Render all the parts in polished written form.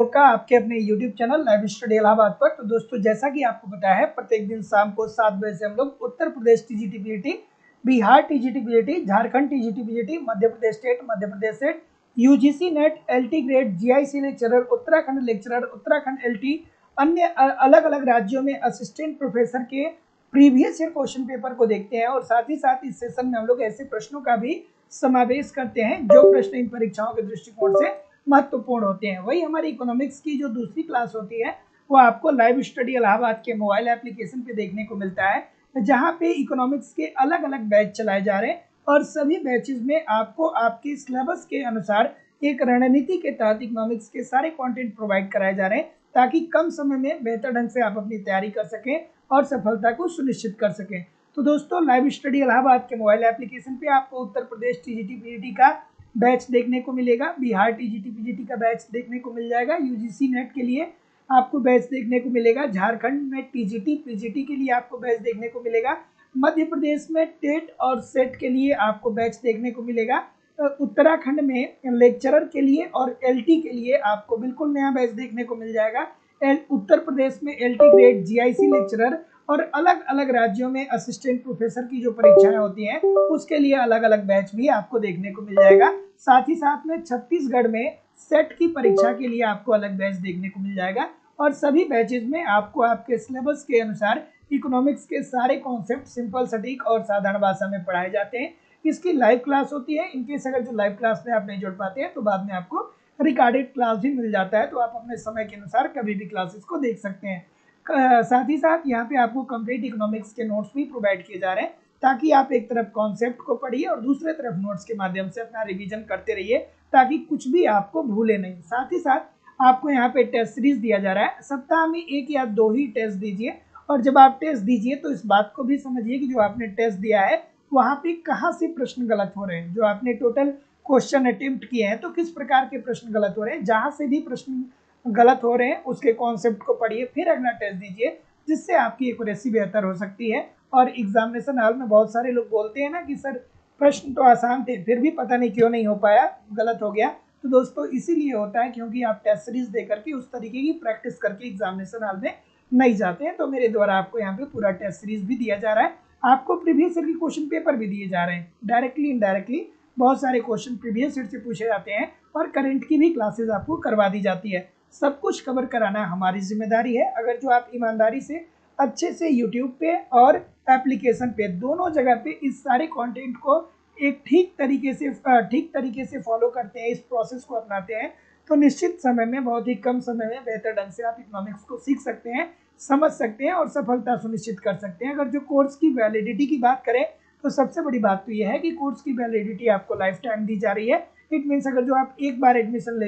योग का आपके अपने YouTube channel live study Allahabad पर। तो दोस्तों, जैसा कि आपको पता है, प्रत्येक दिन शाम को 7 बजे से हम लोग Uttar Pradesh TGT PGT, Bihar TGT PGT, Jharkhand TGT PGT, Madhya Pradesh state, UGC NET, LT grade, GIC lecturer, Uttarakhand lecturer, Uttarakhand LT, अन्य अलग अलग राज्यों में असिस्टेंट प्रोफेसर के प्रीवियस ईयर क्वेश्चन पेपर को देखते हैं। और साथ ही साथ इस सेशन में हम लोग ऐसे प्रश्नों का भी समावेश करते हैं जो प्रश्न इन परीक्षाओं के दृष्टिकोण से महत्वपूर्ण होते हैं। वही हमारी इकोनॉमिक्स की जो दूसरी क्लास होती है वो आपको लाइव स्टडी इलाहाबाद के मोबाइल एप्लीकेशन पे देखने को मिलता है, जहाँ पे इकोनॉमिक्स के अलग अलग बैच चलाए जा रहे हैं और सभी बैचेस में आपको आपके सिलेबस के अनुसार एक रणनीति के तहत इकोनॉमिक्स के सारे कंटेंट प्रोवाइड कराए जा रहे हैं, ताकि कम समय में बेहतर ढंग से आप अपनी तैयारी कर सकें और सफलता को सुनिश्चित कर सकें। तो दोस्तों, लाइव स्टडी इलाहाबाद के मोबाइल एप्लीकेशन पे आपको उत्तर प्रदेश टीजीटी पीजीटी का बैच देखने को मिलेगा, बिहार टीजीटी पीजीटी का बैच देखने को मिल जाएगा, यूजीसी नेट के लिए आपको बैच देखने को मिलेगा, झारखंड में टीजीटी पीजीटी के लिए आपको बैच देखने को मिलेगा, मध्य प्रदेश में टेट और सेट के लिए आपको बैच देखने को मिलेगा, उत्तराखंड में लेक्चरर के लिए और एलटी के लिए आपको बिल्कुल नया बैच देखने को मिल जाएगा, उत्तर प्रदेश में एलटी ग्रेड, जीआईसी लेक्चरर और अलग अलग राज्यों में असिस्टेंट प्रोफेसर की जो परीक्षाएं होती हैं उसके लिए अलग अलग बैच भी आपको देखने को मिल जाएगा। साथ ही साथ में छत्तीसगढ़ में सेट की परीक्षा के लिए आपको अलग बैच देखने को मिल जाएगा और सभी बैचेज में आपको आपके सिलेबस के अनुसार इकोनॉमिक्स के सारे कॉन्सेप्ट सिंपल, सटीक और साधारण भाषा में पढ़ाए जाते हैं। इसकी लाइव क्लास होती है। इनकेस अगर जो लाइव क्लास में आप नहीं जुड़ पाते हैं तो बाद में आपको रिकॉर्डेड क्लास भी मिल जाता है, तो आप अपने समय के अनुसार कभी भी क्लासेस को देख सकते हैं। साथ ही साथ यहाँ पे आपको कंप्लीट इकोनॉमिक्स के नोट्स भी प्रोवाइड किए जा रहे हैं, ताकि आप एक तरफ कॉन्सेप्ट को पढ़िए और दूसरे तरफ नोट्स के माध्यम से अपना रिवीजन करते रहिए, ताकि कुछ भी आपको भूले नहीं। साथ ही साथ आपको यहाँ पे टेस्ट सीरीज दिया जा रहा है, सप्ताह में 1 या 2 ही टेस्ट दीजिए। और जब आप टेस्ट दीजिए तो इस बात को भी समझिए कि जो आपने टेस्ट दिया है वहाँ पे कहाँ से प्रश्न गलत हो रहे हैं। जो आपने टोटल क्वेश्चन अटेम्प्ट किए हैं तो किस प्रकार के प्रश्न गलत हो रहे हैं, जहाँ से भी प्रश्न गलत हो रहे हैं उसके कॉन्सेप्ट को पढ़िए, फिर अगला टेस्ट दीजिए, जिससे आपकी एक्यूरेसी बेहतर हो सकती है। और एग्जामिनेशन हॉल में बहुत सारे लोग बोलते हैं ना कि सर प्रश्न तो आसान थे फिर भी पता नहीं क्यों नहीं हो पाया, गलत हो गया। तो दोस्तों, इसीलिए होता है क्योंकि आप टेस्ट सीरीज दे करके उस तरीके की प्रैक्टिस करके एग्जामिनेशन हॉल में नहीं जाते हैं। तो मेरे द्वारा आपको यहाँ पे पूरा टेस्ट सीरीज भी दिया जा रहा है, आपको प्रीवियस ईयर के क्वेश्चन पेपर भी दिए जा रहे हैं। डायरेक्टली इनडायरेक्टली बहुत सारे क्वेश्चन प्रीवियस ईयर से पूछे जाते हैं और करंट की भी क्लासेज आपको करवा दी जाती है। सब कुछ कवर कराना हमारी जिम्मेदारी है। अगर जो आप ईमानदारी से अच्छे से YouTube पे और एप्लीकेशन पे दोनों जगह पे इस सारे कंटेंट को एक ठीक तरीके से फॉलो करते हैं, इस प्रोसेस को अपनाते हैं, तो निश्चित समय में, बहुत ही कम समय में बेहतर ढंग से आप इकोनॉमिक्स को सीख सकते हैं, समझ सकते हैं और सफलता सुनिश्चित कर सकते हैं। अगर जो कोर्स की वैलिडिटी की बात करें तो सबसे बड़ी बात तो यह है कि कोर्स की वैलिडिटी आपको लाइफ टाइम दी जा रही है। इट मीन्स अगर जो आप एक बार एडमिशन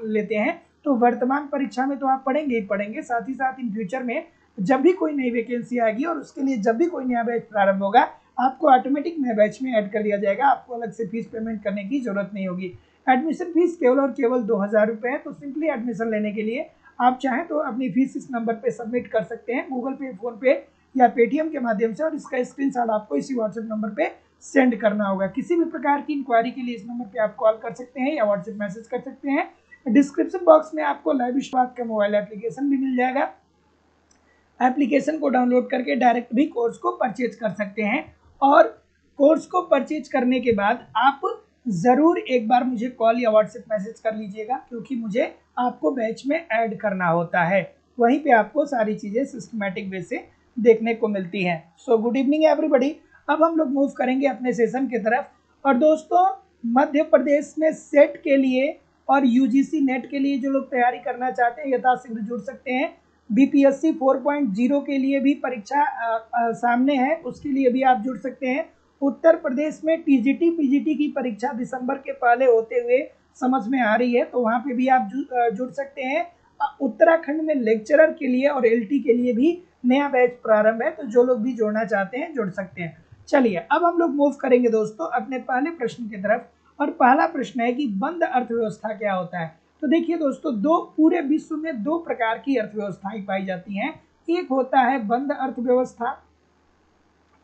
लेते हैं तो वर्तमान परीक्षा में तो आप पढ़ेंगे ही पढ़ेंगे, साथ ही साथ इन फ्यूचर में जब भी कोई नई वैकेंसी आएगी और उसके लिए जब भी कोई नया बैच प्रारंभ होगा आपको ऑटोमेटिक नए बैच में ऐड कर दिया जाएगा, आपको अलग से फीस पेमेंट करने की जरूरत नहीं होगी। एडमिशन फीस केवल और केवल 2000 रुपये है। तो सिंपली एडमिशन लेने के लिए आप चाहें तो अपनी फीस इस नंबर पे सबमिट कर सकते हैं, गूगल पे, फोन पे या पेटीएम के माध्यम से, और इसका स्क्रीनशॉट आपको इसी व्हाट्सएप नंबर पे सेंड करना होगा। किसी भी प्रकार की इंक्वायरी के लिए इस नंबर पे आप कॉल कर सकते हैं या व्हाट्सएप मैसेज कर सकते हैं। डिस्क्रिप्शन बॉक्स में आपको लाइव स्टडी का मोबाइल एप्लीकेशन भी मिल जाएगा। एप्लीकेशन को डाउनलोड करके डायरेक्ट भी कोर्स को परचेज कर सकते हैं। और कोर्स को परचेज करने के बाद आप ज़रूर एक बार मुझे कॉल या व्हाट्सएप मैसेज कर लीजिएगा, क्योंकि मुझे आपको बैच में ऐड करना होता है। वहीं पे आपको सारी चीज़ें सिस्टमैटिक वे से देखने को मिलती हैं। So good evening everybody. अब हम लोग मूव करेंगे अपने सेशन की तरफ। और दोस्तों, मध्य प्रदेश में सेट के लिए और यूजीसी नेट के लिए जो लोग तैयारी करना चाहते हैं यथाशीघ्र जुड़ सकते हैं। बीपीएससी 4.0 के लिए भी परीक्षा सामने है, उसके लिए भी आप जुड़ सकते हैं। उत्तर प्रदेश में टीजीटी पीजीटी की परीक्षा दिसंबर के पहले होते हुए समझ में आ रही है, तो वहाँ पे भी आप जुड़ सकते हैं। उत्तराखंड में लेक्चरर के लिए और एलटी के लिए भी नया बैच प्रारंभ है, तो जो लोग भी जुड़ना चाहते हैं जुड़ सकते हैं। चलिए, अब हम लोग मूव करेंगे दोस्तों अपने पहले प्रश्न की तरफ। और पहला प्रश्न है कि बंद अर्थव्यवस्था क्या होता है। तो देखिए दोस्तों, पूरे विश्व में 2 प्रकार की अर्थव्यवस्थाएं पाई जाती हैं। एक होता है बंद अर्थव्यवस्था,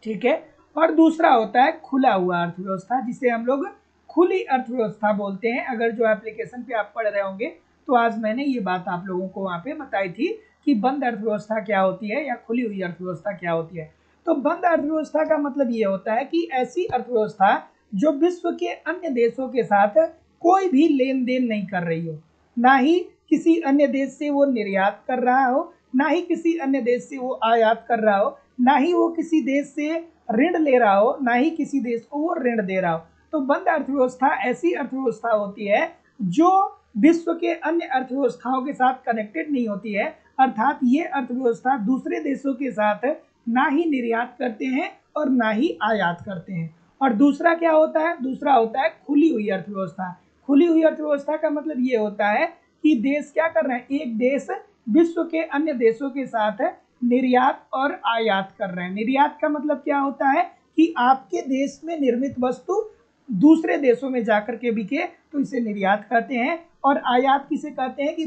ठीक है, और दूसरा होता है खुला हुआ अर्थव्यवस्था, जिसे हम लोग खुली अर्थव्यवस्था बोलते हैं। अगर जो एप्लीकेशन पे आप पढ़ रहे होंगे तो आज मैंने ये बात आप लोगों को वहाँ पे बताई थी कि बंद अर्थव्यवस्था क्या होती है या खुली हुई अर्थव्यवस्था क्या होती है। तो बंद अर्थव्यवस्था का मतलब ये होता है कि ऐसी अर्थव्यवस्था जो विश्व के अन्य देशों के साथ कोई भी लेन देन नहीं कर रही हो, ना ही किसी अन्य देश से वो निर्यात कर रहा हो, ना ही किसी अन्य देश से वो आयात कर रहा हो, ना ही वो किसी देश से ऋण ले रहा हो, ना ही किसी देश को वो ऋण दे रहा हो। तो बंद अर्थव्यवस्था ऐसी अर्थव्यवस्था होती है जो विश्व के अन्य अर्थव्यवस्थाओं के साथ कनेक्टेड नहीं होती है, अर्थात ये अर्थव्यवस्था दूसरे देशों के साथ ना ही निर्यात करते हैं और ना ही आयात करते हैं। और दूसरा क्या होता है? दूसरा होता है खुली हुई अर्थव्यवस्था। खुली हुई अर्थव्यवस्था का मतलब ये होता है कि देश क्या कर रहे हैं, एक देश विश्व के अन्य देशों के साथ निर्यात और आयात कर रहे हैं। निर्यात का मतलब क्या होता है कि आपके देश में निर्मित वस्तु दूसरे देशों में जाकर के बिके तो इसे निर्यात कहते हैं। और आयात किसे कहते हैं कि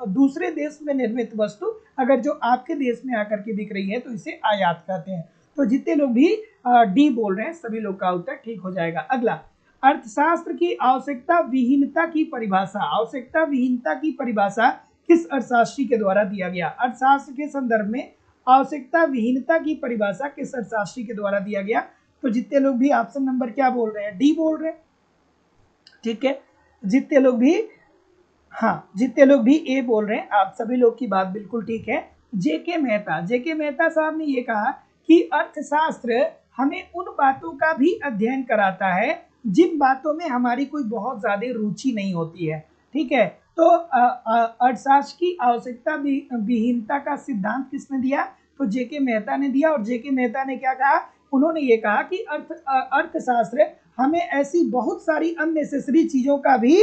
दूसरे देश में निर्मित वस्तु अगर जो आपके देश में आकर के बिक रही है तो इसे आयात कहते हैं। तो जितने लोग भी डी बोल रहे हैं सभी लोग का उत्तर ठीक हो जाएगा। अगला, अर्थशास्त्र की आवश्यकता विहीनता की परिभाषा। आवश्यकता विहीनता की परिभाषा किस अर्थशास्त्री के द्वारा दिया गया? अर्थशास्त्र के संदर्भ में आवश्यकता विहीनता की परिभाषा किस अर्थशास्त्री के द्वारा दिया गया? तो जितने लोग भी ऑप्शन नंबर क्या बोल रहे हैं? डी बोल रहे हैं। ठीक है, जितने लोग भी जितने लोग भी ए बोल रहे हैं, आप सभी लोग की बात बिल्कुल ठीक है। जेके मेहता साहब ने ये कहा कि अर्थशास्त्र हमें उन बातों का भी अध्ययन कराता है जिन बातों में हमारी कोई बहुत ज्यादा रुचि नहीं होती है। ठीक है, तो अर्थशास्त्र की आवश्यकता विहीनता का सिद्धांत किसने दिया? तो जेके मेहता ने दिया। और जेके मेहता ने क्या कहा? उन्होंने ये कहा कि अर्थशास्त्र हमें ऐसी बहुत सारी अननेसेसरी चीजों का भी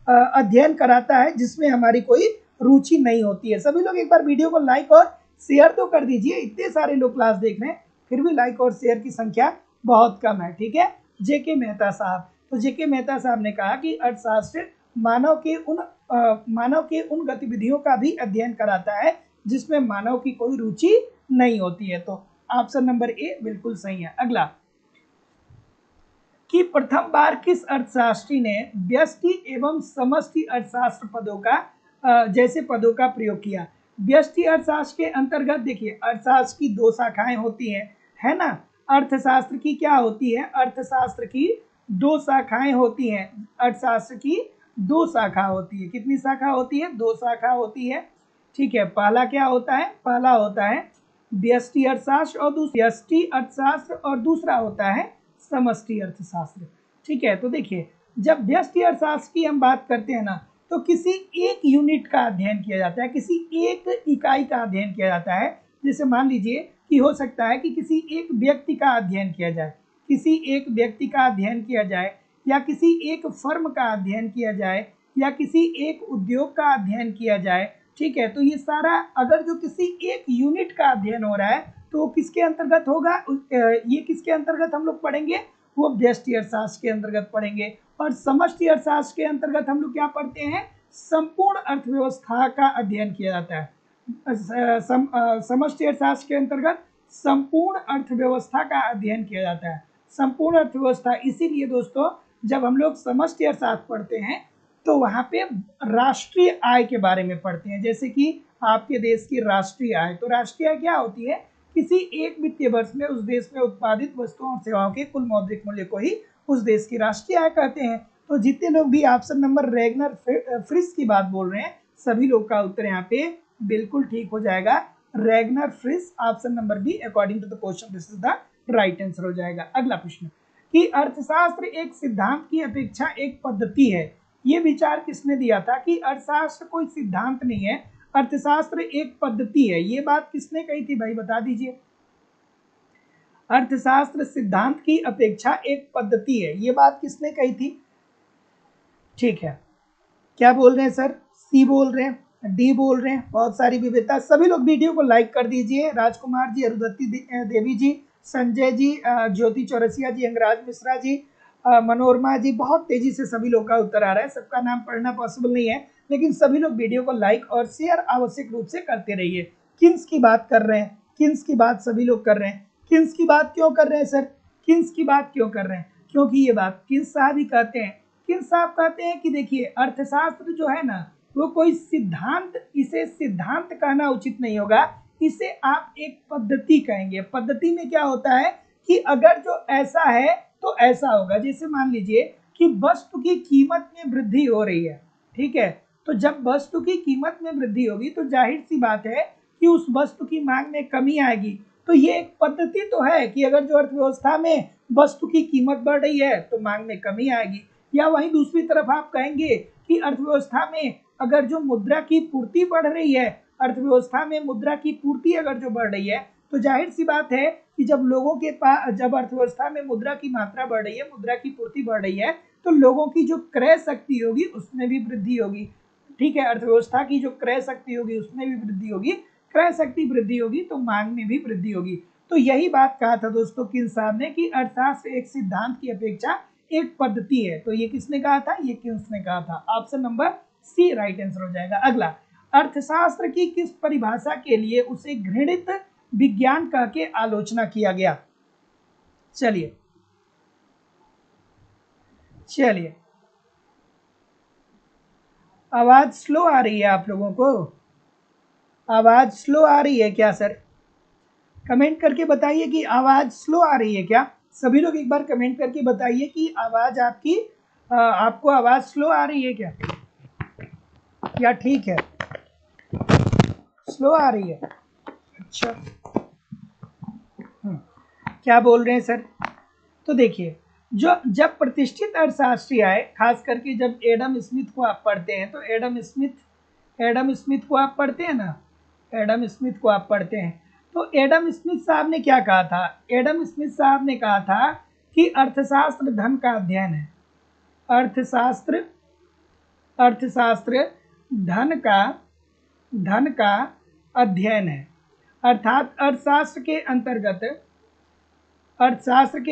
अध्ययन कराता है जिसमें हमारी कोई रुचि नहीं होती है। सभी लोग एक बार वीडियो को लाइक और शेयर तो कर दीजिए। इतने सारे लोग क्लास देख रहे हैं फिर भी लाइक और शेयर की संख्या बहुत कम है। ठीक है, जेके मेहता साहब। तो जेके मेहता साहब ने कहा कि अर्थशास्त्र मानव के उन गतिविधियों का भी अध्ययन कराता है जिसमें मानव की कोई रुचि नहीं होती है। तो ऑप्शन नंबर ए बिल्कुल सही है। अगला, कि प्रथम बार किस अर्थशास्त्री ने व्यष्टि एवं समष्टि अर्थशास्त्र जैसे पदों का प्रयोग किया? व्यष्टि अर्थशास्त्र के अंतर्गत देखिए अर्थशास्त्र की दो शाखाएं होती हैं, है ना। अर्थशास्त्र की क्या होती है? अर्थशास्त्र की दो शाखाएं होती हैं। अर्थशास्त्र की दो शाखा होती है। कितनी शाखा होती है? दो शाखा होती है। ठीक है, पहला क्या होता है? पहला होता है व्यष्टि अर्थशास्त्र और दूसरा होता है समष्टि अर्थशास्त्र। ठीक है, तो देखिए जब व्यष्टि अर्थशास्त्र की हम बात करते हैं ना तो किसी एक यूनिट का अध्ययन किया जाता है, किसी एक इकाई का अध्ययन किया जाता है। जैसे मान लीजिए कि हो सकता है कि किसी एक व्यक्ति का अध्ययन किया जाए, किसी एक व्यक्ति का अध्ययन किया जाए, या किसी एक फर्म का अध्ययन किया जाए, या किसी एक उद्योग का अध्ययन किया जाए। ठीक है, तो ये सारा अगर जो किसी एक यूनिट का अध्ययन हो रहा है तो किसके अंतर्गत होगा? ये किसके अंतर्गत हम लोग पढ़ेंगे? वो व्यष्टि अर्थशास्त्र के अंतर्गत पढ़ेंगे। और समष्टि अर्थशास्त्र के अंतर्गत हम लोग क्या पढ़ते हैं? संपूर्ण अर्थव्यवस्था का अध्ययन किया जाता है। समष्टि अर्थशास्त्र के अंतर्गत संपूर्ण अर्थव्यवस्था का अध्ययन किया जाता है। संपूर्ण अर्थव्यवस्था, इसीलिए दोस्तों जब हम लोग समष्टि अर्थशास्त्र पढ़ते हैं तो वहां पे राष्ट्रीय आय के बारे में पढ़ते हैं। जैसे कि आपके देश की राष्ट्रीय आय, तो राष्ट्रीय आय क्या होती है? किसी एक वित्तीय वर्ष में उस देश में उत्पादित वस्तुओं और सेवाओं के कुल मौद्रिक मूल्य को ही उस देश की राष्ट्रीय आय कहते हैं। तो जितने लोग भी ऑप्शन नंबर रेगनर फ्रिस की बात बोल रहे हैं सभी लोग का उत्तर यहाँ पे बिल्कुल ठीक हो जाएगा। Ragnar Frisch, option number B according to the question this is the right answer हो जाएगा। अगला प्रश्न, कि अर्थशास्त्र एक सिद्धांत की अपेक्षा एक पद्धति है, ये विचार किसने दिया था? कि अर्थशास्त्र कोई सिद्धांत नहीं है, अर्थशास्त्र एक पद्धति है। ये बात किसने कही थी भाई, बता दीजिए। अर्थशास्त्र सिद्धांत की अपेक्षा एक पद्धति है, ये बात किसने कही थी? ठीक है, क्या बोल रहे हैं सर? सी बोल रहे हैं, डी बोल रहे हैं, बहुत सारी विविधता। सभी लोग वीडियो को लाइक कर दीजिए। राजकुमार जी, अरुधति देवी जी, संजय जी, ज्योति चौरसिया जी, अंगराज मिश्रा जी, मनोरमा जी, बहुत तेजी से सभी लोग का उत्तर आ रहा है। सबका नाम पढ़ना पॉसिबल नहीं है, लेकिन सभी लोग वीडियो को लाइक और शेयर आवश्यक रूप से करते रहिए। किन्स की बात कर रहे हैं? किन्स की बात सभी लोग कर रहे हैं। किन्स की बात क्यों कर रहे हैं सर? किन्स की बात क्यों कर रहे हैं? क्योंकि ये बात किन्स साहब ही कहते हैं। किन्स साहब कहते हैं कि देखिए अर्थशास्त्र जो है ना वो कोई सिद्धांत, इसे सिद्धांत कहना उचित नहीं होगा, इसे आप एक पद्धति कहेंगे। पद्धति में क्या होता है कि अगर जो ऐसा है तो ऐसा होगा। जैसे मान लीजिए कि वस्तु की कीमत में वृद्धि हो रही है, ठीक है, तो जब वस्तु की कीमत में वृद्धि होगी तो जाहिर सी बात है कि उस वस्तु की मांग में कमी आएगी। तो ये एक पद्धति तो है कि अगर जो अर्थव्यवस्था में वस्तु की कीमत बढ़ रही है तो मांग में कमी आएगी। या वहीं दूसरी तरफ आप कहेंगे कि अर्थव्यवस्था में अगर जो मुद्रा की पूर्ति बढ़ रही है, अर्थव्यवस्था में मुद्रा की पूर्ति अगर जो बढ़ रही है तो जाहिर सी बात है कि जब लोगों के पास, जब अर्थव्यवस्था में मुद्रा की मात्रा बढ़ रही है, मुद्रा की पूर्ति बढ़ रही है, तो लोगों की जो क्रय शक्ति होगी उसमें भी वृद्धि होगी। ठीक है, अर्थव्यवस्था की जो क्रय शक्ति होगी उसमें भी वृद्धि होगी, क्रय शक्ति वृद्धि होगी तो मांग में भी वृद्धि होगी। तो यही बात कहा था दोस्तों किन साहब ने कि अर्थशास्त्र एक सिद्धांत की अपेक्षा एक पद्धति है। तो ये किसने कहा था? ये किन्स ने कहा था। Option number C right answer हो जाएगा। अगला, अर्थशास्त्र की किस परिभाषा के लिए उसे घृणित विज्ञान कह के आलोचना किया गया? चलिए आवाज स्लो आ रही है आप लोगों को? आवाज स्लो आ रही है क्या सर? कमेंट करके बताइए कि आवाज स्लो आ रही है क्या। सभी लोग एक बार कमेंट करके बताइए कि आवाज आपकी आपको आवाज स्लो आ रही है क्या, या ठीक है? स्लो आ रही है, अच्छा। क्या बोल रहे हैं सर? तो देखिए, जो जब प्रतिष्ठित अर्थशास्त्री आए, खास करके जब एडम स्मिथ को आप पढ़ते हैं, तो एडम स्मिथ को आप पढ़ते हैं ना, एडम स्मिथ को आप पढ़ते हैं, तो एडम स्मिथ साहब ने क्या कहा था? एडम स्मिथ साहब ने कहा था कि अर्थशास्त्र धन का अध्ययन है। अर्थशास्त्र धन का अध्ययन है। अर्थात अर्थशास्त्र के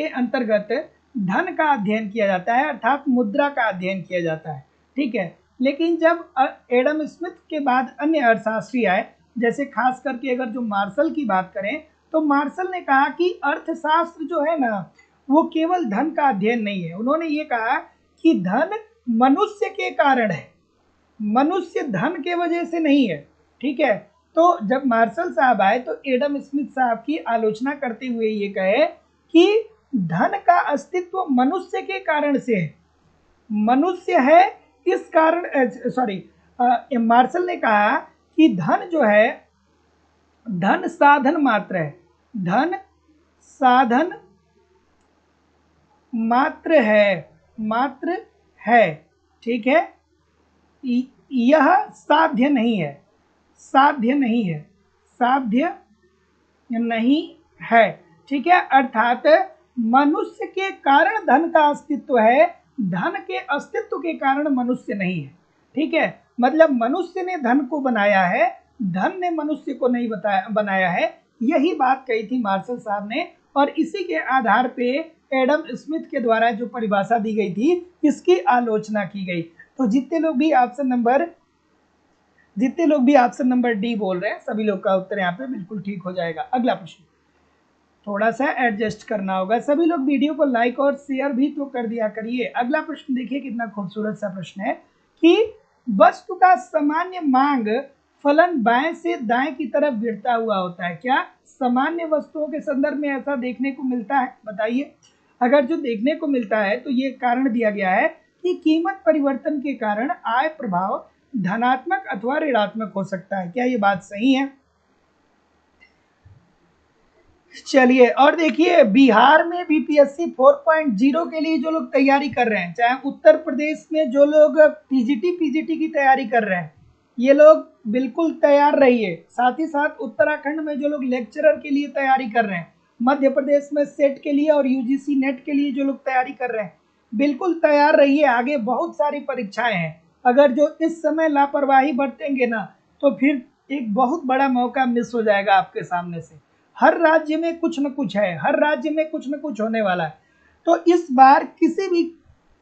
अंतर्गत धन का अध्ययन किया जाता है, अर्थात मुद्रा का अध्ययन किया जाता है। ठीक है, लेकिन जब एडम स्मिथ के बाद अन्य अर्थशास्त्री आए, जैसे खास करके अगर जो मार्शल की बात करें, तो मार्शल ने कहा कि अर्थशास्त्र जो है ना वो केवल धन का अध्ययन नहीं है। उन्होंने ये कहा कि धन मनुष्य के कारण है, मनुष्य धन के वजह से नहीं है। ठीक है, तो जब मार्शल साहब आए तो एडम स्मिथ साहब की आलोचना करते हुए ये कहे कि धन का अस्तित्व मनुष्य के कारण से है, मनुष्य है इस कारण, मार्शल ने कहा कि धन जो है, धन साधन मात्र है, धन साधन मात्र है, ठीक है, यह साध्य नहीं है, ठीक है। अर्थात मनुष्य के कारण धन का अस्तित्व है, धन के अस्तित्व के कारण मनुष्य नहीं है। ठीक है, मतलब मनुष्य ने धन को बनाया है, धन ने मनुष्य को नहीं बनाया है। यही बात कही थी मार्शल साहब ने, और इसी के आधार पे एडम स्मिथ के द्वारा जो परिभाषा दी गई थी इसकी आलोचना की गई। तो जितने लोग भी ऑप्शन नंबर डी बोल रहे हैं, सभी लोग का उत्तर यहाँ पे बिल्कुल ठीक हो जाएगा। अगला प्रश्न, थोड़ा सा एडजस्ट करना होगा। सभी लोग वीडियो को लाइक और शेयर भी तो कर दिया करिए। अगला प्रश्न देखिए कितना खूबसूरत सा प्रश्न है कि वस्तु का सामान्य मांग फलन बाएं से दाएं की तरफ गिरता हुआ होता है। क्या सामान्य वस्तुओं के संदर्भ में ऐसा देखने को मिलता है? बताइए। अगर जो देखने को मिलता है तो ये कारण दिया गया है कि कीमत परिवर्तन के कारण आय प्रभाव धनात्मक अथवा ऋणात्मक हो सकता है। क्या ये बात सही है? चलिए, और देखिए बिहार में बीपीएससी 4.0 के लिए जो लोग तैयारी कर रहे हैं, चाहे उत्तर प्रदेश में जो लोग पीजीटी की तैयारी कर रहे हैं, ये लोग बिल्कुल तैयार रहिए। साथ ही साथ उत्तराखंड में जो लोग लेक्चरर के लिए तैयारी कर रहे हैं, मध्य प्रदेश में सेट के लिए और यूजीसी नेट के लिए जो लोग तैयारी कर रहे हैं, बिल्कुल तैयार रहिए। आगे बहुत सारी परीक्षाएं हैं। अगर जो इस समय लापरवाही बरतेंगे ना तो फिर एक बहुत बड़ा मौका मिस हो जाएगा आपके सामने से। हर राज्य में कुछ न कुछ है, हर राज्य में कुछ न कुछ होने वाला है। तो इस बार किसी भी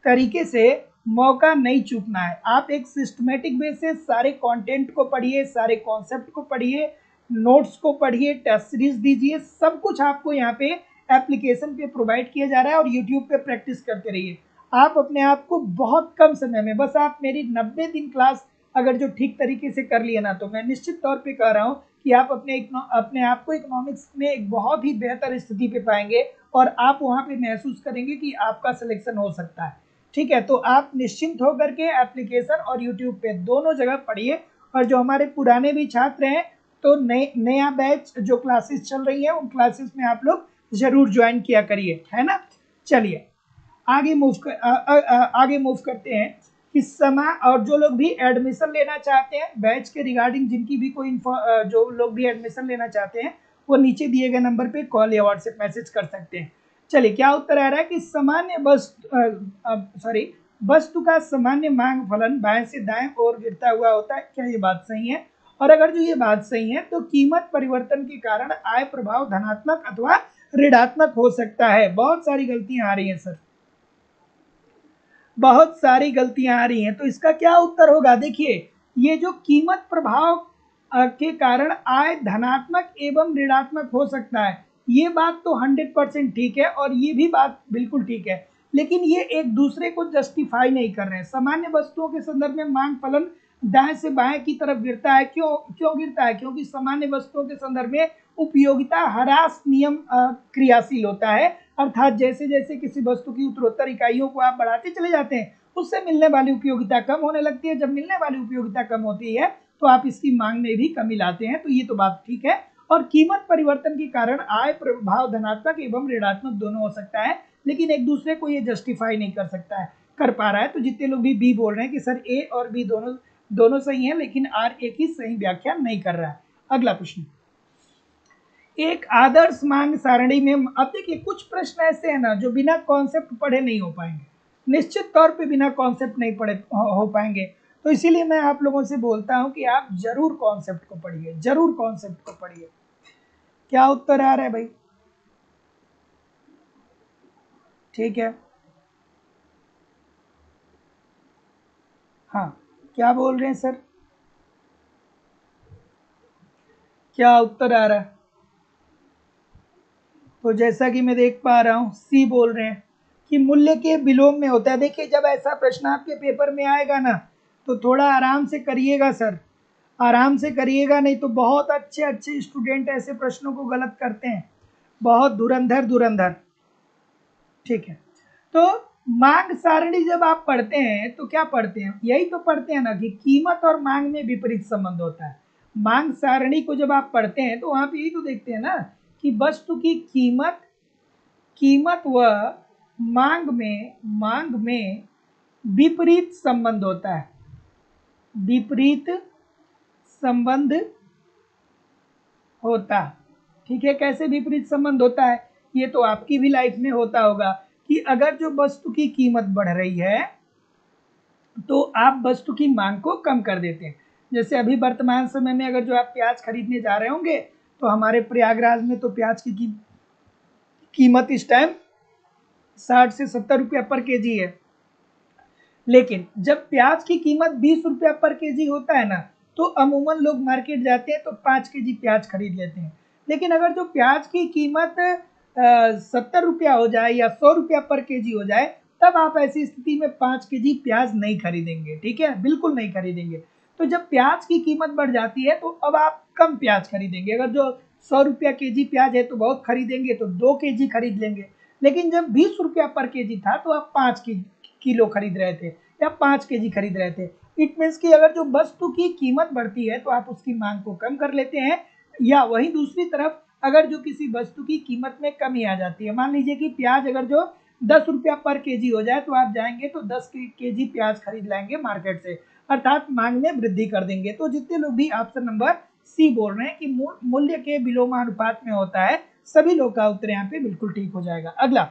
तरीके से मौका नहीं चूकना है। आप एक सिस्टमेटिक वे से सारे कंटेंट को पढ़िए, सारे कॉन्सेप्ट को पढ़िए, नोट्स को पढ़िए, टेस्ट सीरीज दीजिए। सब कुछ आपको यहाँ पे एप्लीकेशन पे प्रोवाइड किया जा रहा है और यूट्यूब पे प्रैक्टिस करते रहिए। आप अपने आप को बहुत कम समय में, बस आप मेरी 90 दिन क्लास अगर जो ठीक तरीके से कर लिया ना, तो मैं निश्चित तौर पे कह रहा हूँ कि आप अपने आप को इकोनॉमिक्स में एक बहुत ही बेहतर स्थिति पे पाएंगे और आप वहाँ पे महसूस करेंगे कि आपका सिलेक्शन हो सकता है। ठीक है, तो आप निश्चिंत होकर के एप्लीकेशन और यूट्यूब पे दोनों जगह पढ़िए। और जो हमारे पुराने भी छात्र हैं, तो नया बैच जो क्लासेस चल रही है, उन क्लासेस में आप लोग जरूर ज्वाइन किया करिए, है ना। चलिए आगे मूव करते हैं कि समय, और जो लोग भी एडमिशन लेना चाहते हैं बैच के रिगार्डिंग, जिनकी भी कोई जो लोग भी एडमिशन लेना चाहते हैं, वो नीचे दिए गए नंबर पे कॉल या व्हाट्सएप मैसेज कर सकते हैं। चलिए क्या उत्तर आ रहा है कि वस्तु का सामान्य मांग फलन बाएं से दाएं और गिरता हुआ होता है। क्या ये बात सही है? और अगर जो ये बात सही है तो कीमत परिवर्तन के कारण आय प्रभाव धनात्मक अथवा ऋणात्मक हो सकता है। बहुत सारी गलतियां आ रही हैं सर, बहुत सारी गलतियां आ रही हैं। तो इसका क्या उत्तर होगा? देखिए, ये जो कीमत प्रभाव के कारण आय धनात्मक एवं ऋणात्मक हो सकता है, ये बात तो 100% ठीक है और ये भी बात बिल्कुल ठीक है, लेकिन ये एक दूसरे को जस्टिफाई नहीं कर रहे हैं। सामान्य वस्तुओं के संदर्भ में मांग फलन दाएं से बाएं की तरफ गिरता है। क्यों क्यों गिरता है? क्योंकि सामान्य वस्तुओं के संदर्भ में उपयोगिता ह्रास नियम क्रियाशील होता है, अर्थात जैसे जैसे किसी वस्तु की उत्तरोत्तर इकाइयों को आप बढ़ाते चले जाते हैं, उससे मिलने वाली उपयोगिता कम होने लगती है। जब मिलने वाली उपयोगिता कम होती है तो आप इसकी मांग में भी कमी लाते हैं। तो ये तो बात ठीक है। और कीमत परिवर्तन के कारण आय प्रभाव धनात्मक एवं ऋणात्मक दोनों हो सकता है, लेकिन एक दूसरे को ये जस्टिफाई नहीं कर पा रहा है। तो जितने लोग भी बी बोल रहे हैं कि सर ए और बी दोनों सही है, लेकिन आर ए की सही व्याख्या नहीं कर रहा है। अगला प्रश्न, एक आदर्श मांग सारणी में, अब देखिए कुछ प्रश्न ऐसे हैं ना जो बिना कॉन्सेप्ट पढ़े नहीं हो पाएंगे, निश्चित तौर पे बिना कॉन्सेप्ट नहीं पढ़े हो पाएंगे। तो इसीलिए मैं आप लोगों से बोलता हूं कि आप जरूर कॉन्सेप्ट को पढ़िए, जरूर कॉन्सेप्ट को पढ़िए। क्या उत्तर आ रहा है भाई? ठीक है, हाँ, क्या बोल रहे हैं सर? क्या उत्तर आ रहा है? तो जैसा कि मैं देख पा रहा हूँ सी बोल रहे हैं कि मूल्य के विलोम में होता है। देखिए, जब ऐसा प्रश्न आपके पेपर में आएगा ना, तो थोड़ा आराम से करिएगा सर, आराम से करिएगा, नहीं तो बहुत अच्छे अच्छे स्टूडेंट ऐसे प्रश्नों को गलत करते हैं, बहुत धुरंधर। ठीक है, तो मांग सारणी जब आप पढ़ते हैं तो क्या पढ़ते हैं? यही तो पढ़ते हैं ना कि कीमत और मांग में विपरीत संबंध होता है। मांग सारणी को जब आप पढ़ते हैं तो आप यही तो देखते हैं ना कि वस्तु की कीमत व मांग में विपरीत संबंध होता है, विपरीत संबंध होता है। ठीक है, कैसे विपरीत संबंध होता है? ये तो आपकी भी लाइफ में होता होगा कि अगर जो वस्तु की कीमत बढ़ रही है तो आप वस्तु की मांग को कम कर देते हैं। जैसे अभी वर्तमान समय में अगर जो आप प्याज खरीदने जा रहे होंगे, तो हमारे प्रयागराज में तो प्याज की कीमत इस टाइम 60 से 70 रुपया पर केजी है। लेकिन जब प्याज की कीमत 20 रुपया पर केजी होता है ना, तो अमूमन लोग मार्केट जाते हैं तो 5 केजी प्याज खरीद लेते हैं। लेकिन अगर जो प्याज की कीमत 70 रुपया हो जाए या 100 रुपया पर केजी हो जाए, तब आप ऐसी स्थिति में 5 केजी प्याज नहीं खरीदेंगे। ठीक है, बिल्कुल नहीं खरीदेंगे। तो जब प्याज की कीमत बढ़ जाती है तो अब आप कम प्याज खरीदेंगे। अगर जो 100 रुपया केजी प्याज है तो बहुत खरीदेंगे, तो 2 केजी खरीद लेंगे। लेकिन जब 20 रुपया पर केजी था तो आप 5 किलो खरीद रहे थे या 5 केजी खरीद रहे थे। इट मीन्स कि अगर जो वस्तु की कीमत बढ़ती है तो आप उसकी मांग को कम कर लेते हैं, या वहीं दूसरी तरफ अगर जो किसी वस्तु की कीमत में कमी आ जाती है, मान लीजिए कि प्याज अगर जो 10 रुपया पर केजी हो जाए तो आप जाएंगे तो 10 केजी प्याज खरीद लाएंगे मार्केट से, अर्थात मांग में वृद्धि कर देंगे। तो जितने लोग भी ऑप्शन नंबर सी बोल रहे हैं कि मूल्य के विलोमानुपात में होता है, सभी लोग का उत्तर यहाँ पे बिल्कुल ठीक हो जाएगा। अगला,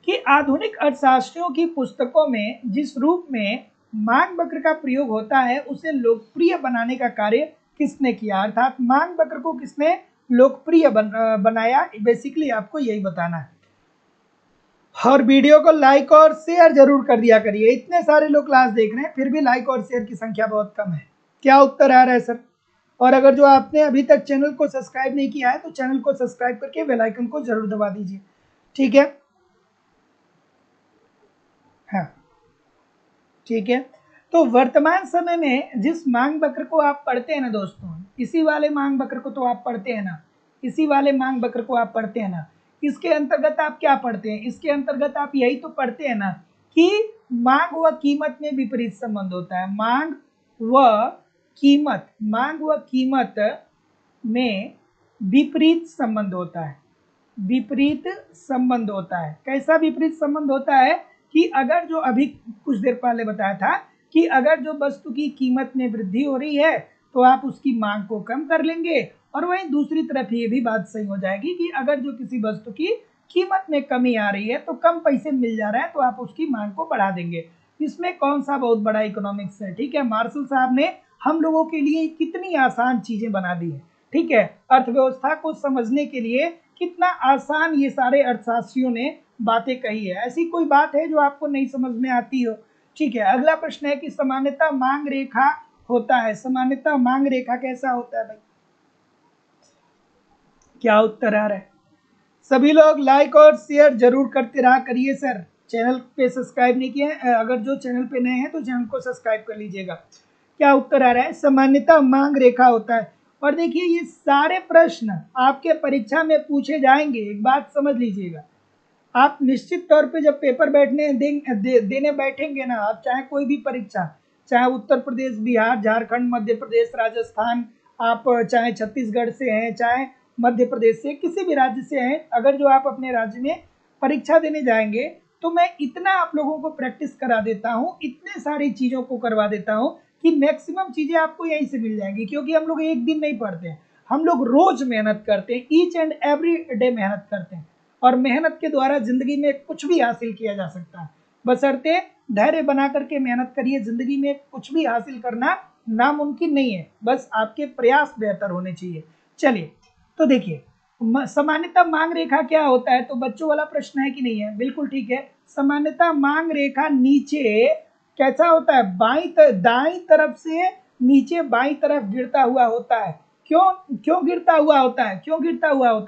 कि आधुनिक अर्थशास्त्रियों की पुस्तकों में जिस रूप में मांग वक्र का प्रयोग होता है उसे लोकप्रिय बनाने का कार्य किसने किया? अर्थात मांग वक्र को किसने लोकप्रिय बनाया? बेसिकली आपको यही बताना है। और वीडियो को लाइक और शेयर जरूर कर दिया करिए। इतने सारे लोग क्लास देख रहे हैं फिर भी लाइक और शेयर की संख्या बहुत कम है। क्या उत्तर आ रहा है सर? और अगर जो आपने अभी तक चैनल को सब्सक्राइब नहीं किया है तो चैनल को सब्सक्राइब करके बेल आइकन को जरूर दबा दीजिए। ठीक है, हाँ, ठीक है। तो वर्तमान समय में जिस मांग वक्र को आप पढ़ते हैं ना दोस्तों, इसी वाले मांग वक्र को तो आप पढ़ते हैं ना, इसी वाले मांग वक्र को आप पढ़ते हैं ना, इसके अंतर्गत आप क्या पढ़ते हैं, इसके अंतर्गत आप यही तो पढ़ते हैं ना कि मांग व कीमत में विपरीत संबंध होता है। मांग व कीमत में विपरीत संबंध होता है। विपरीत संबंध होता है। कैसा विपरीत संबंध होता है कि अगर जो अभी कुछ देर पहले बताया था कि अगर जो वस्तु की कीमत में वृद्धि हो रही है तो आप उसकी मांग को कम कर लेंगे, और वहीं दूसरी तरफ ये भी बात सही हो जाएगी कि अगर जो किसी वस्तु की कीमत में कमी आ रही है तो कम पैसे मिल जा रहा है तो आप उसकी मांग को बढ़ा देंगे। इसमें कौन सा बहुत बड़ा इकोनॉमिक्स है। ठीक है, मार्शल साहब ने हम लोगों के लिए कितनी आसान चीजें बना दी है। ठीक है, अर्थव्यवस्था को समझने के लिए कितना आसान ये सारे अर्थशास्त्रियों ने बातें कही है। ऐसी कोई बात है जो आपको नहीं समझ में आती हो। ठीक है, अगला प्रश्न है कि सामान्यतः मांग रेखा होता है। सामान्यतः मांग रेखा कैसा होता है भाई, क्या उत्तर आ रहा है? सभी लोग लाइक और शेयर जरूर करते रहा करिए सर। चैनल पे सब्सक्राइब नहीं किए हैं, अगर जो चैनल पे नए हैं तो चैनल को सब्सक्राइब कर लीजिएगा। क्या उत्तर आ रहा है? सामान्यतः मांग रेखा होता है। और देखिए ये सारे प्रश्न आपके परीक्षा में पूछे जाएंगे, एक बात समझ लीजिएगा। आप निश्चित तौर पे जब पेपर देने बैठेंगे ना, आप चाहे कोई भी परीक्षा, चाहे उत्तर प्रदेश, बिहार, झारखंड, मध्य प्रदेश, राजस्थान, आप चाहे छत्तीसगढ़ से हैं, चाहे मध्य प्रदेश से, किसी भी राज्य से हैं, अगर जो आप अपने राज्य में परीक्षा देने जाएंगे तो मैं इतना आप लोगों को प्रैक्टिस करा देता हूँ, इतने सारी चीज़ों को करवा देता हूँ कि मैक्सिमम चीज़ें आपको यहीं से मिल जाएंगी। क्योंकि हम लोग एक दिन नहीं पढ़ते हैं, हम लोग रोज मेहनत करते हैं, ईच एंड एवरी डे मेहनत करते हैं, और मेहनत के द्वारा जिंदगी में कुछ भी हासिल किया जा सकता है। बशर्ते धैर्य बना करके मेहनत करिए। जिंदगी में कुछ भी हासिल करना नामुमकिन नहीं है, बस आपके प्रयास बेहतर होने चाहिए। चलिए तो देखिए सामान्यतः मांग रेखा क्या होता है, तो बच्चों वाला प्रश्न है कि नहीं है? बिल्कुल ठीक है। सामान्यतः मांग रेखा नीचे कैसा होता है, दाईं तरफ से नीचे बाईं तरफ गिरता हुआ होता है। क्यों गिरता हुआ होता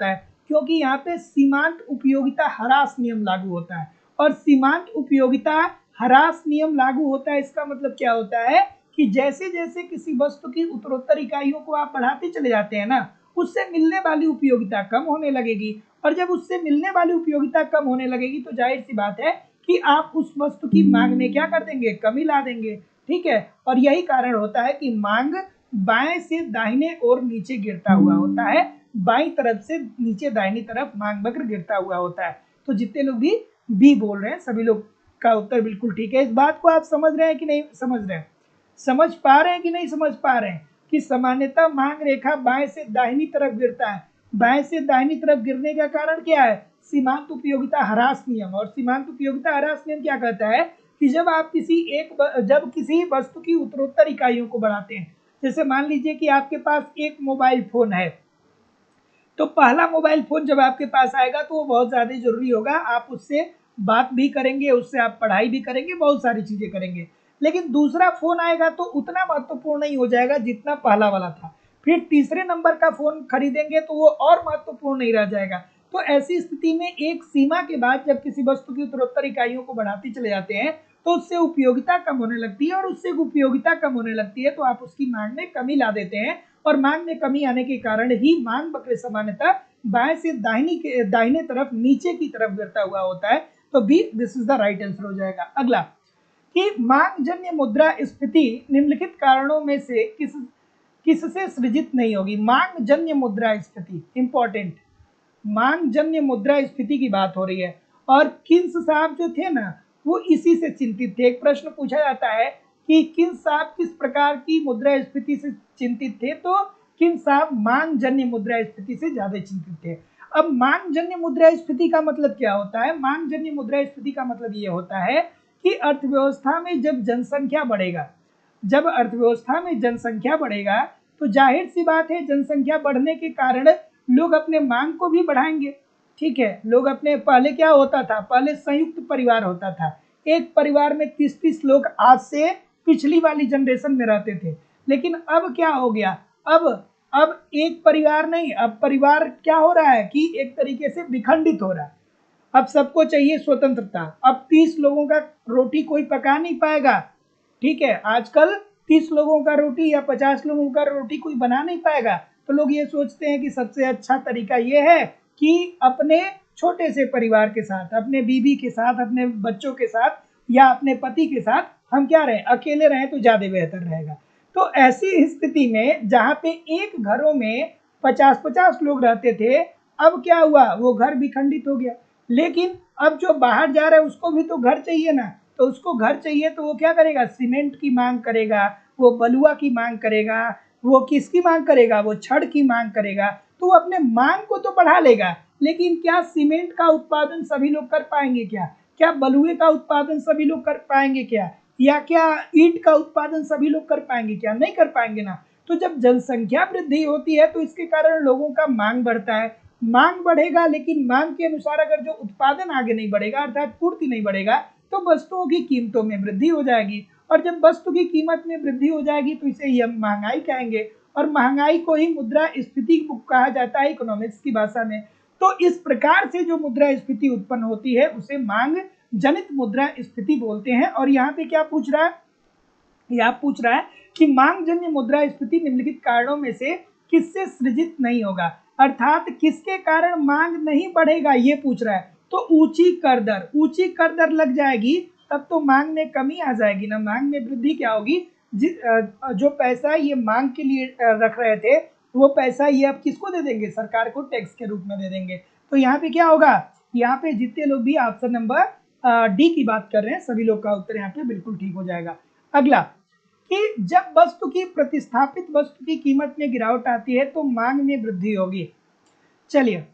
है? क्योंकि यहाँ पे सीमांत उपयोगिता ह्रास नियम लागू होता है। और सीमांत उपयोगिता ह्रास नियम लागू होता है, इसका मतलब क्या होता है कि जैसे जैसे किसी वस्तु की उत्तरोत्तर इकाइयों को आप बढ़ाते चले जाते हैं ना, उससे मिलने वाली उपयोगिता कम होने लगेगी। और जब उससे मिलने वाली उपयोगिता कम होने लगेगी तो जाहिर सी बात है कि आप उस वस्तु की मांग में क्या कर देंगे, कमी ला देंगे। ठीक है, और यही कारण होता है कि मांग बाएं से दाहिने ओर नीचे गिरता हुआ होता है, बाईं तरफ से नीचे दाहिनी तरफ मांग वक्र गिरता हुआ होता है। तो जितने लोग भी बी बोल रहे हैं सभी लोग का उत्तर बिल्कुल ठीक है। इस बात को आप समझ रहे हैं कि नहीं समझ रहे हैं? समझ पा रहे हैं कि नहीं समझ पा रहे हैं कि सामान्यतः मांग रेखा बाएं से दाहिनी तरफ गिरता है। बाएं से दाहिनी तरफ गिरने का कारण क्या है? सीमांत उपयोगिता ह्रास नियम। और सीमांत उपयोगिता ह्रास नियम क्या कहता है कि जब आप किसी वस्तु की उत्तरोत्तर इकाइयों को बढ़ाते हैं, जैसे मान लीजिए कि आपके पास एक मोबाइल फोन है, तो पहला मोबाइल फोन जब आपके पास आएगा तो वो बहुत ज्यादा जरूरी होगा, आप उससे बात भी करेंगे, उससे आप पढ़ाई भी करेंगे, बहुत सारी चीजें करेंगे। लेकिन दूसरा फोन आएगा तो उतना महत्वपूर्ण नहीं हो जाएगा जितना पहला वाला था। फिर तीसरे नंबर का फोन खरीदेंगे तो वो और महत्वपूर्ण नहीं रह जाएगा। तो ऐसी स्थिति में एक सीमा के बाद जब किसी वस्तु की उत्तरोत्तर इकाइयों को बढ़ाते चले जाते हैं तो उससे उपयोगिता कम होने लगती है, और उससे उपयोगिता कम होने लगती है तो आप उसकी मांग में कमी ला देते हैं। और मांग में कमी आने के कारण ही मांग वक्र सामान्यतः बाएं से दाहिने तरफ नीचे की तरफ गिरता हुआ होता है। तो B this is the right answer हो जाएगा। अगला कि मांगजन्य मुद्रा स्फीति निम्नलिखित कारणों में से किससे सृजित नहीं होगी। मांगजन्य मुद्रा स्फीति इंपॉर्टेंट, मांगजन्य मुद्रा स्फीति की बात हो रही है। और किन्स साहब जो थे ना वो इसी से चिंतित थे। एक प्रश्न पूछा जाता है कि किन्स साहब किस प्रकार की मुद्रा स्फीति से चिंतित थे, तो किन्स साहब मांगजन्य मुद्रा स्फीति से ज्यादा चिंतित थे। अब मांगजन्य मुद्रा स्फीति का मतलब क्या होता है? मांगजन्य मुद्रा स्फीति का मतलब ये होता है कि अर्थव्यवस्था में जब जनसंख्या बढ़ेगा तो जाहिर सी बात है जनसंख्या बढ़ने के कारण लोग अपने मांग को भी बढ़ाएंगे। ठीक है, लोग अपने, पहले क्या होता था, पहले संयुक्त परिवार होता था, एक परिवार में 30-30 लोग आज से पिछली वाली जनरेशन में रहते थे। लेकिन अब क्या हो गया, अब एक परिवार नहीं, अब परिवार क्या हो रहा है कि एक तरीके से विखंडित हो रहा है। अब सबको चाहिए स्वतंत्रता। अब 30 लोगों का रोटी कोई पका नहीं पाएगा, ठीक है, आजकल 30 लोगों का रोटी या 50 लोगों का रोटी कोई बना नहीं पाएगा, तो लोग ये सोचते हैं कि सबसे अच्छा तरीका ये है कि अपने छोटे से परिवार के साथ, अपने बीवी के साथ, अपने बच्चों के साथ या अपने पति के साथ हम क्या रहें, अकेले रहें तो ज़्यादा बेहतर रहेगा। तो ऐसी स्थिति में जहाँ पे एक घरों में 50-50 लोग रहते थे, अब क्या हुआ, वो घर भी खंडित हो गया। लेकिन अब जो बाहर जा रहा है उसको भी तो घर चाहिए ना, तो उसको घर चाहिए तो वो क्या करेगा, सीमेंट की मांग करेगा, वो बलुआ की मांग करेगा, वो किसकी मांग करेगा, वो छड़ की मांग करेगा। तो वो अपने मांग को तो बढ़ा लेगा, लेकिन क्या सीमेंट का उत्पादन सभी लोग कर पाएंगे क्या, क्या बलुए का उत्पादन सभी लोग कर पाएंगे क्या, या क्या ईंट का उत्पादन सभी लोग कर पाएंगे क्या, नहीं कर पाएंगे ना। तो जब जनसंख्या वृद्धि होती है तो इसके कारण लोगों का मांग बढ़ता है, मांग बढ़ेगा, लेकिन मांग के अनुसार अगर जो उत्पादन आगे नहीं बढ़ेगा, अर्थात पूर्ति नहीं बढ़ेगा, तो वस्तुओं की कीमतों में वृद्धि हो जाएगी, और जब वस्तु की कीमत में वृद्धि हो जाएगी तो इसे ही हम महंगाई कहेंगे, और महंगाई को ही मुद्रास्फीति कहा जाता है इकोनॉमिक्स की भाषा में। तो इस प्रकार से जो मुद्रास्फीति उत्पन्न होती है उसे मांग जनित मुद्रास्फीति बोलते हैं। और यहाँ पे क्या पूछ रहा है, यह पूछ रहा है कि मांग जन्य मुद्रास्फीति निम्नलिखित कारणों में से किससे सृजित नहीं होगा, अर्थात किसके कारण मांग नहीं बढ़ेगा, ये पूछ रहा है। तो ऊंची कर दर लग जाएगी तब तो मांग में कमी आ जाएगी ना, मांग में वृद्धि क्या होगी, जो पैसा ये मांग के लिए रख रहे थे वो पैसा ये अब किसको दे देंगे, सरकार को टैक्स के रूप में दे देंगे। तो यहाँ पे क्या होगा, यहाँ पे जितने लोग भी ऑप्शन नंबर डी की बात कर रहे हैं सभी लोग का उत्तर यहाँ पे बिल्कुल ठीक हो जाएगा। अगला, कि जब वस्तु की प्रतिस्थापित वस्तु की कीमत में गिरावट आती है तो मांग में वृद्धि होगी। चलिए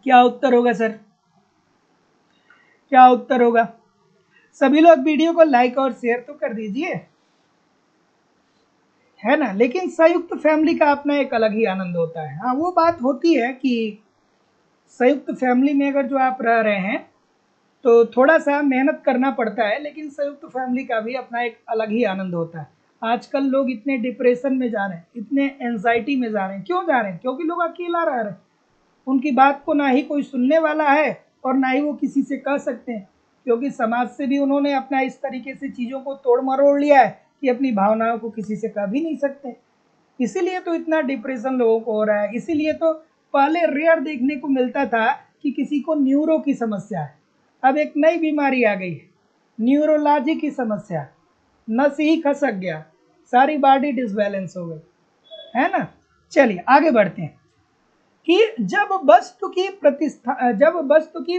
क्या उत्तर होगा सर, क्या उत्तर होगा, सभी लोग वीडियो को लाइक और शेयर तो कर दीजिए, है ना। लेकिन संयुक्त फैमिली का अपना एक अलग ही आनंद होता है। हाँ, वो बात होती है कि संयुक्त फैमिली में अगर जो आप रह रहे हैं तो थोड़ा सा मेहनत करना पड़ता है, लेकिन संयुक्त फैमिली का भी अपना एक अलग ही आनंद होता है। आजकल लोग इतने डिप्रेशन में जा रहे हैं, इतने एंजाइटी में जा रहे हैं, क्यों जा रहे हैं, क्योंकि लोग अकेला रह रहे हैं, उनकी बात को ना ही कोई सुनने वाला है और ना ही वो किसी से कह सकते हैं, क्योंकि समाज से भी उन्होंने अपना इस तरीके से चीज़ों को तोड़ मरोड़ लिया है कि अपनी भावनाओं को किसी से कह भी नहीं सकते। इसीलिए तो इतना डिप्रेशन लोगों को हो रहा है। इसीलिए तो पहले रेयर देखने को मिलता था कि किसी को न्यूरो की समस्या है, अब एक नई बीमारी आ गई है, न्यूरोलॉजी की समस्या, नस ही खसक गया, सारी बॉडी डिसबैलेंस हो गई, है ना। चलिए आगे बढ़ते हैं कि जब वस्तु की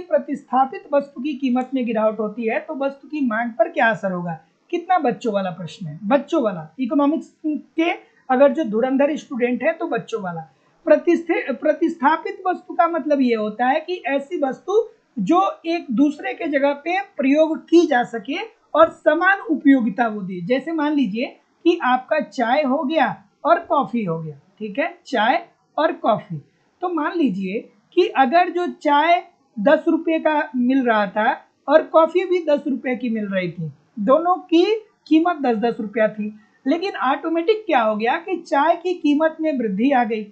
प्रतिस्थापित वस्तु की कीमत में गिरावट होती है तो वस्तु की मांग पर क्या असर होगा। कितना बच्चों वाला प्रश्न है, बच्चों वाला, इकोनॉमिक्स के अगर जो धुरंधर स्टूडेंट है तो बच्चों वाला। प्रतिस्थापित वस्तु का मतलब ये होता है कि ऐसी वस्तु जो एक दूसरे के जगह पे प्रयोग की जा सके और समान उपयोगिता वो दे। जैसे मान लीजिए कि आपका चाय हो गया और कॉफी हो गया, ठीक है, चाय और कॉफी। तो मान लीजिए कि अगर जो चाय 10 रुपये का मिल रहा था और कॉफी भी 10 रुपये की मिल रही थी, दोनों की कीमत 10-10 रुपया थी, लेकिन ऑटोमेटिक क्या हो गया कि चाय की कीमत में वृद्धि आ गई,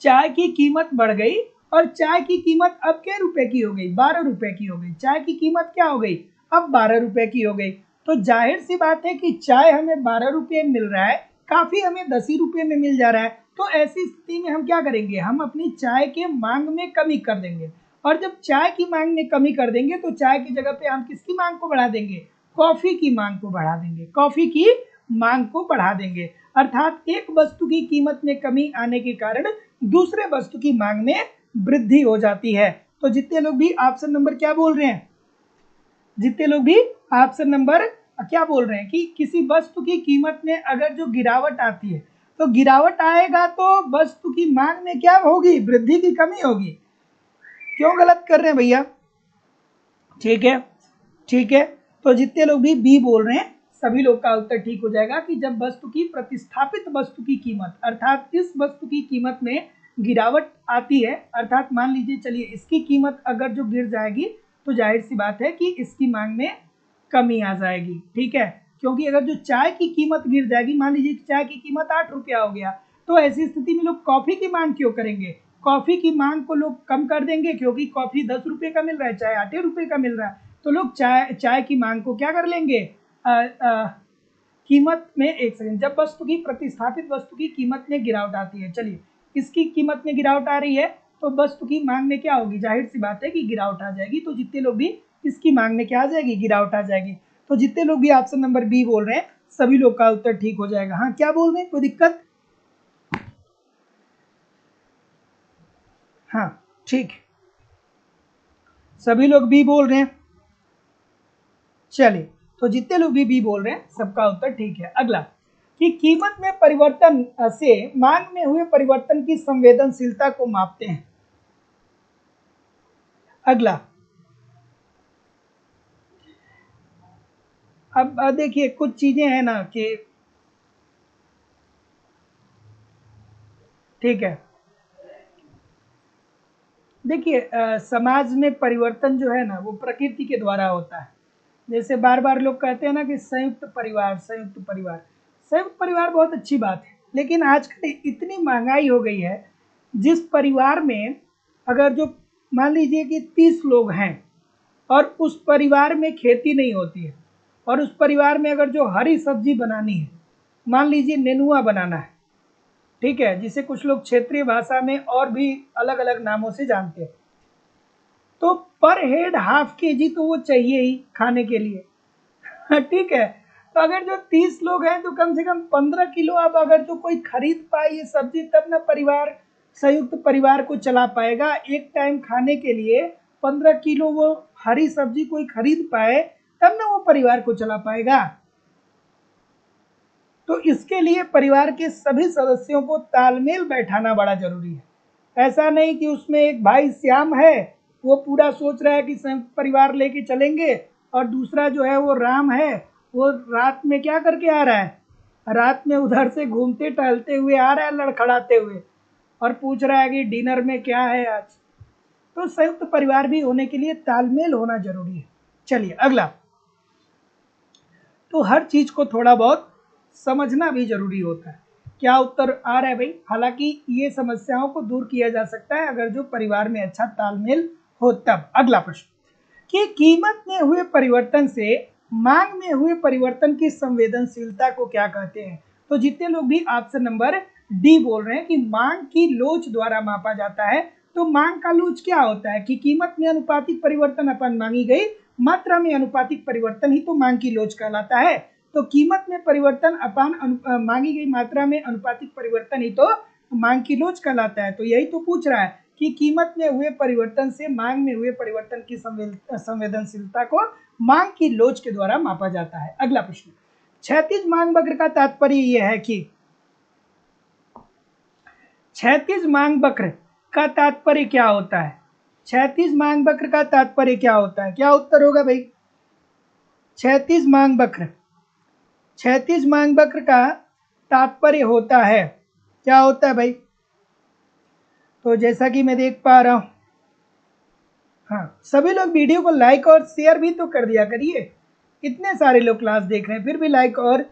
चाय की कीमत बढ़ गई और चाय की कीमत अब क्या रुपए की हो गई, 12 रुपए की हो गई। चाय की कीमत क्या हो गई, अब 12 रुपए की हो गई। तो जाहिर सी बात है कि चाय हमें 12 रुपये मिल रहा है, काफी हमें 10 ही रुपये में मिल जा रहा है। तो ऐसी स्थिति में हम क्या करेंगे, हम अपनी चाय के मांग में कमी कर देंगे, और जब चाय की मांग में कमी कर देंगे तो चाय की जगह पे हम किसकी मांग को बढ़ा देंगे, कॉफी की मांग को बढ़ा देंगे, कॉफी की मांग को बढ़ा देंगे। अर्थात एक वस्तु की कीमत में कमी आने के कारण दूसरे वस्तु की मांग में वृद्धि हो जाती है। तो जितने लोग भी ऑप्शन नंबर क्या बोल रहे हैं, जितने लोग भी ऑप्शन नंबर क्या बोल रहे हैं कि किसी वस्तु की कीमत में अगर जो गिरावट आती है तो गिरावट आएगा तो वस्तु की मांग में क्या होगी, वृद्धि की कमी होगी। क्यों गलत कर रहे हैं भैया, ठीक है, ठीक है। तो जितने लोग भी बी बोल रहे हैं सभी लोग का उत्तर ठीक हो जाएगा कि जब वस्तु की प्रतिस्थापित वस्तु की कीमत, अर्थात इस वस्तु की कीमत में गिरावट आती है, अर्थात मान लीजिए चलिए इसकी कीमत अगर जो गिर जाएगी तो जाहिर सी बात है कि इसकी मांग में कमी आ जाएगी, ठीक है। क्योंकि अगर जो चाय की कीमत गिर जाएगी, मान लीजिए चाय की कीमत 8 रुपया हो गया, तो ऐसी स्थिति में लोग कॉफी की मांग क्यों करेंगे, कॉफी की मांग को लोग कम कर देंगे, क्योंकि कॉफी 10 रुपये का मिल रहा है, चाय 8 रुपये का मिल रहा है। तो लोग चाय की मांग को क्या कर लेंगे, कीमत में, एक सेकंड, जब वस्तु की प्रतिस्थापित वस्तु की कीमत में गिरावट आती है, चलिए इसकी कीमत में गिरावट आ रही है तो वस्तु की मांग में क्या होगी, जाहिर सी बात है कि गिरावट आ जाएगी। तो जितने लोग भी इसकी मांग में क्या आ जाएगी, गिरावट आ जाएगी। तो जितने लोग भी ऑप्शन नंबर बी बोल रहे हैं सभी लोग का उत्तर ठीक हो जाएगा। हाँ, क्या बोल रहे हैं, कोई दिक्कत? हाँ ठीक, सभी लोग बी बोल रहे हैं। चलिए, तो जितने लोग भी बोल रहे हैं सबका उत्तर ठीक है। अगला, कि कीमत में परिवर्तन से मांग में हुए परिवर्तन की संवेदनशीलता को मापते हैं। अगला, अब देखिए कुछ चीजें हैं ना कि ठीक है, देखिए समाज में परिवर्तन जो है ना वो प्रकृति के द्वारा होता है। जैसे बार बार लोग कहते हैं ना कि संयुक्त परिवार, संयुक्त परिवार, संयुक्त परिवार बहुत अच्छी बात है, लेकिन आजकल इतनी महंगाई हो गई है, जिस परिवार में अगर जो मान लीजिए कि 30 लोग हैं और उस परिवार में खेती नहीं होती है, और उस परिवार में अगर जो हरी सब्जी बनानी है, मान लीजिए नेनुआ बनाना है, ठीक है, जिसे कुछ लोग क्षेत्रीय भाषा में और भी अलग अलग नामों से जानते हैं, तो पर हेड हाफ केजी तो वो चाहिए ही खाने के लिए। ठीक है, तो अगर जो 30 लोग हैं तो कम से कम 15 किलो अब अगर तो कोई खरीद पाए ये सब्जी, तब ना परिवार, संयुक्त परिवार को चला पाएगा। एक टाइम खाने के लिए 15 किलो वो हरी सब्जी कोई खरीद पाए तब ना वो परिवार को चला पाएगा। तो इसके लिए परिवार के सभी सदस्यों को तालमेल बैठाना बड़ा जरूरी है। ऐसा नहीं कि उसमें एक भाई श्याम है, वो पूरा सोच रहा है कि संयुक्त परिवार लेके चलेंगे, और दूसरा जो है वो राम है, वो रात में क्या करके आ रहा है, रात में उधर से घूमते टहलते हुए आ रहा है लड़खड़ाते हुए, और पूछ रहा है कि डिनर में क्या है आज। तो संयुक्त परिवार भी होने के लिए तालमेल होना जरूरी है। चलिए अगला, तो हर चीज को थोड़ा बहुत समझना भी जरूरी होता है। क्या उत्तर आ रहा है भाई? हालांकि ये समस्याओं को दूर किया जा सकता है अगर जो परिवार में अच्छा तालमेल हो तब। अगला प्रश्न, कि कीमत में हुए परिवर्तन से मांग में हुए परिवर्तन की संवेदनशीलता को क्या कहते हैं? तो जितने लोग भी ऑप्शन नंबर डी बोल रहे हैं कि मांग की लोच द्वारा मापा जाता है, तो मांग का लोच क्या होता है कि कीमत में अनुपातिक परिवर्तन अपन मांगी गई मात्रा में अनुपातिक परिवर्तन ही तो मांग की लोच कहलाता है। तो कीमत में परिवर्तन अपन मांगी गई मात्रा में अनुपातिक परिवर्तन ही तो मांग की लोच कहलाता है। तो यही तो पूछ रहा है कि कीमत में हुए परिवर्तन से मांग में हुए परिवर्तन की संवेदनशीलता को मांग की लोच के द्वारा मापा जाता है। अगला प्रश्न, क्षैतिज मांग वक्र का तात्पर्य यह है कि, क्षैतिज मांग वक्र का तात्पर्य क्या होता है? क्षैतिज मांग वक्र का तात्पर्य क्या होता है? क्या उत्तर होगा भाई? क्षैतिज मांग वक्र, क्षैतिज मांग वक्र का तात्पर्य होता है, क्या होता है भाई? तो जैसा कि मैं देख पा रहा हूं, हाँ, सभी लोग वीडियो को लाइक और शेयर भी तो कर दिया करिए। इतने सारे लोग क्लास देख रहे हैं फिर भी लाइक और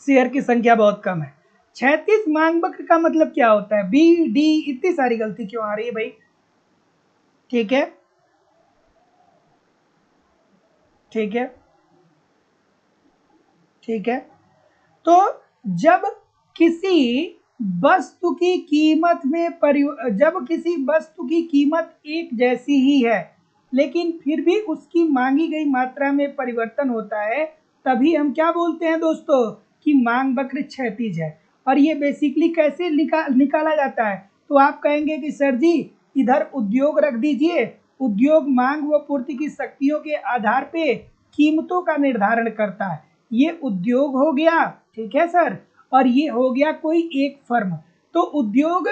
शेयर की संख्या बहुत कम है। क्षैतिज मांग वक्र का मतलब क्या होता है? बी डी इतनी सारी गलती क्यों आ रही है भाई? ठीक है, ठीक है, ठीक है, तो जब किसी वस्तु की कीमत में जब किसी वस्तु की कीमत एक जैसी ही है लेकिन फिर भी उसकी मांगी गई मात्रा में परिवर्तन होता है, तभी हम क्या बोलते हैं दोस्तों कि मांग वक्र क्षैतिज है। और ये बेसिकली कैसे निकाला जाता है? तो आप कहेंगे कि सर जी इधर उद्योग रख दीजिए, उद्योग मांग व पूर्ति की शक्तियों के आधार पे कीमतों का निर्धारण करता है। ये उद्योग हो गया, ठीक है सर, और ये हो गया कोई एक फर्म। तो उद्योग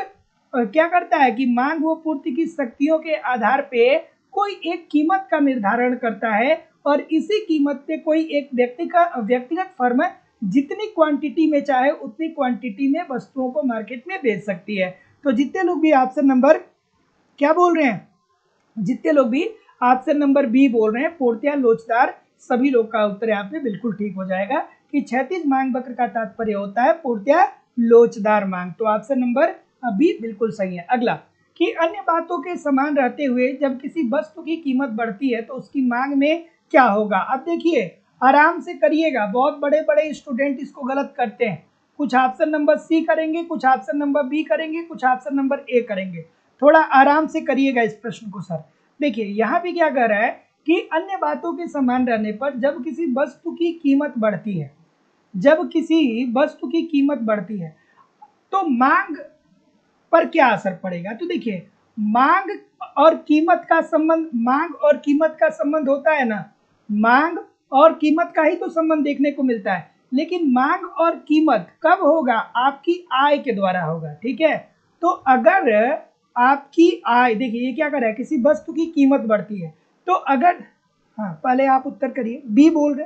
क्या करता है कि मांग व पूर्ति की शक्तियों के आधार पे कोई एक कीमत का निर्धारण करता है, और इसी कीमत पे कोई एक व्यक्तिगत फर्म जितनी क्वांटिटी में चाहे उतनी क्वांटिटी में वस्तुओं को मार्केट में बेच सकती है। तो जितने लोग भी ऑप्शन नंबर क्या बोल रहे हैं, जितने लोग भी ऑप्शन नंबर बी बोल रहे हैं पूर्णतया लोचदार, सभी लोग का उत्तर यहाँ पे बिल्कुल ठीक हो जाएगा कि क्षैतिज मांग वक्र का तात्पर्य होता है पूर्णतया लोचदार मांग। तो ऑप्शन नंबर बी बिल्कुल सही है। अगला, कि अन्य बातों के समान रहते हुए जब किसी वस्तु की कीमत बढ़ती है तो उसकी मांग में क्या होगा। अब देखिए आराम से करिएगा, बहुत बड़े बड़े स्टूडेंट इसको गलत करते हैं। कुछ ऑप्शन नंबर सी करेंगे, कुछ ऑप्शन नंबर बी करेंगे, कुछ ऑप्शन नंबर ए करेंगे। थोड़ा आराम से करिएगा इस प्रश्न को सर। देखिए यहाँ पे क्या कह रहा है कि अन्य बातों के समान रहने पर जब किसी वस्तु की कीमत बढ़ती है, जब किसी वस्तु की कीमत बढ़ती है तो मांग पर क्या असर पड़ेगा। तो देखिए मांग और कीमत का संबंध, मांग और कीमत का संबंध होता है ना, मांग और कीमत का ही तो संबंध देखने को मिलता है। लेकिन मांग और कीमत कब होगा, आपकी आय के द्वारा होगा। ठीक है, तो अगर आपकी आय, देखिए ये क्या कर रहा है, किसी वस्तु की कीमत बढ़ती है तो अगर, हाँ पहले आप उत्तर करिए, बी बोल रहे,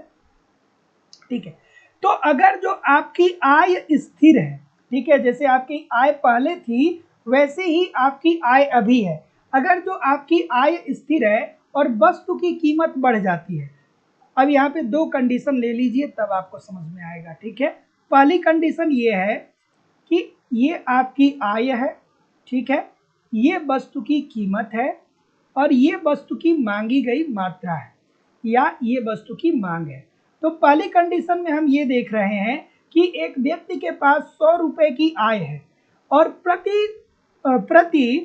ठीक है। तो अगर जो आपकी आय स्थिर है, ठीक है, जैसे आपकी आय पहले थी वैसे ही आपकी आय अभी है। अगर जो आपकी आय स्थिर है और वस्तु की कीमत बढ़ जाती है, अब यहाँ पे दो कंडीशन ले लीजिए तब आपको समझ में आएगा। ठीक है, पहली कंडीशन ये है कि ये आपकी आय है, ठीक है, ये वस्तु की कीमत है और ये वस्तु की मांगी गई मात्रा है या ये वस्तु की मांग है। तो पहली कंडीशन में हम ये देख रहे हैं कि एक व्यक्ति के पास 100 रुपए की आय है और प्रति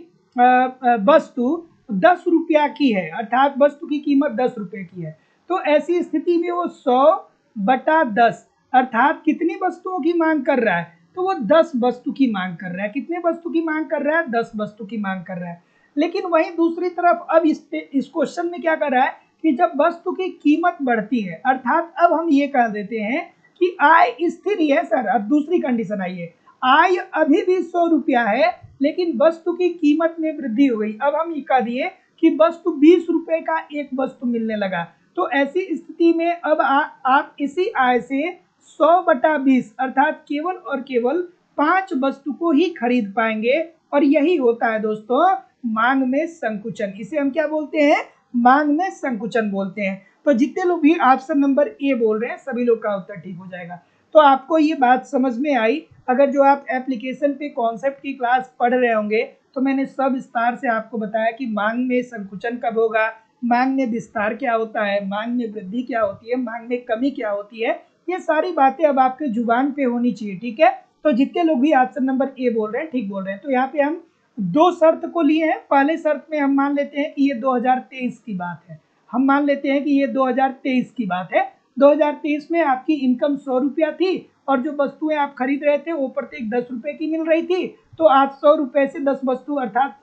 वस्तु 10 रुपया की है, अर्थात वस्तु की कीमत 10 रुपए की है। तो ऐसी स्थिति में वो 100/10 अर्थात कितनी वस्तुओं की मांग कर रहा है, तो वो 10 वस्तु की मांग कर रहा है। कितने वस्तु की मांग कर रहा है, 10 वस्तु की मांग कर रहा है। लेकिन वहीं दूसरी तरफ अब इस क्वेश्चन में क्या कर रहा है कि जब वस्तु की कीमत बढ़ती है, अर्थात अब हम ये कह देते हैं कि आय स्थिर ही है सर। अब दूसरी कंडीशन आई है, आय अभी भी 100 रुपया है लेकिन वस्तु की कीमत में वृद्धि हो गई। अब हम ये कह दिए कि वस्तु 20 रुपए का एक वस्तु मिलने लगा। तो ऐसी स्थिति में अब आप इसी आय से 100/20 अर्थात केवल और केवल 5 वस्तु को ही खरीद पाएंगे। और यही होता है दोस्तों मांग में संकुचन। इसे हम क्या बोलते हैं, मांग में संकुचन बोलते हैं। तो जितने लोग भी ऑप्शन नंबर ए बोल रहे हैं सभी लोग का उत्तर ठीक हो जाएगा। तो आपको ये बात समझ में आई। अगर जो आप एप्लीकेशन पे कॉन्सेप्ट की क्लास पढ़ रहे होंगे तो मैंने सब विस्तार से आपको बताया कि मांग में संकुचन कब होगा, मांग में विस्तार क्या होता है, मांग में वृद्धि क्या होती है, मांग में कमी क्या होती है। ये सारी बातें अब आपके जुबान पे होनी चाहिए। ठीक है, तो जितने लोग भी ऑप्शन नंबर ए बोल रहे हैं ठीक बोल रहे हैं। तो यहाँ पे हम दो शर्त को लिए हैं। पहले शर्त में हम मान लेते हैं कि ये 2023 की बात है, हम मान लेते हैं कि ये 2023 की बात है। 2023 में आपकी इनकम 100 रुपया थी और जो वस्तुएं आप खरीद रहे थे वो प्रत्येक 10 रुपए की मिल रही थी। तो आप 100 रुपए से 10 वस्तु अर्थात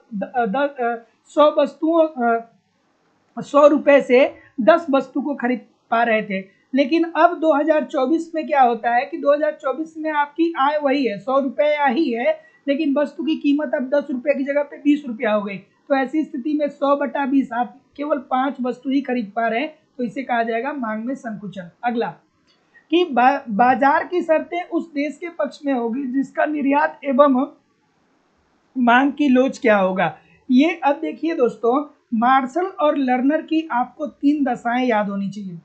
100 वस्तुओं 100 रुपए से 10 वस्तु को खरीद पा रहे थे। लेकिन अब 2024 में क्या होता है कि 2024 में आपकी आय वही है, 100 रुपया ही है, लेकिन वस्तु की कीमत अब 10 रुपये की जगह पे 20 रुपया हो गई। तो ऐसी स्थिति में 100/20 आप केवल 5 वस्तु ही खरीद पा रहे हैं, तो इसे कहा जाएगा मांग में संकुचन। अगला कि बाजार की शर्तें उस देश के पक्ष में होगी जिसका निर्यात एवं मांग की लोच क्या होगा। ये अब देखिए दोस्तों, मार्शल और लर्नर की आपको 3 दशाएं याद होनी चाहिए।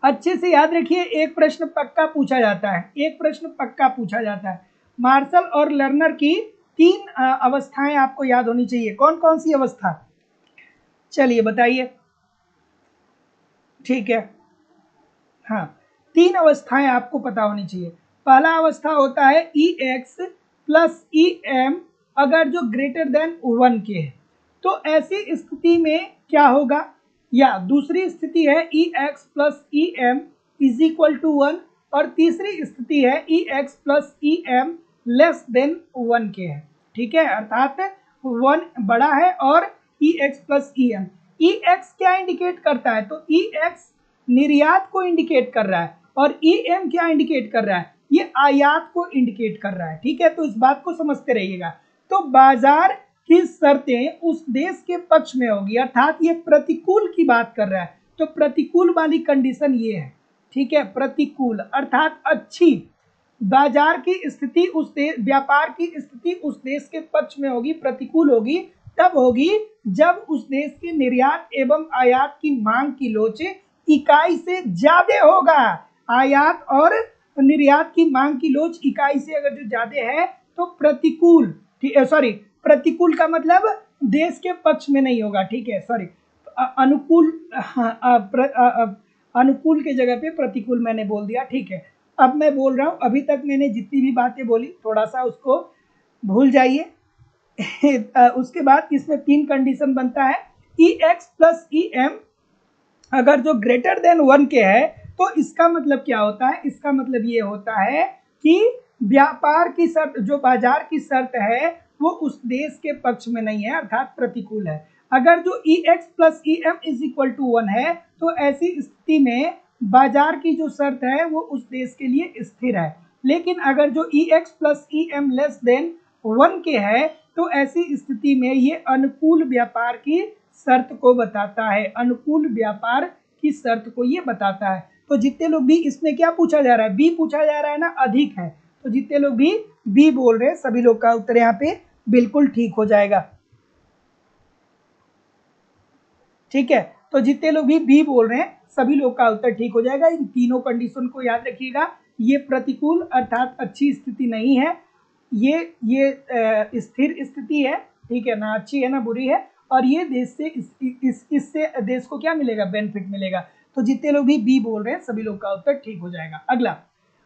अच्छे से याद रखिए, एक प्रश्न पक्का पूछा जाता है, एक प्रश्न पक्का पूछा जाता है। मार्शल और लर्नर की 3 अवस्थाएं आपको याद होनी चाहिए। कौन कौन सी अवस्था, चलिए बताइए। ठीक है, हाँ 3 अवस्थाएं आपको पता होनी चाहिए। पहला अवस्था होता है EX + EM अगर जो ग्रेटर देन 1 के है, तो ऐसी स्थिति में क्या होगा। या दूसरी स्थिति है EX + EM = 1 और तीसरी स्थिति है EX + EM <1 के है। ठीक है, अर्थात 1 बड़ा है और EX + EM। EX क्या इंडिकेट करता है, तो EX निर्यात को इंडिकेट कर रहा है और EM क्या इंडिकेट कर रहा है, ये आयात को इंडिकेट कर रहा है। ठीक है, तो इस बात को समझते रहिएगा। तो बाजार की शर्तें उस देश के पक्ष में होगी, अर्थात ये प्रतिकूल की बात कर रहा है। तो प्रतिकूल वाली कंडीशन ये है। ठीक है, प्रतिकूल अर्थात अच्छी बाजार की स्थिति उस देश, व्यापार की स्थिति उस देश के पक्ष में होगी। प्रतिकूल होगी तब होगी जब उस देश के निर्यात एवं आयात की मांग की लोच इकाई से ज्यादा होगा। आयात और निर्यात की मांग की लोच इकाई से अगर जो ज्यादा है तो प्रतिकूल, सॉरी प्रतिकूल का मतलब देश के पक्ष में नहीं होगा, ठीक है, सॉरी, अनुकूल, अनुकूल के जगह पे प्रतिकूल मैंने बोल दिया, ठीक है। अब मैं बोल रहा हूँ, अभी तक मैंने जितनी भी बातें बोली थोड़ा सा उसको भूल जाइए। उसके बाद इसमें 3 कंडीशन बनता है। ई एक्स प्लस ई एम अगर जो ग्रेटर देन 1 के है तो इसका मतलब क्या होता है, इसका मतलब ये होता है कि व्यापार की शर्त, जो बाजार की शर्त है वो उस देश के पक्ष में नहीं है, अर्थात प्रतिकूल है। अगर जो e x plus e m is equal to 1 है तो ऐसी स्थिति में बाजार की जो शर्त है वो उस देश के लिए स्थिर है। लेकिन अगर जो e x plus e m less than 1 के है तो ऐसी स्थिति में ये अनुकूल व्यापार की शर्त को बताता है, अनुकूल व्यापार की शर्त को ये बताता है। तो जितने लोग भी, इसमें क्या पूछा जा रहा है, बी पूछा जा रहा है ना, अधिक है, तो जितने लोग भी बी बोल रहे हैं सभी लोग का उत्तर यहाँ पे बिल्कुल ठीक हो जाएगा, ठीक है। तो जितने लोग भी बी बोल रहे हैं सभी लोग का उत्तर ठीक हो जाएगा। इन तीनों कंडीशन को याद रखिएगा। ये प्रतिकूल अर्थात अच्छी स्थिति नहीं है, ये स्थिर स्थिति है, ठीक है ना, अच्छी है ना बुरी है, और ये देश से इससे देश को क्या मिलेगा, बेनिफिट मिलेगा। तो जितने लोग भी बी बोल रहे हैं सभी लोग का उत्तर ठीक हो जाएगा। अगला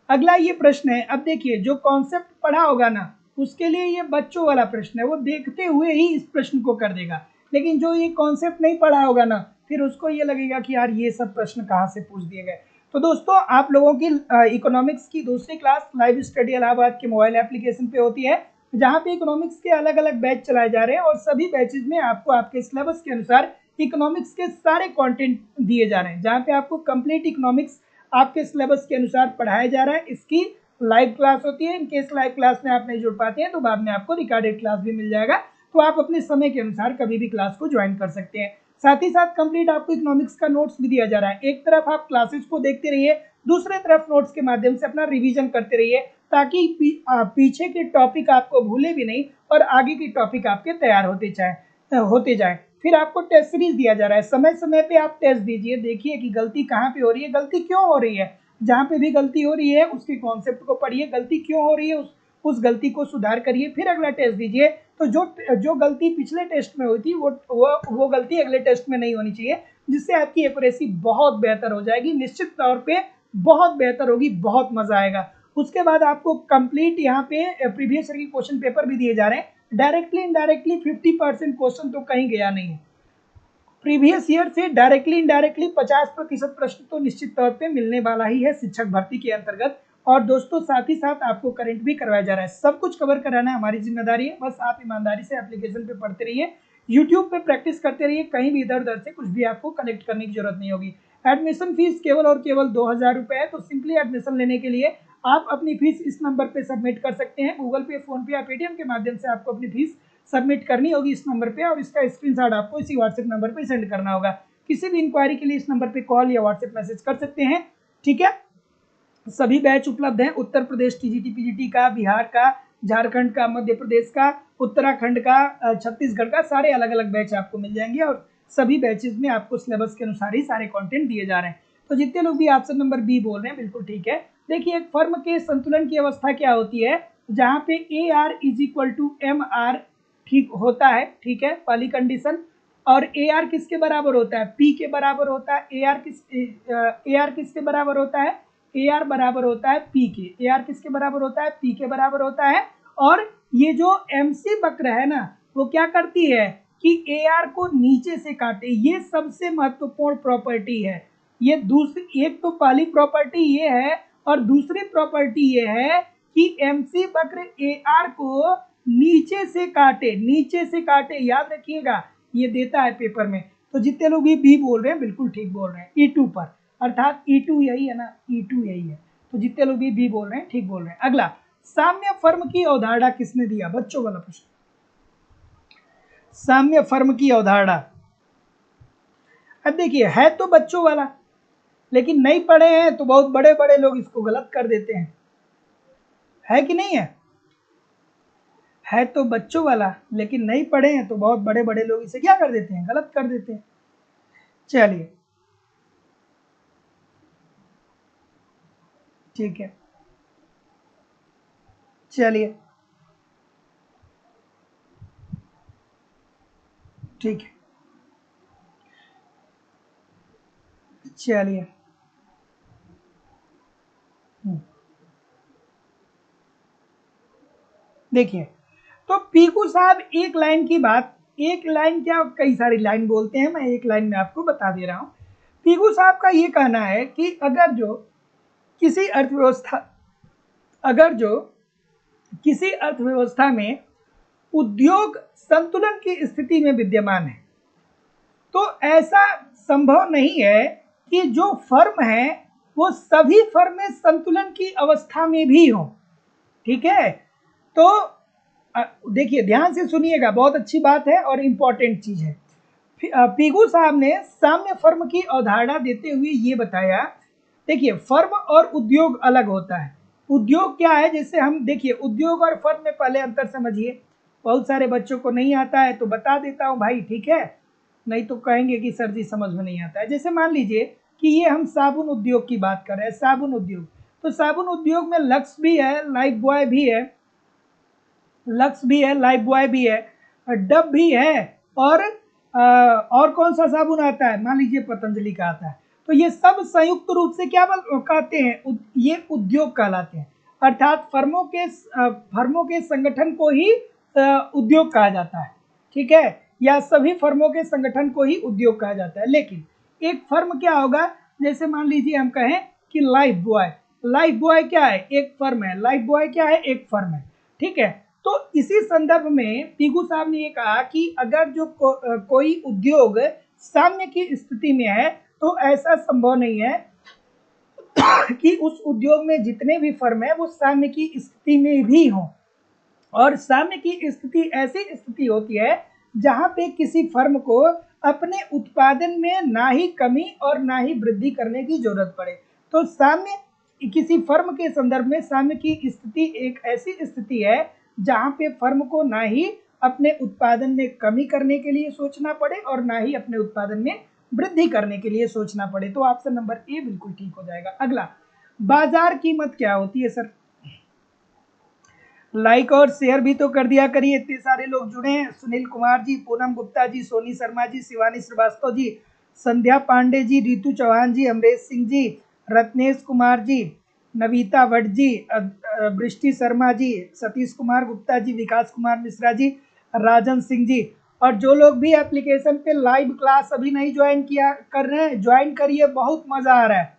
अगला ये प्रश्न है, अब देखिए जो कॉन्सेप्ट पढ़ा होगा ना उसके लिए ये बच्चों वाला प्रश्न है, वो देखते हुए ही इस प्रश्न को कर देगा। लेकिन जो ये कॉन्सेप्ट नहीं पढ़ा होगा ना फिर उसको ये लगेगा कि यार ये सब प्रश्न कहाँ से पूछ दिए गए। तो दोस्तों आप लोगों की इकोनॉमिक्स की दूसरी क्लास लाइव स्टडी इलाहाबाद के मोबाइल एप्लीकेशन पे होती है, जहाँ पे इकोनॉमिक्स के अलग अलग बैच चलाए जा रहे हैं और सभी बैचेज में आपको आपके सिलेबस के अनुसार इकोनॉमिक्स के सारे कंटेंट दिए जा रहे हैं, जहाँ पे आपको कंप्लीट इकोनॉमिक्स आपके सिलेबस के अनुसार पढ़ाया जा रहा है। इसकी लाइव क्लास होती है, इनकेस लाइव क्लास में आप नहीं जुड़ पाते हैं तो बाद में आपको रिकॉर्डेड क्लास भी मिल जाएगा, तो आप अपने समय के अनुसार कभी भी क्लास को ज्वाइन कर सकते हैं। साथ ही साथ कंप्लीट आपको इकोनॉमिक्स का नोट्स भी दिया जा रहा है। एक तरफ आप क्लासेस को देखते रहिए, दूसरे तरफ नोट्स के माध्यम से अपना रिवीजन करते रहिए, ताकि पीछे के टॉपिक आपको भूले भी नहीं और आगे की टॉपिक आपके तैयार होते जाए। फिर आपको टेस्ट सीरीज दिया जा रहा है, समय समय पे आप टेस्ट दीजिए, देखिए कि गलती कहाँ पे हो रही है, गलती क्यों हो रही है, जहाँ पे भी गलती हो रही है उसके कॉन्सेप्ट को पढ़िए, गलती क्यों हो रही है उस गलती को सुधार करिए, फिर अगला टेस्ट दीजिए। तो जो गलती पिछले टेस्ट में हुई थी वो गलती अगले टेस्ट में नहीं होनी चाहिए, जिससे आपकी एक्यूरेसी बहुत बेहतर हो जाएगी, निश्चित तौर पे बहुत बेहतर होगी, बहुत मजा आएगा। उसके बाद आपको कंप्लीट यहाँ पे प्रीवियस ईयर की क्वेश्चन पेपर भी दिए जा रहे हैं, डायरेक्टली इनडायरेक्टली 50% क्वेश्चन तो कहीं गया नहीं है, प्रीवियस ईयर से डायरेक्टली इनडायरेक्टली 50% प्रश्न तो निश्चित तौर पे मिलने वाला ही है शिक्षक भर्ती के अंतर्गत। और दोस्तों साथ ही साथ आपको करंट भी करवाया जा रहा है, सब कुछ कवर कराना हमारी जिम्मेदारी है, बस आप ईमानदारी से एप्लीकेशन पे पढ़ते रहिए, यूट्यूब पे प्रैक्टिस करते रहिए, कहीं भी इधर उधर से कुछ भी आपको कलेक्ट करने की जरूरत नहीं होगी। एडमिशन फीस केवल और केवल 2000 रुपये है, तो सिंपली एडमिशन लेने के लिए आप अपनी फीस इस नंबर पे सबमिट कर सकते हैं, गूगल पे, फोन पे या पेटीएम के माध्यम से आपको अपनी फीस सबमिट करनी होगी इस नंबर पे, और इसका स्क्रीनशॉट आपको इसी व्हाट्सएप नंबर पे सेंड करना होगा। किसी भी इंक्वायरी के लिए इस नंबर पे कॉल या व्हाट्सएप मैसेज कर सकते हैं, ठीक है। सभी बैच उपलब्ध हैं, उत्तर प्रदेश टीजीटी पीजीटी का, बिहार का, झारखंड का, मध्य प्रदेश का, उत्तराखंड का, छत्तीसगढ़ का, सारे अलग अलग बैच आपको मिल जाएंगे और सभी बैचेस में आपको सिलेबस के अनुसार ही सारे कंटेंट दिए जा रहे हैं। तो जितने लोग भी ऑप्शन नंबर बी बोल रहे हैं बिल्कुल ठीक है। देखिए एक फर्म के संतुलन की अवस्था क्या होती है, जहाँ पे A R is equal to M R ठीक होता है, ठीक है, पहली कंडीशन। और ए आर किसके बराबर होता है, पी के बराबर होता है। ए आर किसके बराबर होता है, ए आर बराबर होता है पी के। ए आर किसके बराबर होता है, पी के बराबर होता है। और ये जो एम सी वक्र है ना वो क्या करती है कि ए आर को नीचे से काटे, ये सबसे महत्वपूर्ण प्रॉपर्टी है। ये दूसरी, एक तो पहली प्रॉपर्टी ये है और दूसरी प्रॉपर्टी ये है कि एम सी वक्र ए आर को नीचे से काटे, नीचे से काटे, याद रखिएगा ये देता है पेपर में। तो जितने लोग भी बी बोल रहे हैं बिल्कुल ठीक बोल रहे हैं, E2 पर, अर्थात E2 यही है ना, E2 यही है। तो जितने लोग भी बी बोल रहे हैं ठीक बोल रहे हैं। अगला, साम्य फर्म की अवधारणा किसने दिया, बच्चों वाला प्रश्न। साम्य फर्म की अवधारणा, अब देखिए है तो बच्चों वाला, लेकिन नहीं पढ़े हैं तो बहुत बड़े बड़े लोग इसको गलत कर देते हैं, है कि नहीं है तो बच्चों वाला लेकिन नहीं पढ़े हैं तो बहुत बड़े बड़े लोग इसे क्या कर देते हैं, गलत कर देते हैं। चलिए ठीक है, चलिए ठीक है, चलिए। देखिए, तो पीकू साहब एक लाइन की बात, एक लाइन क्या कई सारी लाइन बोलते हैं, मैं एक लाइन में आपको बता दे रहा हूं। पीकू साहब का ये कहना है कि किसी अर्थव्यवस्था अगर जो किसी अर्थव्यवस्था में उद्योग संतुलन की स्थिति में विद्यमान है, तो ऐसा संभव नहीं है कि जो फर्म है वो सभी फर्में संतुलन की अवस्था में भी हो। ठीक है, तो देखिए ध्यान से सुनिएगा, बहुत अच्छी बात है और इंपॉर्टेंट चीज है। पीगू साहब ने साम्य फर्म की अवधारणा देते हुए ये बताया, देखिए फर्म और उद्योग अलग होता है। उद्योग क्या है, जैसे हम देखिए उद्योग और फर्म में पहले अंतर समझिए। बहुत सारे बच्चों को नहीं आता है तो बता देता हूं भाई, ठीक है, नहीं तो कहेंगे कि सर जी समझ में नहीं आता है। जैसे मान लीजिए कि ये हम साबुन उद्योग की बात कर रहे हैं, साबुन उद्योग, तो साबुन उद्योग में लक्स भी है, लाइफ बॉय भी है, लक्स भी है, लाइफ बॉय भी है, डब भी है, और कौन सा साबुन आता है, मान लीजिए पतंजलि का आता है। तो ये सब संयुक्त रूप से क्या कहते हैं, ये उद्योग कहलाते हैं। अर्थात फर्मों के संगठन को ही उद्योग कहा जाता है। ठीक है, या सभी फर्मों के संगठन को ही उद्योग कहा जाता है। लेकिन एक फर्म क्या होगा, जैसे मान लीजिए हम कहें कि लाइफ बॉय, लाइफ बॉय क्या है, एक फर्म है, लाइफ बॉय क्या है, एक फर्म है। ठीक है, तो इसी संदर्भ में पीगू साहब ने ये कहा कि अगर कोई उद्योग साम्य की स्थिति में है तो ऐसा संभव नहीं है कि उस उद्योग में जितने भी फर्म है वो साम्य की स्थिति में भी हों। और साम्य की स्थिति ऐसी स्थिति होती है जहां पे किसी फर्म को अपने उत्पादन में ना ही कमी और ना ही वृद्धि करने की जरूरत पड़े। तो साम्य किसी फर्म के संदर्भ में साम्य की स्थिति एक ऐसी स्थिति है जहां पे फर्म को ना ही अपने उत्पादन में कमी करने के लिए सोचना पड़े और ना ही अपने उत्पादन में वृद्धि करने के लिए सोचना पड़े। तो ऑप्शन नंबर ए बिल्कुल ठीक हो जाएगा। अगला, बाजार कीमत क्या होती है सर? लाइक और शेयर भी तो कर दिया करिए, इतने सारे लोग जुड़े हैं। सुनील कुमार जी, पूनम गुप्ता जी, सोनी शर्मा जी, शिवानी श्रीवास्तव जी, संध्या पांडे जी, रितु चौहान जी, अमरेश सिंह जी, रत्नेश कुमार जी, नवीता भट्ट जी, वृष्टि शर्मा जी, सतीश कुमार गुप्ता जी, विकास कुमार मिश्रा जी, राजन सिंह जी। और जो लोग भी एप्लीकेशन पे लाइव क्लास अभी नहीं ज्वाइन किया कर रहे हैं, ज्वाइन करिए, बहुत मजा आ रहा है।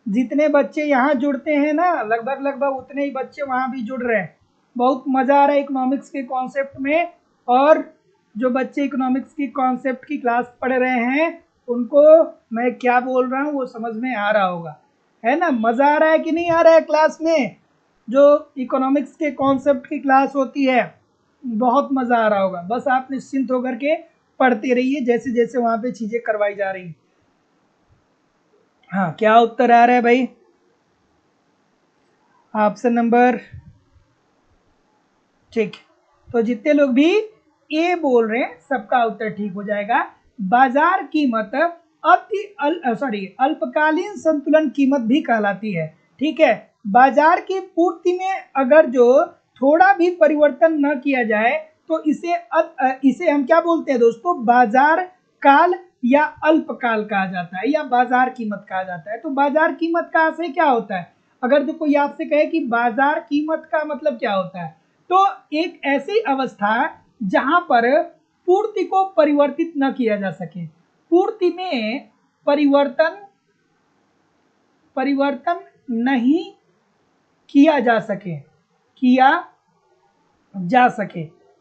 जितने बच्चे यहाँ जुड़ते हैं ना, लगभग उतने ही बच्चे वहाँ भी जुड़ रहे हैं। बहुत मज़ा आ रहा है इकोनॉमिक्स के कॉन्सेप्ट में। और जो बच्चे इकोनॉमिक्स की कॉन्सेप्ट की क्लास पढ़ रहे हैं उनको मैं क्या बोल रहा हूँ वो समझ में आ रहा होगा, है ना? मज़ा आ रहा है कि नहीं आ रहा है क्लास में? जो इकोनॉमिक्स के कॉन्सेप्ट की क्लास होती है बहुत मज़ा आ रहा होगा। बस आप निश्चिंत होकर के पढ़ते रहिए जैसे जैसे वहाँ पे चीज़ें करवाई जा रही हैं। हाँ, क्या उत्तर आ रहा है भाई? ऑप्शन नंबर, ठीक, तो जितने लोग भी ए बोल रहे हैं सबका उत्तर ठीक हो जाएगा। बाजार कीमत अल्पकालीन संतुलन कीमत भी कहलाती है। ठीक है, बाजार की पूर्ति में अगर जो थोड़ा भी परिवर्तन न किया जाए तो इसे हम क्या बोलते हैं दोस्तों, बाजार काल या अल्पकाल कहा जाता है या बाजार कीमत कहा जाता है। तो बाजार कीमत का आशय क्या होता है? अगर जो कोई आपसे कहे कि बाजार कीमत का मतलब क्या होता है, तो एक ऐसी अवस्था जहां पर पूर्ति को परिवर्तित न किया जा सके, पूर्ति में परिवर्तन नहीं किया जा सके।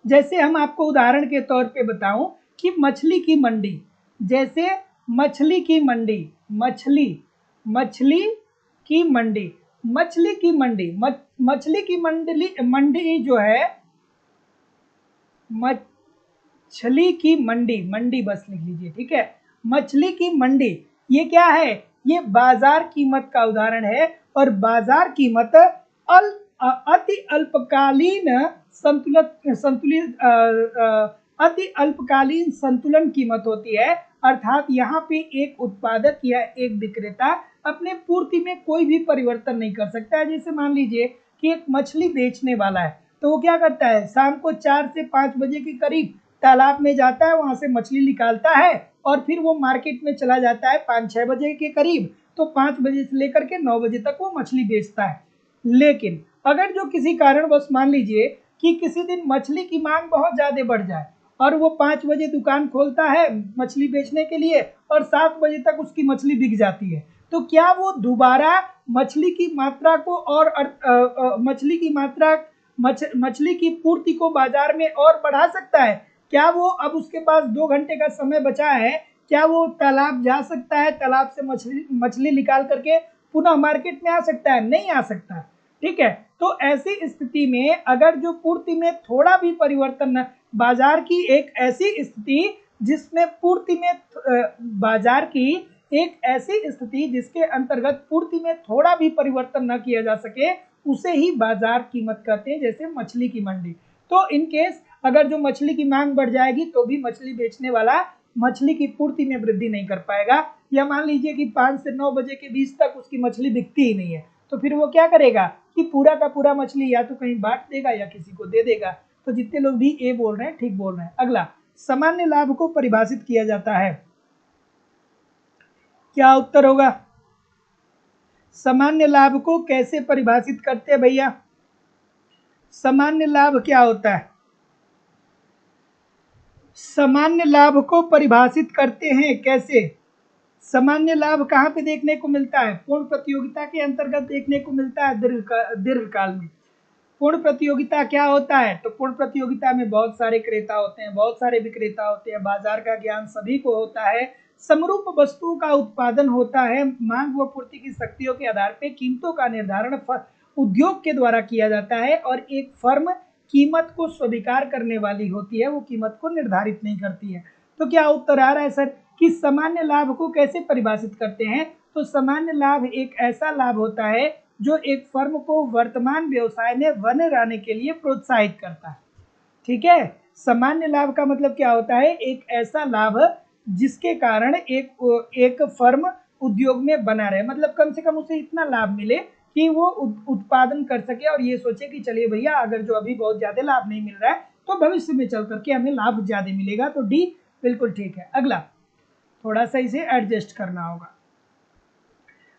जैसे हम आपको उदाहरण के तौर पे बताऊं कि मछली की मंडी, जैसे मछली की मंडी, मछली की मंडी, मछली की मंडी, मछली की मंडी जो है, मछली की मंडी बस लिख लीजिए, ठीक है। मछली की मंडी ये क्या है? ये बाजार कीमत का उदाहरण है। और बाजार कीमत अति अल्पकालीन अति अल्पकालीन संतुलन कीमत होती है। अर्थात यहाँ पे एक उत्पादक या एक विक्रेता अपने पूर्ति में कोई भी परिवर्तन नहीं कर सकता है। जैसे मान लीजिए कि एक मछली बेचने वाला है तो वो क्या करता है, शाम को 4 से 5 बजे के करीब तालाब में जाता है, वहां से मछली निकालता है और फिर वो मार्केट में चला जाता है 5-6 बजे के करीब। तो 5 बजे से लेकर के 9 बजे तक वो मछली बेचता है। लेकिन अगर जो किसी कारणवश मान लीजिए कि किसी दिन मछली की मांग बहुत ज्यादा बढ़ जाए और वो 5 बजे दुकान खोलता है मछली बेचने के लिए और 7 बजे तक उसकी मछली बिक जाती है, तो क्या वो दोबारा मछली की मात्रा को और मछली की पूर्ति को बाजार में और बढ़ा सकता है? क्या वो अब उसके पास 2 घंटे का समय बचा है, क्या वो तालाब जा सकता है, तालाब से मछली निकाल करके पुनः मार्केट में आ सकता है? नहीं आ सकता। ठीक है, तो ऐसी स्थिति में अगर जो पूर्ति में थोड़ा भी परिवर्तन, बाजार की एक ऐसी स्थिति जिसमें पूर्ति में बाजार की एक ऐसी स्थिति जिसके अंतर्गत पूर्ति में थोड़ा भी परिवर्तन न किया जा सके, उसे ही बाजार कीमत कहते हैं, जैसे मछली की मंडी। तो इन केस अगर जो मछली की मांग बढ़ जाएगी तो भी मछली बेचने वाला मछली की पूर्ति में वृद्धि नहीं कर पाएगा, या मान लीजिए कि 5 से 9 बजे के बीच तक उसकी मछली बिकती ही नहीं है, तो फिर वो क्या करेगा कि पूरा का पूरा मछली या तो कहीं बांट देगा या किसी को दे देगा। तो जितने लोग भी ए बोल रहे हैं ठीक बोल रहे हैं। अगला, सामान्य लाभ को परिभाषित किया जाता है, क्या उत्तर होगा? सामान्य लाभ को कैसे परिभाषित करते हैं भैया? सामान्य लाभ क्या होता है? सामान्य लाभ को परिभाषित करते हैं कैसे? सामान्य लाभ कहाँ पे देखने को मिलता है? पूर्ण प्रतियोगिता के अंतर्गत देखने को मिलता है दीर्घकाल में। पूर्ण प्रतियोगिता क्या होता है? तो पूर्ण प्रतियोगिता में बहुत सारे क्रेता होते हैं, बहुत सारे विक्रेता होते हैं, बाजार का ज्ञान सभी को होता है, समरूप वस्तुओं का उत्पादन होता है, मांग व पूर्ति की शक्तियों के आधार पर कीमतों का निर्धारण उद्योग के द्वारा किया जाता है और एक फर्म कीमत को स्वीकार करने वाली होती है, वो कीमत को निर्धारित नहीं करती है। तो क्या उत्तर आ रहा है सर कि सामान्य लाभ को कैसे परिभाषित करते हैं? तो सामान्य लाभ एक ऐसा लाभ होता है जो एक फर्म को वर्तमान व्यवसाय में बने रहने के लिए प्रोत्साहित करता है। ठीक है, सामान्य लाभ का मतलब क्या होता है? एक ऐसा लाभ जिसके कारण एक फर्म उद्योग में बना रहे, मतलब कम से कम उसे इतना लाभ मिले कि वो उत्पादन कर सके और ये सोचे कि चलिए भैया अगर जो अभी बहुत ज्यादा लाभ नहीं मिल रहा है तो भविष्य में चल करके हमें लाभ ज्यादा मिलेगा। तो डी बिल्कुल ठीक है। अगला, थोड़ा सा इसे एडजस्ट करना होगा,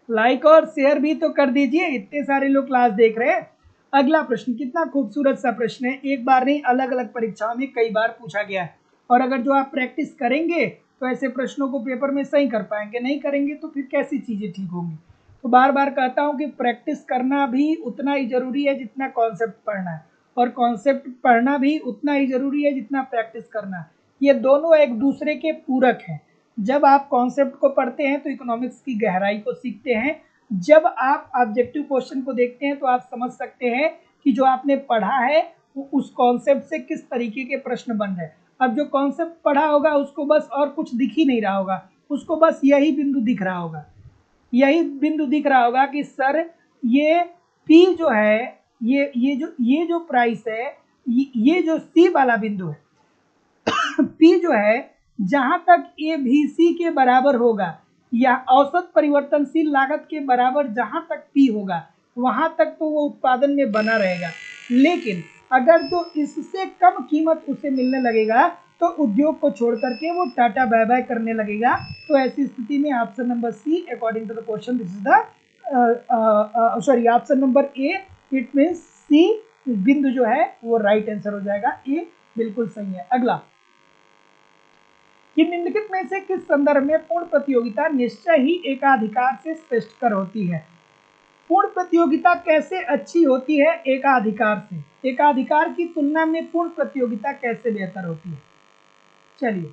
लाइक और शेयर भी तो कर दीजिए, इतने सारे लोग क्लास देख रहे हैं। अगला प्रश्न कितना खूबसूरत सा प्रश्न है, एक बार नहीं अलग अलग परीक्षाओं में कई बार पूछा गया है, और अगर जो आप प्रैक्टिस करेंगे तो ऐसे प्रश्नों को पेपर में सही कर पाएंगे, नहीं करेंगे तो फिर कैसी चीजें ठीक होंगी। तो बार बार कहता हूं कि प्रैक्टिस करना भी उतना ही जरूरी है जितना कॉन्सेप्ट पढ़ना है, और कॉन्सेप्ट पढ़ना भी उतना ही जरूरी है जितना प्रैक्टिस करना है। ये दोनों एक दूसरे के पूरक हैं। जब आप कॉन्सेप्ट को पढ़ते हैं तो इकोनॉमिक्स की गहराई को सीखते हैं, जब आप ऑब्जेक्टिव क्वेश्चन को देखते हैं तो आप समझ सकते हैं कि जो आपने पढ़ा है वो उस कॉन्सेप्ट से किस तरीके के प्रश्न बन रहे हैं। अब जो कॉन्सेप्ट पढ़ा होगा उसको बस और कुछ दिख ही नहीं रहा होगा, उसको बस यही बिंदु दिख रहा होगा, यही बिंदु दिख रहा होगा कि सर ये पी जो है, ये जो प्राइस है, ये जो सी वाला बिंदु है पी जो है जहां तक ए भी सी के बराबर होगा या औसत परिवर्तनशील लागत के बराबर जहां तक पी होगा वहां तक तो वो उत्पादन में बना रहेगा, लेकिन अगर जो इससे कम कीमत उसे मिलने लगेगा तो उद्योग को छोड़ करके वो टाटा बाय बाय करने लगेगा। तो ऐसी स्थिति में option number C according to the question this is the sorry option number A it means C बिंदु जो है वो राइट आंसर हो जाएगा, ए बिल्कुल सही है। अगला, कि निम्नलिखित में से किस संदर्भ में पूर्ण प्रतियोगिता निश्चय ही एकाधिकार से श्रेष्ठकर होती है? पूर्ण प्रतियोगिता कैसे अच्छी होती है एकाधिकार से? एकाधिकार की तुलना में पूर्ण प्रतियोगिता कैसे बेहतर होती है? चलिए,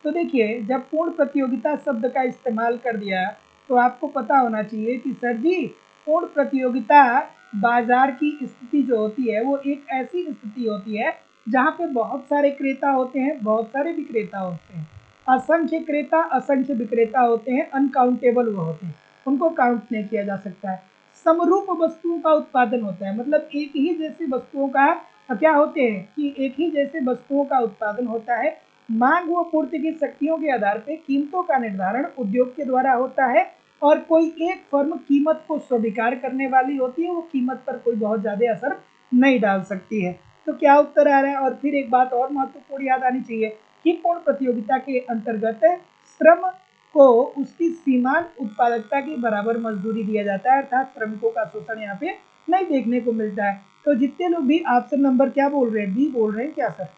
तो देखिए जब पूर्ण प्रतियोगिता शब्द का इस्तेमाल कर दिया तो आपको पता होना चाहिए कि सर जी पूर्ण प्रतियोगिता बाजार की स्थिति जो होती है वो एक ऐसी स्थिति होती है जहाँ पे बहुत सारे क्रेता होते हैं, बहुत सारे विक्रेता होते हैं, असंख्य क्रेता असंख्य विक्रेता होते हैं, अनकाउंटेबल वो होते हैं, उनको काउंट नहीं किया जा सकता है। समरूप वस्तुओं का उत्पादन होता है, मतलब एक ही जैसी वस्तुओं का क्या होते हैं कि एक ही जैसे वस्तुओं का उत्पादन होता है। मांग व पूर्ति की शक्तियों के आधार पर कीमतों का निर्धारण उद्योग के द्वारा होता है और कोई एक फर्म कीमत को स्वीकार करने वाली होती है, वो कीमत पर कोई बहुत ज्यादा असर नहीं डाल सकती है। तो क्या उत्तर आ रहा है? और फिर एक बात और महत्वपूर्ण याद आनी चाहिए कि पूर्ण प्रतियोगिता के अंतर्गत श्रम को उसकी सीमांत उत्पादकता की बराबर मजदूरी दिया जाता है, अर्थात श्रमिकों का शोषण यहाँ पे नहीं देखने को मिलता है। तो जितने लोग भी ऑप्शन नंबर क्या बोल रहे हैं, बी बोल रहे हैं क्या सर?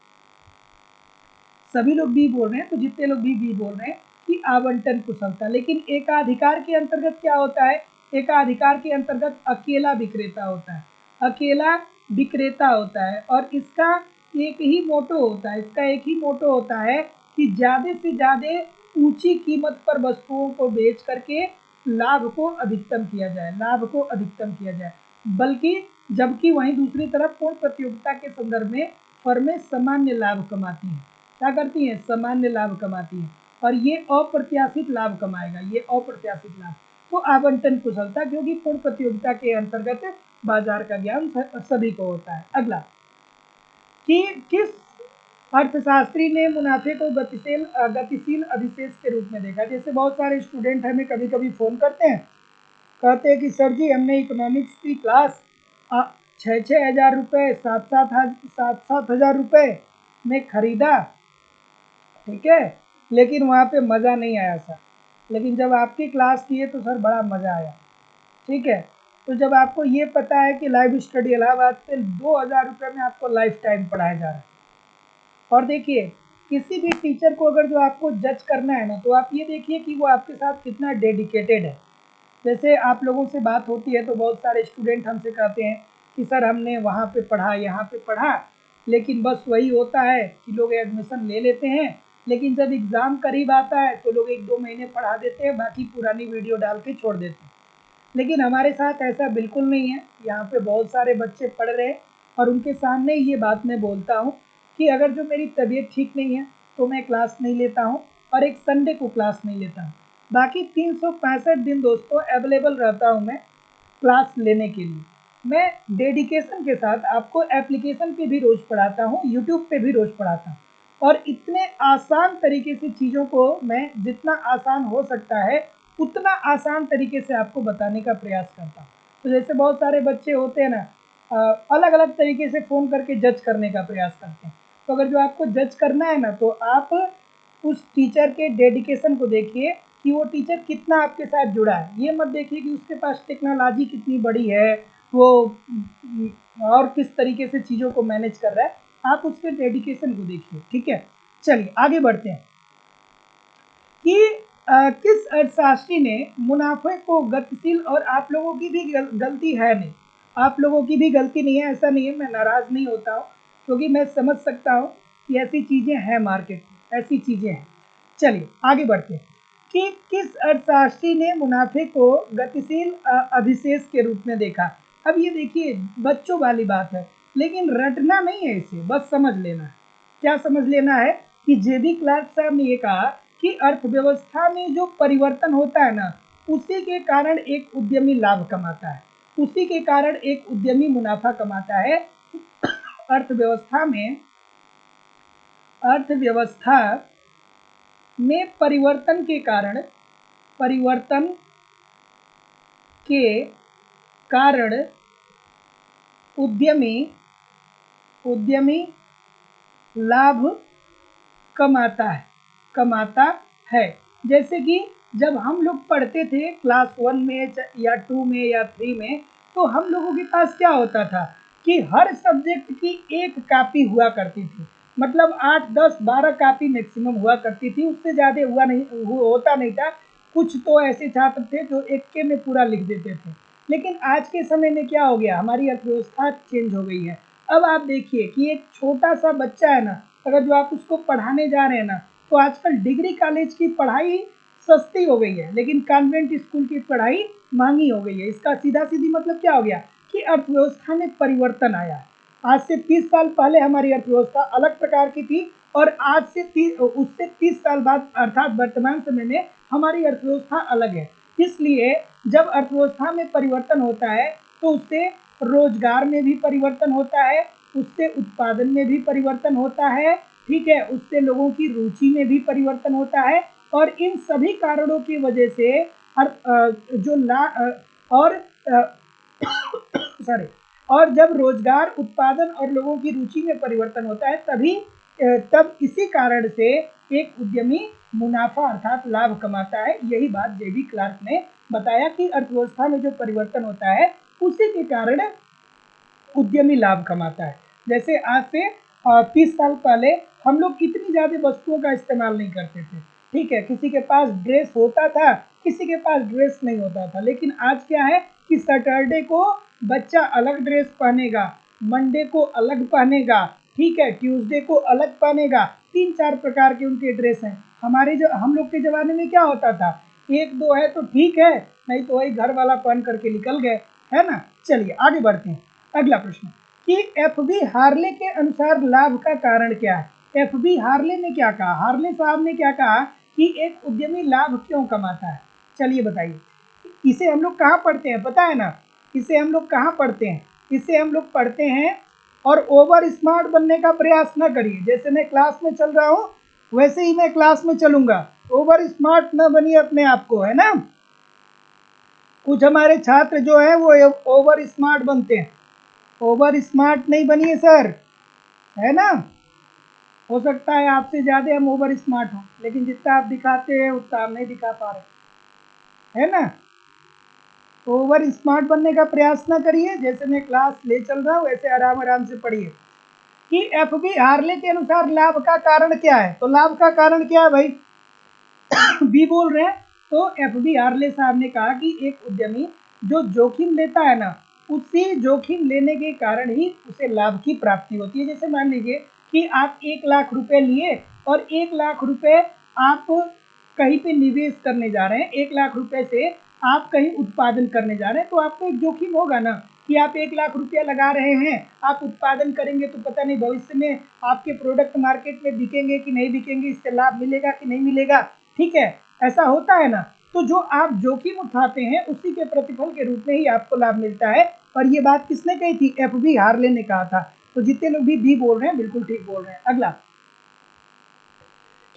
सभी लोग बी बोल रहे हैं। तो जितने लोग भी बी बोल रहे हैं कि आवंटन कुशलता। लेकिन एकाधिकार के अंतर्गत क्या होता है? एकाधिकार के अंतर्गत अकेला विक्रेता होता है, अकेला विक्रेता होता है, और इसका एक ही मोटो होता है, इसका एक ही मोटो होता है कि ज्यादा से ज्यादा ऊंची कीमत पर वस्तुओं को बेच करके लाभ को अधिकतम किया जाए, लाभ को अधिकतम किया जाए। बल्कि जबकि वहीं दूसरी तरफ पूर्ण प्रतियोगिता के संदर्भ में फर्में सामान्य लाभ कमाती हैं। क्या करती हैं? सामान्य लाभ कमाती हैं, और ये अप्रत्याशित लाभ कमाएगा, ये अप्रत्याशित लाभ। तो आवंटन कुशलता, क्योंकि पूर्ण प्रतियोगिता के अंतर्गत बाजार का ज्ञान सभी को होता है। अगला कि किस अर्थशास्त्री ने मुनाफे को गतिशील अधिशेष के रूप में देखा? जैसे बहुत सारे स्टूडेंट हमें कभी कभी फोन करते हैं, कहते हैं कि सर जी हमने इकोनॉमिक्स की क्लास 6,000 रुपये 7,000 रुपये में खरीदा, ठीक है, लेकिन वहाँ पे मज़ा नहीं आया सर। लेकिन जब आपकी क्लास किए तो सर बड़ा मज़ा आया, ठीक है। तो जब आपको ये पता है कि लाइव स्टडी इलाहाबाद से 2,000 रुपये में आपको लाइफ टाइम पढ़ाया जा रहा है, और देखिए किसी भी टीचर को अगर जो आपको जज करना है ना, तो आप ये देखिए कि वो आपके साथ कितना डेडिकेटेड है। जैसे आप लोगों से बात होती है तो बहुत सारे स्टूडेंट हमसे कहते हैं कि सर हमने वहाँ पे पढ़ा, यहाँ पे पढ़ा, लेकिन बस वही होता है कि लोग एडमिशन ले लेते हैं, लेकिन जब एग्ज़ाम करीब आता है तो लोग 1-2 महीने पढ़ा देते हैं, बाकी पुरानी वीडियो डाल के छोड़ देते हैं। लेकिन हमारे साथ ऐसा बिल्कुल नहीं है। यहाँ पे बहुत सारे बच्चे पढ़ रहे हैं, और उनके सामने ये बात मैं बोलता हूँ कि अगर जो मेरी तबीयत ठीक नहीं है तो मैं क्लास नहीं लेता हूँ, और एक संडे को क्लास नहीं लेता हूँ। बाकी 365 दिन दोस्तों अवेलेबल रहता हूँ मैं क्लास लेने के लिए। मैं डेडिकेशन के साथ आपको एप्लीकेशन पे भी रोज़ पढ़ाता हूँ, यूट्यूब पे भी रोज़ पढ़ाता हूँ, और इतने आसान तरीके से चीज़ों को मैं जितना आसान हो सकता है उतना आसान तरीके से आपको बताने का प्रयास करता हूँ। तो जैसे बहुत सारे बच्चे होते हैं ना, अलग अलग तरीके से फ़ोन करके जज करने का प्रयास करते हैं। तो अगर जो आपको जज करना है ना, तो आप उस टीचर के डेडिकेशन को देखिए कि वो टीचर कितना आपके साथ जुड़ा है। ये मत देखिए कि उसके पास टेक्नोलॉजी कितनी बड़ी है, वो और किस तरीके से चीज़ों को मैनेज कर रहा है। आप उसके डेडिकेशन को देखिए, ठीक है। चलिए आगे बढ़ते हैं कि किस अर्थशास्त्री ने मुनाफे को गतिशील, और आप लोगों की भी गलती है नहीं, आप लोगों की भी गलती नहीं है, ऐसा नहीं है, मैं नाराज़ नहीं होता हूँ, क्योंकि मैं समझ सकता हूँ कि ऐसी चीज़ें हैं मार्केट में, ऐसी चीज़ें हैं। चलिए आगे बढ़ते हैं कि किस अर्थशास्त्री ने मुनाफे को गतिशील अधिशेष के रूप में देखा? अब ये देखिए बच्चों वाली बात है, लेकिन रटना नहीं है इसे, बस समझ लेना है। क्या समझ लेना है? कि जेबी क्लार्क साहब ने ये कहा कि अर्थव्यवस्था में जो परिवर्तन होता है ना, उसी के कारण एक उद्यमी लाभ कमाता है, उसी के कारण एक उद्यमी मुनाफा कमाता है। अर्थव्यवस्था में अर्थव्यवस्था में परिवर्तन के कारण उद्यमी लाभ कमाता है। जैसे कि जब हम लोग पढ़ते थे क्लास 1 में या 2 में या 3 में, तो हम लोगों के पास क्या होता था कि हर सब्जेक्ट की एक कॉपी हुआ करती थी, मतलब 8, 10, 12 कॉपी मैक्सिमम हुआ करती थी, उससे ज़्यादा होता नहीं था। कुछ तो ऐसे छात्र थे जो एक के में पूरा लिख देते थे। लेकिन आज के समय में क्या हो गया, हमारी अर्थव्यवस्था चेंज हो गई है। अब आप देखिए कि एक छोटा सा बच्चा है ना, अगर जो आप उसको पढ़ाने जा रहे हैं ना, तो आजकल डिग्री कॉलेज की पढ़ाई सस्ती हो गई है, लेकिन कॉन्वेंट स्कूल की पढ़ाई महंगी हो गई है। इसका सीधा सीधी मतलब क्या हो गया कि अर्थव्यवस्था में परिवर्तन आया है। आज से 30 साल पहले हमारी अर्थव्यवस्था अलग प्रकार की थी, और आज से उससे 30 साल बाद अर्थात वर्तमान समय में हमारी अर्थव्यवस्था अलग है। इसलिए जब अर्थव्यवस्था में परिवर्तन होता है तो उससे रोजगार में भी परिवर्तन होता है, उससे उत्पादन में भी परिवर्तन होता है, ठीक है, उससे लोगों की रुचि में भी परिवर्तन होता है, और इन सभी कारणों की वजह से और सॉरी और जब रोजगार, उत्पादन और लोगों की रुचि में परिवर्तन होता है तब इसी कारण से एक उद्यमी मुनाफा अर्थात लाभ कमाता है। यही बात जेबी क्लार्क ने बताया कि अर्थव्यवस्था में जो परिवर्तन होता है उसी के कारण उद्यमी लाभ कमाता है। जैसे आज से 30 साल पहले हम लोग इतनी ज्यादा वस्तुओं का इस्तेमाल नहीं करते थे, ठीक है, किसी के पास ड्रेस होता था, किसी के पास ड्रेस नहीं होता था। लेकिन आज क्या है कि सैटरडे को बच्चा अलग ड्रेस पहनेगा, मंडे को अलग पहनेगा, ठीक है, ट्यूसडे को अलग पहनेगा, 3-4 प्रकार के उनके ड्रेस हैं। हम लोग के जमाने में क्या होता था, 1-2 है तो ठीक है, नहीं तो वही घर वाला पहन करके निकल गए, है ना। चलिए आगे बढ़ते हैं। अगला प्रश्न कि एफबी हार्ले के अनुसार लाभ का कारण क्या है। एफबी हार्ले ने क्या कहा, हार्ले साहब ने क्या कहा कि एक उद्यमी लाभ क्यों कमाता है। चलिए बताइए। इसे हम लोग कहाँ पढ़ते हैं पता है ना, इसे हम लोग कहाँ पढ़ते हैं, इसे हम लोग पढ़ते हैं। और ओवर स्मार्ट बनने का प्रयास न करिए, जैसे मैं क्लास में चल रहा हूँ वैसे ही मैं क्लास में चलूंगा, ओवर स्मार्ट न बनिए अपने आप को, है ना। कुछ हमारे छात्र जो है वो ओवर स्मार्ट बनते हैं, ओवर स्मार्ट नहीं बनिए सर, है ना। हो सकता है आपसे ज्यादा हम ओवर स्मार्ट हों, लेकिन जितना आप दिखाते हैं उतना आप नहीं दिखा पा रहे, है ना। ओवर स्मार्ट बनने का प्रयास ना करिए, जैसे मैं क्लास ले चल रहा हूँ वैसे आराम आराम से पढ़िए। कि एफबी हार्ले के अनुसार लाभ का कारण क्या है, तो लाभ का कारण क्या है भाई बी बोल रहे हैं। तो एफबी हार्ले साहब ने कहा कि एक उद्यमी जो जोखिम लेता है ना, उसी जोखिम लेने के कारण ही उसे लाभ की प्राप्ति होती है। जैसे मान लीजिए कि आप 1 लाख रुपए लिए और 1 लाख रुपए आप कहीं पे निवेश करने जा रहे हैं, 1 लाख रुपए से आप कहीं उत्पादन करने जा रहे हैं, तो आपको एक जोखिम होगा ना कि आप 1 लाख रुपया लगा रहे हैं, आप उत्पादन करेंगे तो पता नहीं भविष्य में आपके प्रोडक्ट मार्केट में बिकेंगे कि नहीं बिकेंगे, इससे लाभ मिलेगा कि नहीं मिलेगा, ठीक है, ऐसा होता है ना। तो जो आप जोखिम उठाते हैं उसी के प्रतिफल के रूप में ही आपको लाभ मिलता है। और ये बात किसने कही थी, एफबी हार्ले ने कहा था। तो जितने लोग भी बी बोल रहे हैं बिल्कुल ठीक बोल रहे हैं। अगला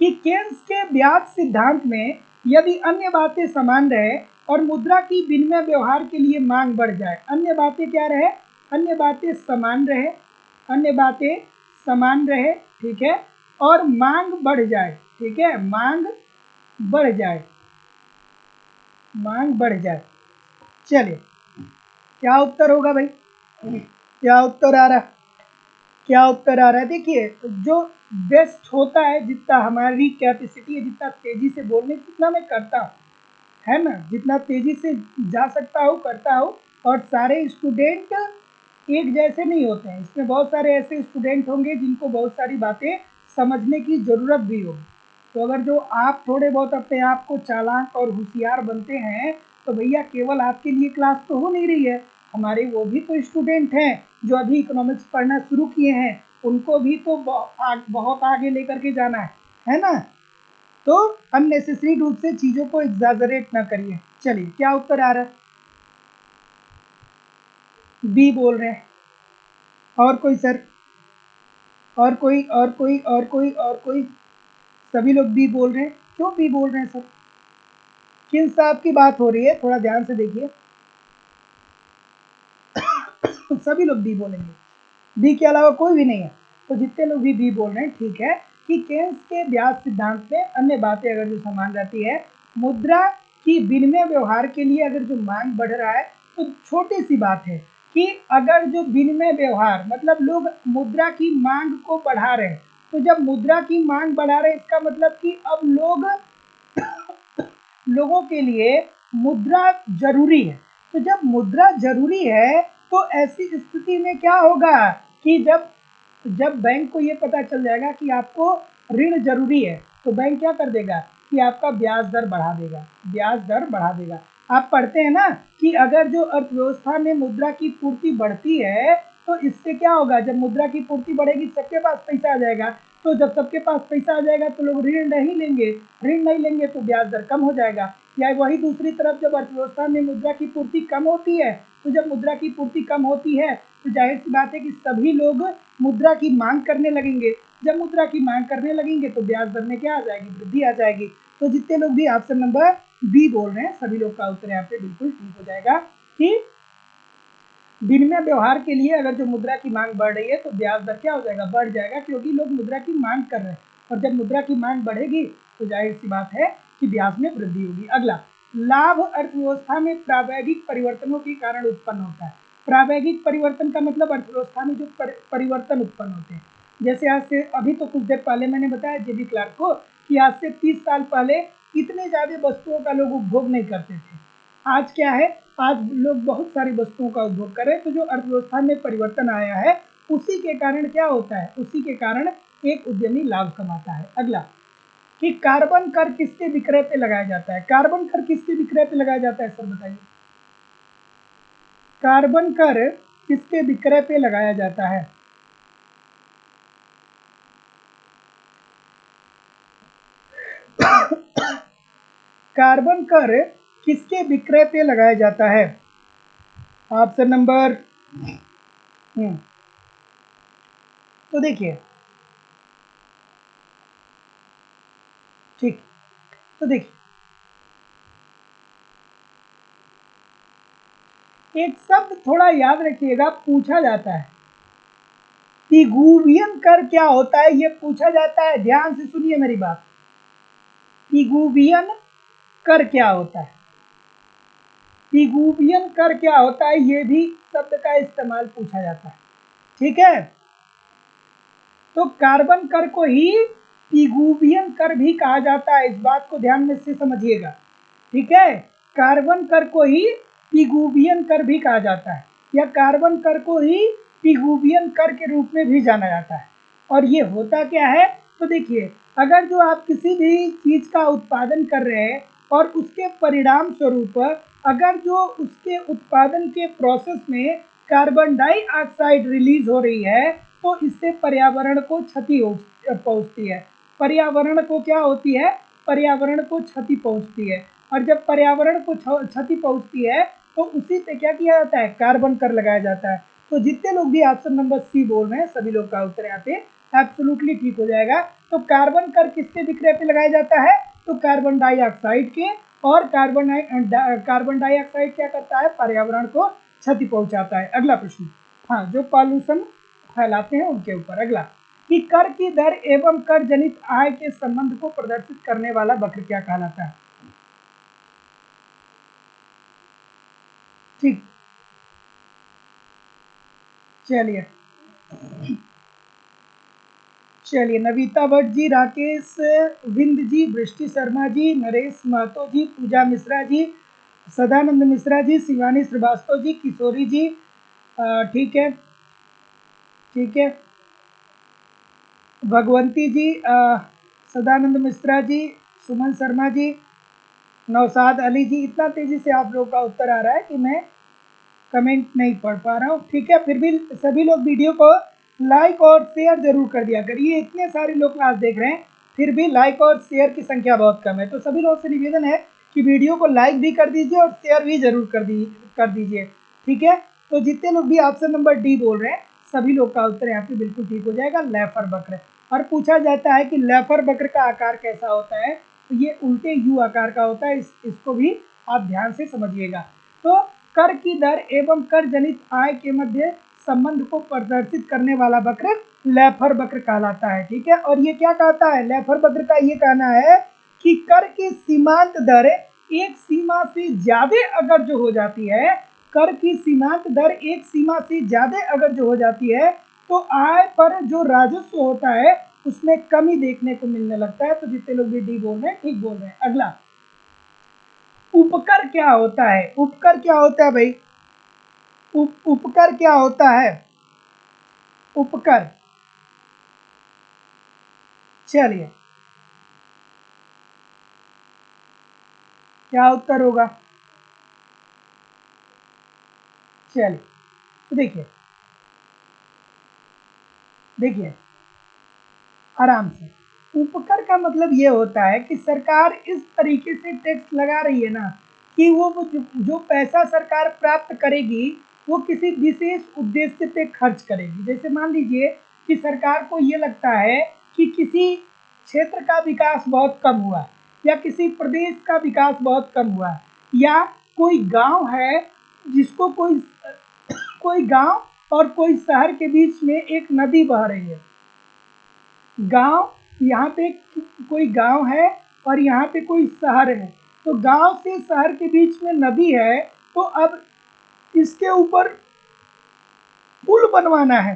कि केन्स के ब्याज सिद्धांत में यदि अन्य बातें समान रहे और मुद्रा की विनिमय व्यवहार के लिए मांग बढ़ जाए, अन्य बातें क्या रहे, अन्य बातें समान रहे, अन्य बातें समान रहे, ठीक है, और मांग बढ़ जाए, ठीक है, मांग बढ़ जाए, मांग बढ़ जाए। चलिए क्या उत्तर होगा भाई, क्या उत्तर आ रहा, क्या उत्तर आ रहा है। देखिए जो बेस्ट होता है, जितना हमारी कैपेसिटी है, जितना तेजी से बोलने जितना मैं करता हूँ, है ना, जितना तेजी से जा सकता हूँ करता हूँ। और सारे स्टूडेंट एक जैसे नहीं होते हैं, इसमें बहुत सारे ऐसे स्टूडेंट होंगे जिनको बहुत सारी बातें समझने की जरूरत भी होगी। तो अगर जो आप थोड़े बहुत अपने आप को चालाक और होशियार बनते हैं तो भैया केवल आपके लिए क्लास तो हो नहीं रही है, हमारे वो भी तो स्टूडेंट हैं जो अभी इकोनॉमिक्स पढ़ना शुरू किए हैं, उनको भी तो बहुत आगे लेकर के जाना है ना। तो अननेसेसरी रूप से चीजों को एग्जैजरेट ना करिए। चलिए क्या उत्तर आ रहा है, बी बोल रहे हैं। और कोई सर, और कोई और कोई और कोई और कोई, सभी लोग बी बोल रहे हैं, क्यों बी बोल रहे हैं सर, किन साहब की बात हो रही है, थोड़ा ध्यान से देखिए सभी लोग बी बोलेंगे, बी के अलावा कोई भी नहीं है। तो जितने लोग भी बी बोल रहे हैं ठीक है कि केन्स के ब्याज सिद्धांत में अन्य बातें अगर जो समान रहती है, मुद्रा की विनिमय व्यवहार के लिए अगर जो मांग बढ़ रहा है, तो छोटी सी बात है कि अगर जो विनिमय व्यवहार मतलब लोग मुद्रा की मांग को बढ़ा रहे हैं, तो जब मुद्रा की मांग बढ़ा रहे हैं इसका मतलब कि अब लोगों के लिए मुद्रा जरूरी है। तो जब मुद्रा जरूरी है तो ऐसी स्थिति में क्या होगा कि जब जब बैंक को ये पता चल जाएगा कि आपको ऋण जरूरी है, तो बैंक क्या कर देगा कि आपका ब्याज दर बढ़ा देगा, ब्याज दर बढ़ा देगा। आप पढ़ते हैं ना कि अगर जो अर्थव्यवस्था में मुद्रा की पूर्ति बढ़ती है तो इससे क्या होगा, जब मुद्रा की पूर्ति बढ़ेगी सबके पास पैसा आ जाएगा, तो जब सबके पास पैसा आ जाएगा तो लोग ऋण नहीं लेंगे, ऋण नहीं लेंगे तो ब्याज दर कम हो जाएगा। या वही दूसरी तरफ जब अर्थव्यवस्था में मुद्रा की पूर्ति कम होती है, तो जब मुद्रा की पूर्ति कम होती है तो जाहिर सी बात है कि सभी लोग मुद्रा की मांग करने लगेंगे, जब मुद्रा की मांग करने लगेंगे तो ब्याज दर में क्या आ जाएगी, वृद्धि आ जाएगी। तो जितने लोग भी ऑप्शन नंबर बी बोल रहे हैं सभी लोग का उत्तर यहाँ पे बिल्कुल ठीक हो जाएगा कि विनिमय व्यवहार के लिए अगर जो मुद्रा की मांग बढ़ रही है तो ब्याज दर क्या हो जाएगा, बढ़ जाएगा, क्योंकि लोग मुद्रा की मांग कर रहे हैं, और जब मुद्रा की मांग बढ़ेगी तो जाहिर सी बात है कि ब्याज में वृद्धि होगी। अगला, लाभ अर्थव्यवस्था में प्रावैगिक परिवर्तनों के कारण उत्पन्न होता है। प्रावैगिक परिवर्तन का मतलब अर्थव्यवस्था में जो परिवर्तन उत्पन्न होते हैं, जैसे आज से अभी तो कुछ देर पहले मैंने बताया जेबी क्लार्क को कि आज से 30 साल पहले इतने ज्यादा वस्तुओं का लोग उपभोग नहीं करते थे। आज क्या है, आज लोग बहुत सारी वस्तुओं का उपभोग कर रहे हैं, तो जो अर्थव्यवस्था में परिवर्तन आया है उसी के कारण क्या होता है, उसी के कारण एक उद्यमी लाभ कमाता है। अगला, कि कार्बन कर किसके विक्रय पे लगाया जाता है। कार्बन कर किसके विक्रय पे लगाया जाता है सर बताइए, कार्बन कर किसके विक्रय पे लगाया जाता है। कार्बन कर किसके विक्रय पे लगाया जाता है। ऑप्शन नंबर तो देखिए, ठीक, तो देखिए एक शब्द थोड़ा याद रखिएगा, पूछा जाता है पिगुवियन कर क्या होता है, ये पूछा जाता है, ध्यान से सुनिए मेरी बात। पिगुवियन कर क्या होता है, पिगुवियन कर क्या होता है, ये भी शब्द का इस्तेमाल पूछा जाता है, ठीक है। तो कार्बन कर को ही पिगुवियन कर भी कहा जाता है, इस बात को ध्यान में से समझिएगा, ठीक है। कार्बन कर को ही पिगुवियन कर भी कहा जाता है, या कार्बन कर को ही पिगुवियन कर के रूप में भी जाना जाता है। और ये होता क्या है, तो देखिए, अगर जो आप किसी भी चीज का उत्पादन कर रहे हैं और उसके परिणाम स्वरूप अगर जो उसके उत्पादन के प्रोसेस में कार्बन डाइऑक्साइड रिलीज हो रही है तो इससे पर्यावरण को क्षति पहुंचती है। पर्यावरण को क्या होती है, पर्यावरण को क्षति पहुंचती है, और जब पर्यावरण को क्षति पहुंचती है तो उसी पे क्या किया जाता है, कार्बन कर लगाया जाता है। तो जितने लोग भी ऑप्शन नंबर सी बोल रहे हैं सभी लोग का उत्तर यहाँ पे एब्सोल्युटली ठीक हो जाएगा। तो कार्बन कर किसके विक्रय पे लगाया जाता है, तो कार्बन डाइऑक्साइड के, और कार्बन डाइऑक्साइड क्या करता है, पर्यावरण को क्षति पहुंचाता है। अगला प्रश्न, हाँ, जो पॉल्यूशन फैलाते हैं उनके ऊपर। अगला, कि कर की दर एवं कर जनित आय के संबंध को प्रदर्शित करने वाला वक्र क्या कहलाता है। ठीक, चलिए चलिए, नविता भट्ट जी, राकेश विंद जी, वृष्टि शर्मा जी, नरेश महतो जी, पूजा मिश्रा जी, सदानंद मिश्रा जी, शिवानी श्रीवास्तव जी, किशोरी जी, ठीक है, ठीक है, भगवंती जी, सदानंद मिश्रा जी, सुमन शर्मा जी, नौसाद अली जी। इतना तेजी से आप लोग का उत्तर आ रहा है कि मैं कमेंट नहीं पढ़ पा रहा हूँ, ठीक है। फिर भी सभी लोग वीडियो को लाइक और शेयर जरूर कर दिया करिए, इतने सारे लोग क्लास देख रहे हैं फिर भी लाइक और शेयर की संख्या बहुत कम है, तो सभी लोगों से निवेदन है कि वीडियो को लाइक भी कर दीजिए और शेयर भी जरूर कर दीजिए, ठीक है। तो जितने लोग भी ऑप्शन नंबर डी बोल रहे हैं सभी लोग का उत्तर यहाँ पे बिल्कुल ठीक हो जाएगा, लेफर वक्र। और पूछा जाता है कि लेफर वक्र का आकार कैसा होता है, तो ये उल्टे यू आकार का होता है, इसको भी आप ध्यान से समझिएगा। तो कर की दर एवं कर जनित आय के मध्य संबंध को प्रदर्शित करने वाला वक्र लेफर वक्र कहलाता है, ठीक है। और ये क्या कहता है, लेफर वक्र का ये कहना है कि कर की सीमांत दर एक सीमा से ज्यादा अगर जो हो जाती है, कर की सीमांत दर एक सीमा से ज्यादा अगर जो हो जाती है तो आय पर जो राजस्व होता है उसमें कमी देखने को मिलने लगता है। तो जितने लोग भी डी बोल रहे हैं ठीक बोल रहे हैं। अगला, उपकर क्या होता है, उपकर क्या होता है भाई, उपकर क्या होता है, उपकर, चलिए क्या उत्तर होगा, चलिए तो देखिए, देखिए आराम से, उपकर का मतलब ये होता है कि सरकार इस तरीके से टैक्स लगा रही है ना कि वो जो पैसा सरकार प्राप्त करेगी वो किसी विशेष उद्देश्य पे खर्च करेगी। जैसे मान लीजिए कि सरकार को ये लगता है कि किसी क्षेत्र का विकास बहुत कम हुआ है, या किसी प्रदेश का विकास बहुत कम हुआ है, या कोई गांव है जिसको कोई कोई गांव और कोई शहर के बीच में एक नदी बह रही है। गांव, यहाँ पे कोई गांव है और यहाँ पे कोई शहर है। तो गांव से शहर के बीच में नदी है, तो अब इसके ऊपर पुल बनवाना है।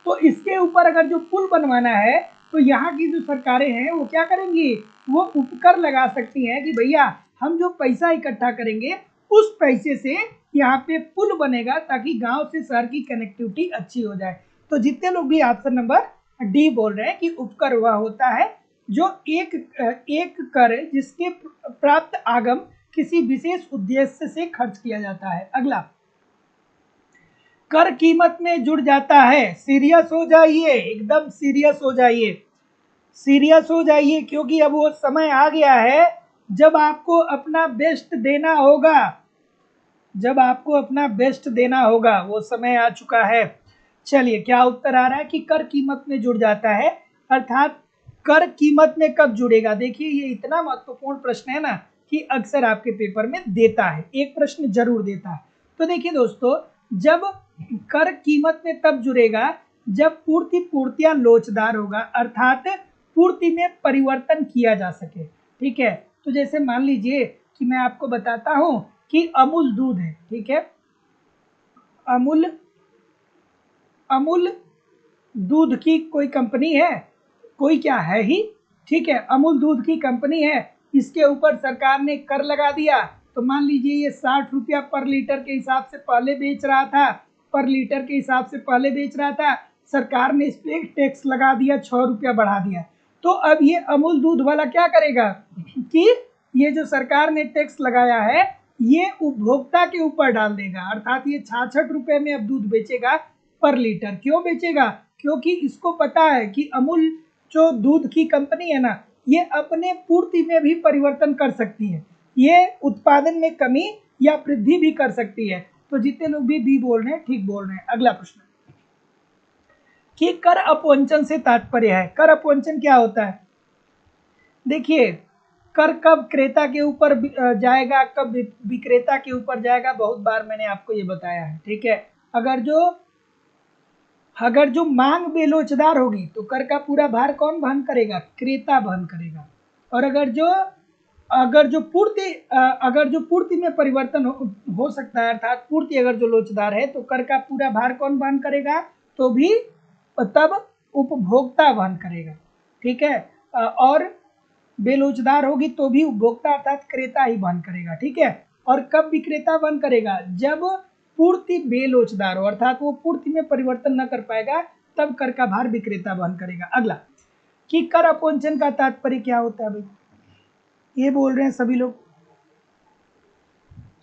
तो इसके ऊपर अगर जो पुल बनवाना है तो यहाँ की जो सरकारें हैं वो क्या करेंगी, वो उपकर लगा सकती हैं कि भैया हम जो पैसा इकट्ठा करेंगे उस पैसे से यहाँ पे पुल बनेगा ताकि गांव से शहर की कनेक्टिविटी अच्छी हो जाए। तो जितने लोग भी ऑप्शन नंबर डी बोल रहे हैं कि उपकर वह होता है जो एक कर जिसके प्राप्त आगम किसी विशेष उद्देश्य से खर्च किया जाता है। अगला, कर कीमत में जुड़ जाता है। सीरियस हो जाइए, एकदम सीरियस हो जाइए, सीरियस हो जाइए, क्योंकि अब वो समय आ गया है जब आपको अपना बेस्ट देना होगा, जब आपको अपना बेस्ट देना होगा, वो समय आ चुका है। चलिए, क्या उत्तर आ रहा है कि कर कीमत में जुड़ जाता है, अर्थात कर कीमत में कब जुड़ेगा। देखिए, ये इतना महत्वपूर्ण प्रश्न है ना कि अक्सर आपके पेपर में देता है, एक प्रश्न जरूर देता है। तो देखिए दोस्तों, जब कर कीमत में तब जुड़ेगा जब पूर्तियां लोचदार होगा, अर्थात पूर्ति में परिवर्तन किया जा सके। ठीक है, तो जैसे मान लीजिए कि मैं आपको बताता हूं कि अमूल दूध है, ठीक है, अमूल दूध की कोई कंपनी है, कोई क्या है ही, ठीक है, अमूल दूध की कंपनी है, इसके ऊपर सरकार ने कर लगा दिया। तो मान लीजिए ये 60 रुपया पर लीटर के हिसाब से पहले बेच रहा था, पर लीटर के हिसाब से पहले बेच रहा था, सरकार ने इस पे एक टैक्स लगा दिया, 6 रुपया बढ़ा दिया। तो अब ये अमूल दूध वाला क्या करेगा कि ये जो सरकार ने टैक्स लगाया है ये उपभोक्ता के ऊपर डाल देगा, अर्थात ये 66 रुपये में अब दूध बेचेगा पर लीटर। क्यों बेचेगा, क्योंकि इसको पता है कि अमूल जो दूध की कंपनी है ना, ये अपने पूर्ति में भी परिवर्तन कर सकती है, ये उत्पादन में कमी या वृद्धि भी कर सकती है। तो जितने लोग भी बी बोल रहे हैं ठीक बोल रहे हैं। अगला प्रश्न कि कर अपवंचन से तात्पर्य है। कर अपवंचन क्या होता है, देखिए, कर कब क्रेता के ऊपर जाएगा, कब विक्रेता के ऊपर जाएगा, बहुत बार मैंने आपको ये बताया है। ठीक है, अगर जो मांग बेलोचदार होगी तो कर का पूरा भार कौन वहन करेगा, क्रेता वहन करेगा। और अगर जो पूर्ति में परिवर्तन हो सकता है, अर्थात पूर्ति अगर जो लोचदार है तो कर का पूरा भार कौन वहन करेगा, तो भी तब उपभोक्ता वहन करेगा। ठीक है, और बेलोचदार होगी तो भी उपभोक्ता अर्थात क्रेता ही वहन करेगा। ठीक है, और कब विक्रेता वहन करेगा, जब पूर्ति बेलोचदार हो, अर्थात वो पूर्ति में परिवर्तन न कर पाएगा, तब कर का भार विक्रेता वहन करेगा। अगला कि कर अपवंचन का तात्पर्य क्या होता है भाई, ये बोल रहे हैं सभी लोग।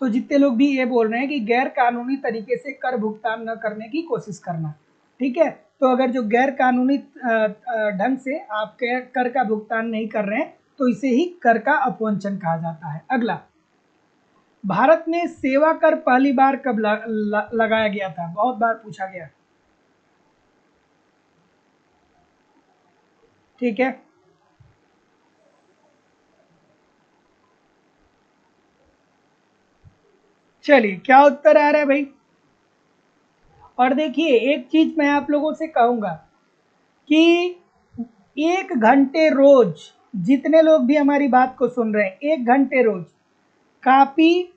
तो जितने लोग भी ये बोल रहे हैं कि गैर कानूनी तरीके से कर भुगतान न करने की कोशिश करना। ठीक है, तो अगर जो गैर कानूनी ढंग से आप कर का भुगतान नहीं कर रहे हैं तो इसे ही कर का अपवंचन कहा जाता है। अगला, भारत में सेवा कर पहली बार कब लगाया गया था, बहुत बार पूछा गया। ठीक है, चलिए, क्या उत्तर आ रहा है भाई। और देखिए, एक चीज मैं आप लोगों से कहूंगा कि 1 घंटे रोज, जितने लोग भी हमारी बात को सुन रहे हैं, 1 घंटे रोज कापी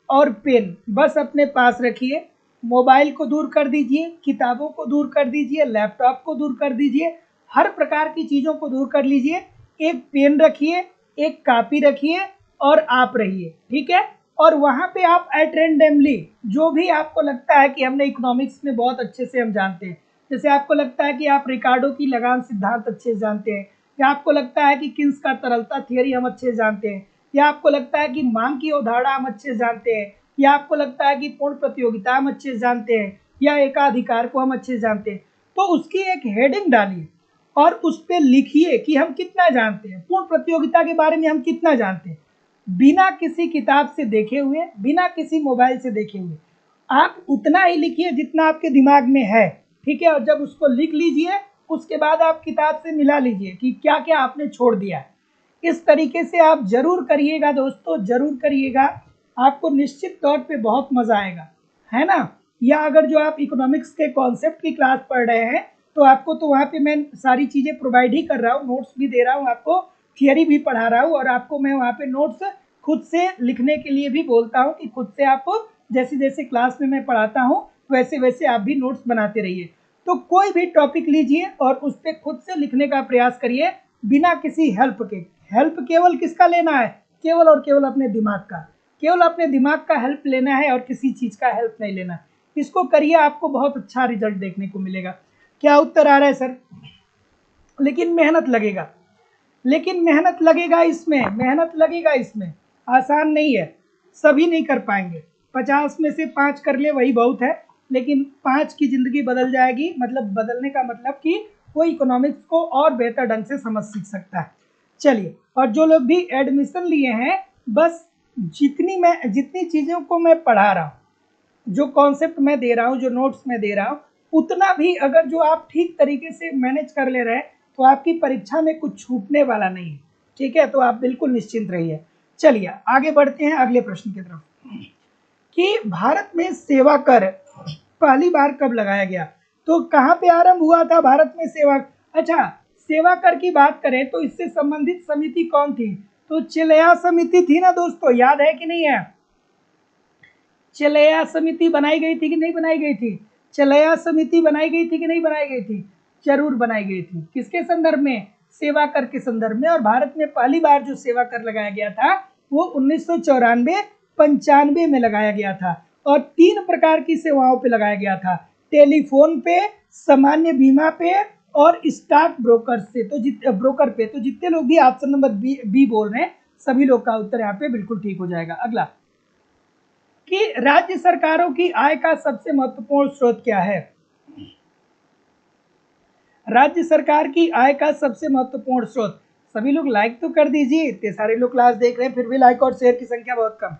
और पेन बस अपने पास रखिए, मोबाइल को दूर कर दीजिए, किताबों को दूर कर दीजिए, लैपटॉप को दूर कर दीजिए, हर प्रकार की चीज़ों को दूर कर लीजिए, एक पेन रखिए, एक कापी रखिए और आप रहिए। ठीक है, और वहाँ पे आप एट रैंडमली जो भी आपको लगता है कि हमने इकोनॉमिक्स में बहुत अच्छे से हम जानते हैं, जैसे आपको लगता है कि आप रिकार्डो की लगान सिद्धांत अच्छे से जानते हैं, या आपको लगता है कि किन्स का तरलता थियरी हम अच्छे से जानते हैं, या आपको लगता है कि मांग की अवधारणा हम अच्छे से जानते हैं, या आपको लगता है कि पूर्ण प्रतियोगिता हम अच्छे से जानते हैं, या एकाधिकार को हम अच्छे से जानते हैं, तो उसकी एक हेडिंग डालिए और उस पर लिखिए कि हम कितना जानते हैं, पूर्ण प्रतियोगिता के बारे में हम कितना जानते हैं, बिना किसी किताब से देखे हुए, बिना किसी मोबाइल से देखे हुए। आप उतना ही लिखिए जितना आपके दिमाग में है। ठीक है, और जब उसको लिख लीजिए उसके बाद आप किताब से मिला लीजिए कि क्या क्या आपने छोड़ दिया है। इस तरीके से आप जरूर करिएगा दोस्तों, जरूर करिएगा। आपको निश्चित तौर पे बहुत मजा आएगा, है ना। या अगर जो आप इकोनॉमिक्स के कॉन्सेप्ट की क्लास पढ़ रहे हैं तो आपको तो वहाँ पे मैं सारी चीज़ें प्रोवाइड ही कर रहा हूँ, नोट्स भी दे रहा हूँ आपको, थियरी भी पढ़ा रहा हूँ, और आपको मैं वहाँ पे नोट्स खुद से लिखने के लिए भी बोलता हूँ कि खुद से आप जैसे जैसे क्लास में मैं पढ़ाता हूँ वैसे वैसे आप भी नोट्स बनाते रहिए। तो कोई भी टॉपिक लीजिए और उस पर खुद से लिखने का प्रयास करिए बिना किसी हेल्प के। हेल्प केवल किसका लेना है? केवल और केवल अपने दिमाग का। केवल अपने दिमाग का हेल्प लेना है और किसी चीज़ का हेल्प नहीं लेना। इसको करिए, आपको बहुत अच्छा रिजल्ट देखने को मिलेगा। क्या उत्तर आ रहा है सर? लेकिन मेहनत लगेगा, लेकिन मेहनत लगेगा इसमें, मेहनत लगेगा इसमें, आसान नहीं है, सभी नहीं कर पाएंगे। 50 में से 5 कर ले वही बहुत है, लेकिन 5 की ज़िंदगी बदल जाएगी। मतलब बदलने का मतलब कि वो इकोनॉमिक्स को और बेहतर ढंग से समझ सीख सकता है। चलिए, और जो लोग भी एडमिशन लिए हैं, बस जितनी चीज़ों को मैं पढ़ा रहा हूँ, जो कॉन्सेप्ट मैं दे रहा हूँ, जो नोट्स मैं दे रहा हूँ, उतना भी अगर जो आप ठीक तरीके से मैनेज कर ले रहे हैं तो आपकी परीक्षा में कुछ छूटने वाला नहीं है। ठीक है, तो आप बिल्कुल निश्चिंत रहिए। चलिए आगे बढ़ते हैं अगले प्रश्न की तरफ कि भारत में सेवा कर पहली बार कब लगाया गया? तो कहाँ पे आरंभ हुआ था भारत में सेवा? अच्छा, सेवा कर की बात करें तो इससे संबंधित समिति कौन थी? तो चिल्या समिति थी ना दोस्तों, याद है कि नहीं है? चिल्या समिति बनाई गई थी कि नहीं बनाई गई थी? चिल्या समिति बनाई गई थी कि नहीं बनाई गई थी? जरूर बनाई गई थी। किसके संदर्भ में? सेवा कर के संदर्भ में। और भारत में पहली बार जो सेवा कर लगाया गया था वो 1994-95 में लगाया गया था, और 3 प्रकार की सेवाओं पे लगाया गया था, टेलीफोन पे, सामान्य बीमा पे और स्टॉक ब्रोकर से। तो ब्रोकर पे, तो जितने लोग भी ऑप्शन नंबर बी बोल रहे हैं सभी लोग का उत्तर यहाँ पे बिल्कुल ठीक हो जाएगा। अगला कि राज्य सरकारों की आय का सबसे महत्वपूर्ण स्रोत क्या है? राज्य सरकार की आय का सबसे महत्वपूर्ण स्रोत, सभी लोग लाइक तो कर दीजिए, इतने सारे लोग क्लास देख रहे हैं फिर भी लाइक और शेयर की संख्या बहुत कम।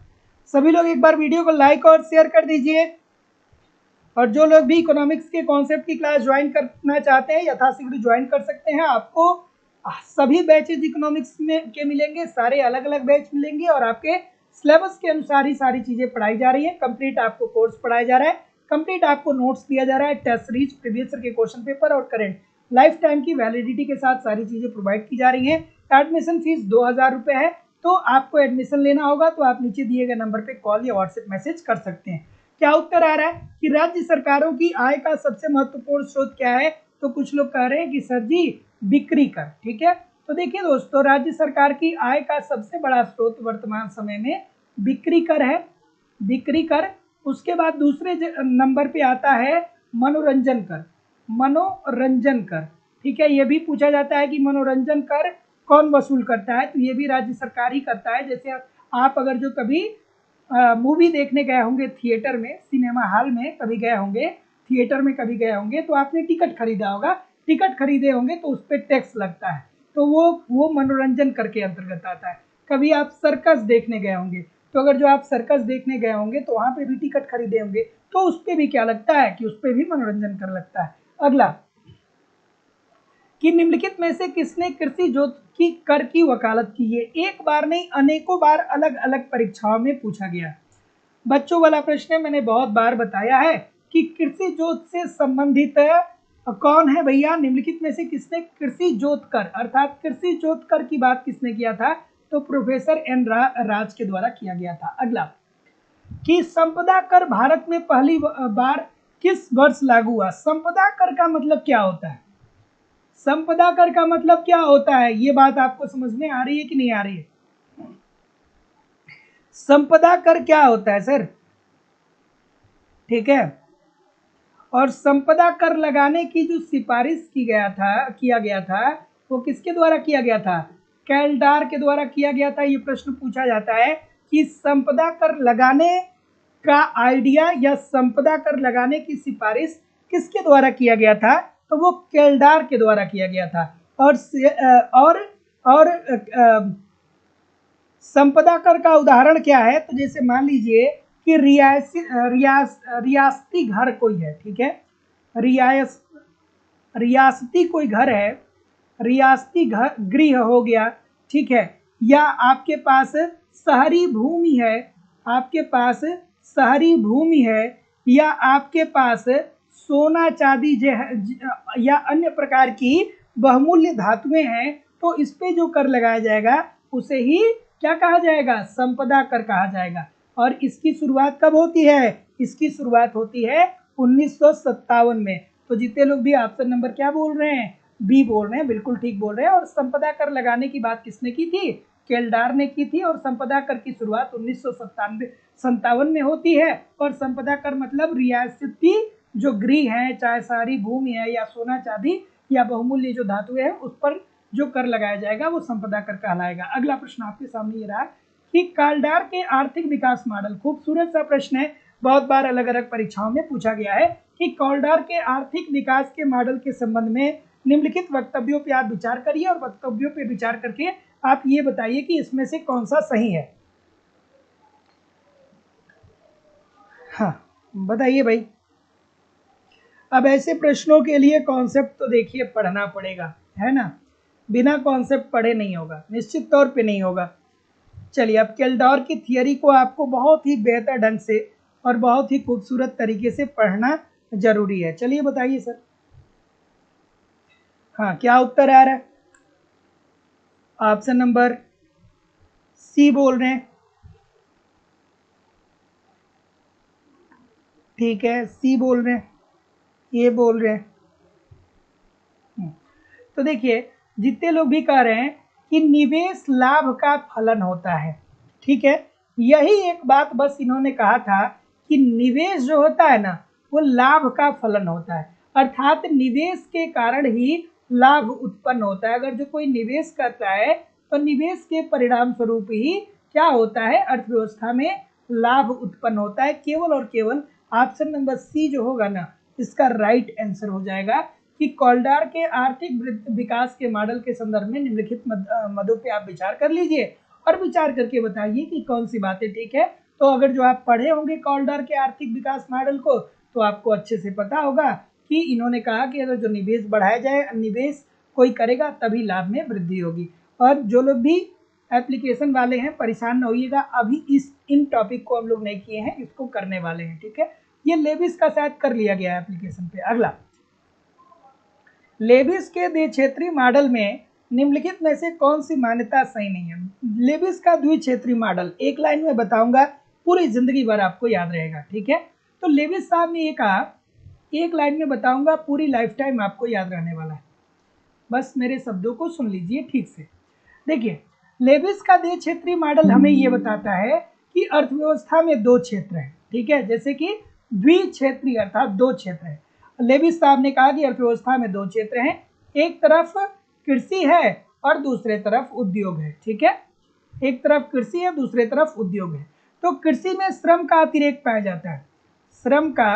सभी लोग एक बार वीडियो को लाइक और शेयर कर दीजिए। और जो लोग भी इकोनॉमिक्स के कॉन्सेप्ट की क्लास ज्वाइन करना चाहते हैं यथाशीघ्र ज्वाइन कर सकते हैं। आपको सभी बैचेज इकोनॉमिक्स में के मिलेंगे, सारे अलग अलग बैच मिलेंगे, और आपके सिलेबस के अनुसार ही सारी चीज़ें पढ़ाई जा रही है। कंप्लीट आपको कोर्स पढ़ाया जा रहा है, कंप्लीट आपको नोट्स दिया जा रहा है, टेस्ट सीरीज, प्रीवियस ईयर के क्वेश्चन पेपर और करंट लाइफ टाइम की वैलिडिटी के साथ सारी चीज़ें प्रोवाइड की जा रही हैं। एडमिशन फीस 2000 रुपये है। तो आपको एडमिशन लेना होगा तो आप नीचे दिए गए नंबर पे कॉल या व्हाट्सएप मैसेज कर सकते हैं। क्या उत्तर आ रहा है कि राज्य सरकारों की आय का सबसे महत्वपूर्ण स्रोत क्या है? तो कुछ लोग कह रहे हैं कि सर जी बिक्री कर। ठीक है, तो देखिए दोस्तों, राज्य सरकार की आय का सबसे बड़ा स्रोत वर्तमान समय में बिक्री कर है, बिक्री कर। उसके बाद दूसरे नंबर पे आता है मनोरंजन कर, मनोरंजन कर। ठीक है, ये भी पूछा जाता है कि मनोरंजन कर कौन वसूल करता है? तो ये भी राज्य सरकार ही करता है। जैसे आप अगर जो कभी मूवी देखने गए होंगे थिएटर में, सिनेमा हॉल में कभी गए होंगे, थिएटर में कभी गए होंगे, तो आपने टिकट खरीदा होगा, टिकट खरीदे होंगे तो उस पर टैक्स लगता है, तो वो मनोरंजन कर के अंतर्गत आता है। कभी आप सर्कस देखने गए होंगे, तो अगर जो आप सर्कस देखने गए होंगे तो वहाँ पे भी टिकट खरीदे होंगे, तो उस पर भी क्या लगता है कि उस पर भी मनोरंजन कर लगता है। अगला कि निम्नलिखित में से किसने कृषि जोत की कर की वकालत की है? एक बार नहीं अनेकों बार अलग अलग परीक्षाओं में पूछा गया। बच्चों वाला प्रश्न है, मैंने बहुत बार बताया है कि कृषि जोत से संबंधित कौन है भैया? निम्नलिखित में से किसने कृषि जोत कर अर्थात कृषि जोत कर की बात किसने किया था? तो प्रोफेसर एन राज के द्वारा किया गया था। अगला कि संपदा कर भारत में पहली बार किस वर्ष लागू हुआ? संपदा कर का मतलब क्या होता है? संपदा कर का मतलब क्या होता है? ये बात आपको समझ में आ रही है कि नहीं आ रही है? संपदा कर क्या होता है सर? ठीक है, और संपदा कर लगाने की जो सिफारिश किया गया था वो किसके द्वारा किया गया था? कैल्डार के द्वारा किया गया था। ये प्रश्न पूछा जाता है कि संपदा कर लगाने का आइडिया या संपदा कर लगाने की सिफारिश किसके द्वारा किया गया था? तो वो कैल्डार के द्वारा किया गया था। और संपदा कर का उदाहरण क्या है? तो जैसे मान लीजिए कि रियासती घर कोई है, ठीक है, रियासती कोई घर है, रियासती घर गृह हो गया, ठीक है, या आपके पास शहरी भूमि है, आपके पास शहरी भूमि है या आपके पास सोना चांदी या अन्य प्रकार की बहुमूल्य धातुएं हैं, तो इस पे जो कर लगाया जाएगा उसे ही क्या कहा जाएगा, संपदा कर कहा जाएगा। और इसकी शुरुआत कब होती है, इसकी शुरुआत होती है 1957 में। तो जितने लोग भी ऑप्शन नंबर क्या बोल रहे हैं, बी बोल रहे हैं, बिल्कुल ठीक बोल रहे हैं। और संपदा कर लगाने की बात किसने की थी, केल्डार ने की थी। और संपदा कर की शुरुआत 1957 में होती है। और संपदा कर मतलब रियासती जो गृह है, चाहे सारी भूमि है या सोना चांदी या बहुमूल्य जो धातुएं हैं, उस पर जो कर लगाया जाएगा वो संपदा कर कहलाएगा। अगला प्रश्न आपके सामने ये रहा कि काल्डार के आर्थिक विकास मॉडल, खूबसूरत सा प्रश्न है, बहुत बार अलग अलग परीक्षाओं में पूछा गया है कि काल्डार के आर्थिक विकास के मॉडल के संबंध में निम्नलिखित वक्तव्यों पे आप विचार करिए और वक्तव्यों पे विचार करके आप ये बताइए कि इसमें से कौन सा सही है। हाँ बताइए भाई। अब ऐसे प्रश्नों के लिए कॉन्सेप्ट तो देखिए पढ़ना पड़ेगा, है ना, बिना कॉन्सेप्ट पढ़े नहीं होगा, निश्चित तौर पे नहीं होगा। चलिए, अब केल्डर की थियरी को आपको बहुत ही बेहतर ढंग से और बहुत ही खूबसूरत तरीके से पढ़ना जरूरी है। चलिए बताइए सर। हाँ, क्या उत्तर आ रहा है, ऑप्शन नंबर सी बोल रहे हैं, ठीक है, सी बोल रहे हैं, ये बोल रहे हैं। तो देखिए, जितने लोग भी कह रहे हैं कि निवेश लाभ का फलन होता है, ठीक है, यही एक बात बस इन्होंने कहा था कि निवेश जो होता है ना वो लाभ का फलन होता है, अर्थात निवेश के कारण ही लाभ उत्पन्न होता है। अगर जो कोई निवेश करता है तो निवेश के परिणाम स्वरूप ही क्या होता है, अर्थव्यवस्था में लाभ उत्पन्न होता है। केवल और केवल ऑप्शन नंबर सी जो होगा ना इसका राइट आंसर हो जाएगा कि कॉल्डार के आर्थिक विकास के मॉडल के संदर्भ में निम्नलिखित मदों पे आप विचार कर लीजिए और विचार करके बताइए कि कौन सी बातें ठीक है। तो अगर जो आप पढ़े होंगे कॉल्डार के आर्थिक विकास मॉडल को तो आपको अच्छे से पता होगा कि इन्होंने कहा कि अगर जो निवेश बढ़ाया जाए, निवेश कोई करेगा तभी लाभ में वृद्धि होगी। और जो लोग भी एप्लीकेशन वाले हैं परेशान न होइएगा, अभी इन टॉपिक को हम लोग नहीं किए हैं, इसको करने वाले हैं, ठीक है। ये लेविस का शायद कर लिया गया है एप्लीकेशन पे। अगला, लेविस के द्विक्षेत्रीय मॉडल में निम्नलिखित में से कौन सी मान्यता सही नहीं है। लेविस का द्विक्षेत्रीय मॉडल एक लाइन में बताऊंगा, पूरी जिंदगी भर आपको याद रहेगा, ठीक है। तो लेविस साहब ने ये कहा, एक लाइन में बताऊंगा, पूरी लाइफ टाइम आपको याद रहने वाला है, बस मेरे शब्दों को सुन लीजिए ठीक से। देखिए, लेविस का द्विक्षेत्रीय मॉडल हमें ये बताता है कि अर्थव्यवस्था में दो क्षेत्र हैं, ठीक है, जैसे कि द्विक्षेत्रीय अर्थात दो क्षेत्र है। लेविस साहब ने कहा कि अर्थव्यवस्था में दो क्षेत्र हैं, एक तरफ कृषि है और दूसरे तरफ उद्योग है, ठीक है, एक तरफ कृषि है दूसरे तरफ उद्योग है। तो कृषि में श्रम का अतिरेक पाया जाता है, श्रम का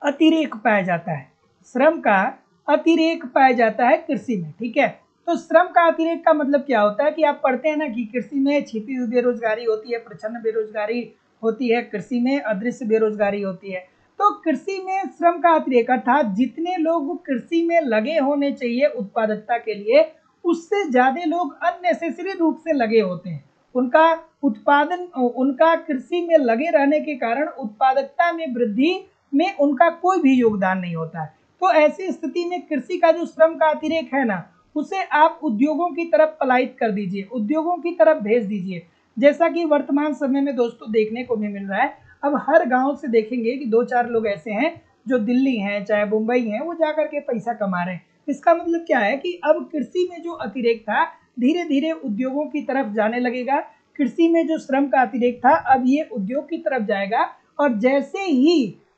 अतिरेक पाया जाता है, श्रम का अतिरेक पाया जाता है कृषि में, ठीक है। तो श्रम का अतिरेक का मतलब क्या होता है कि आप पढ़ते हैं ना कि कृषि में छिपी हुई बेरोजगारी होती है, प्रच्छन्न बेरोजगारी होती है, कृषि में अदृश्य बेरोजगारी होती है। तो कृषि में श्रम का अतिरेक अर्थात जितने लोग कृषि में लगे होने चाहिए उत्पादकता के लिए, उससे ज्यादा लोग अननेसेसरी रूप से लगे होते हैं। उनका उत्पादन, उनका कृषि में लगे रहने के कारण उत्पादकता में वृद्धि में उनका कोई भी योगदान नहीं होता है। तो ऐसी स्थिति में कृषि का जो श्रम का अतिरेक है ना, उसे आप उद्योगों की तरफ पलायित कर दीजिए, उद्योगों की तरफ भेज दीजिए। जैसा कि वर्तमान समय में दोस्तों देखने को भी मिल रहा है, अब हर गांव से देखेंगे कि दो चार लोग ऐसे हैं जो दिल्ली हैं चाहे मुंबई हैं, वो जाकर के पैसा कमा रहे हैं। इसका मतलब क्या है कि अब कृषि में जो अतिरेक था धीरे धीरे उद्योगों की तरफ जाने लगेगा। कृषि में जो श्रम का अतिरेक था अब ये उद्योग की तरफ जाएगा। और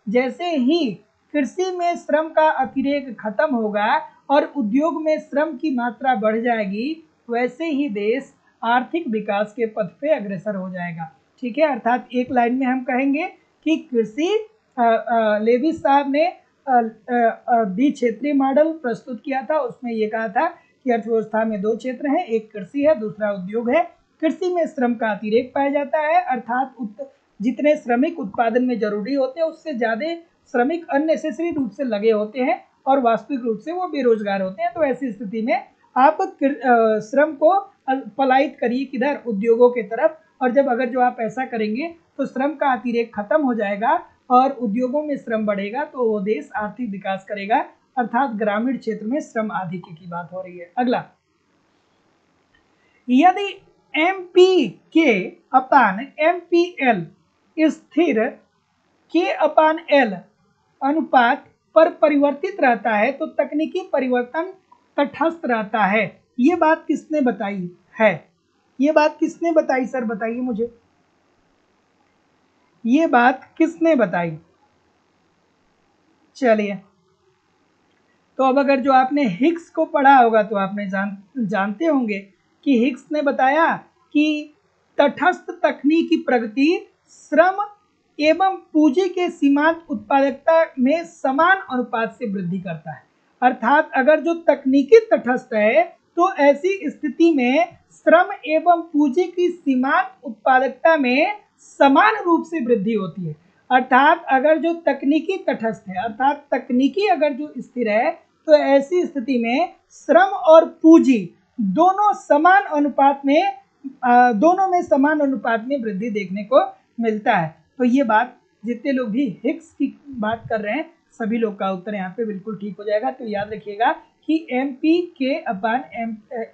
जैसे ही कृषि में श्रम का अतिरेक खत्म होगा और उद्योग में श्रम की मात्रा बढ़ जाएगी, वैसे ही देश आर्थिक विकास के पथ पे अग्रसर हो जाएगा, ठीक है। अर्थात एक लाइन में हम कहेंगे कि कृषि लेविस साहब ने द्विक्षेत्रीय मॉडल प्रस्तुत किया था, उसमें ये कहा था कि अर्थव्यवस्था में दो क्षेत्र हैं, एक कृषि है दूसरा उद्योग है। कृषि में श्रम का अतिरेक पाया जाता है, अर्थात जितने श्रमिक उत्पादन में जरूरी होते हैं उससे ज्यादा श्रमिक अननेसेसरी रूप से लगे होते हैं और वास्तविक रूप से वो बेरोजगार होते हैं। तो ऐसी स्थिति में आप श्रम को पलायित करिए किधर, उद्योगों की तरफ, और जब अगर जो आप ऐसा करेंगे तो श्रम का अतिरेक खत्म हो जाएगा और उद्योगों में श्रम बढ़ेगा, तो वो देश आर्थिक विकास करेगा, अर्थात ग्रामीण क्षेत्र में श्रम आधिक्य की बात हो रही है। अगला, यदि एमपी के अपान एमपीएल स्थिर के अपान एल अनुपात पर परिवर्तित रहता है तो तकनीकी परिवर्तन तटस्थ रहता है। ये बात किसने बताई है? ये बात किसने बताई सर, बताइए मुझे, ये बात किसने बताई? चलिए, तो अब अगर जो आपने हिग्स को पढ़ा होगा तो आपने जानते होंगे कि हिग्स ने बताया कि तटस्थ तकनीकी प्रगति श्रम एवं पूंजी के सीमांत उत्पादकता में समान अनुपात से वृद्धि करता है। अर्थात अगर जो तकनीकी तटस्थ है तो ऐसी स्थिति में श्रम एवं पूंजी की सीमांत उत्पादकता में समान रूप से वृद्धि होती है। अर्थात अगर जो तकनीकी तटस्थ है, अर्थात तकनीकी अगर जो स्थिर है, तो ऐसी स्थिति में श्रम और पूंजी दोनों समान अनुपात में समान अनुपात में वृद्धि देखने को मिलता है। तो ये बात जितने लोग भी हिग्स की बात कर रहे हैं सभी लोग का उत्तर यहाँ पे बिल्कुल ठीक हो जाएगा। तो याद रखिएगा कि एमपी के अपान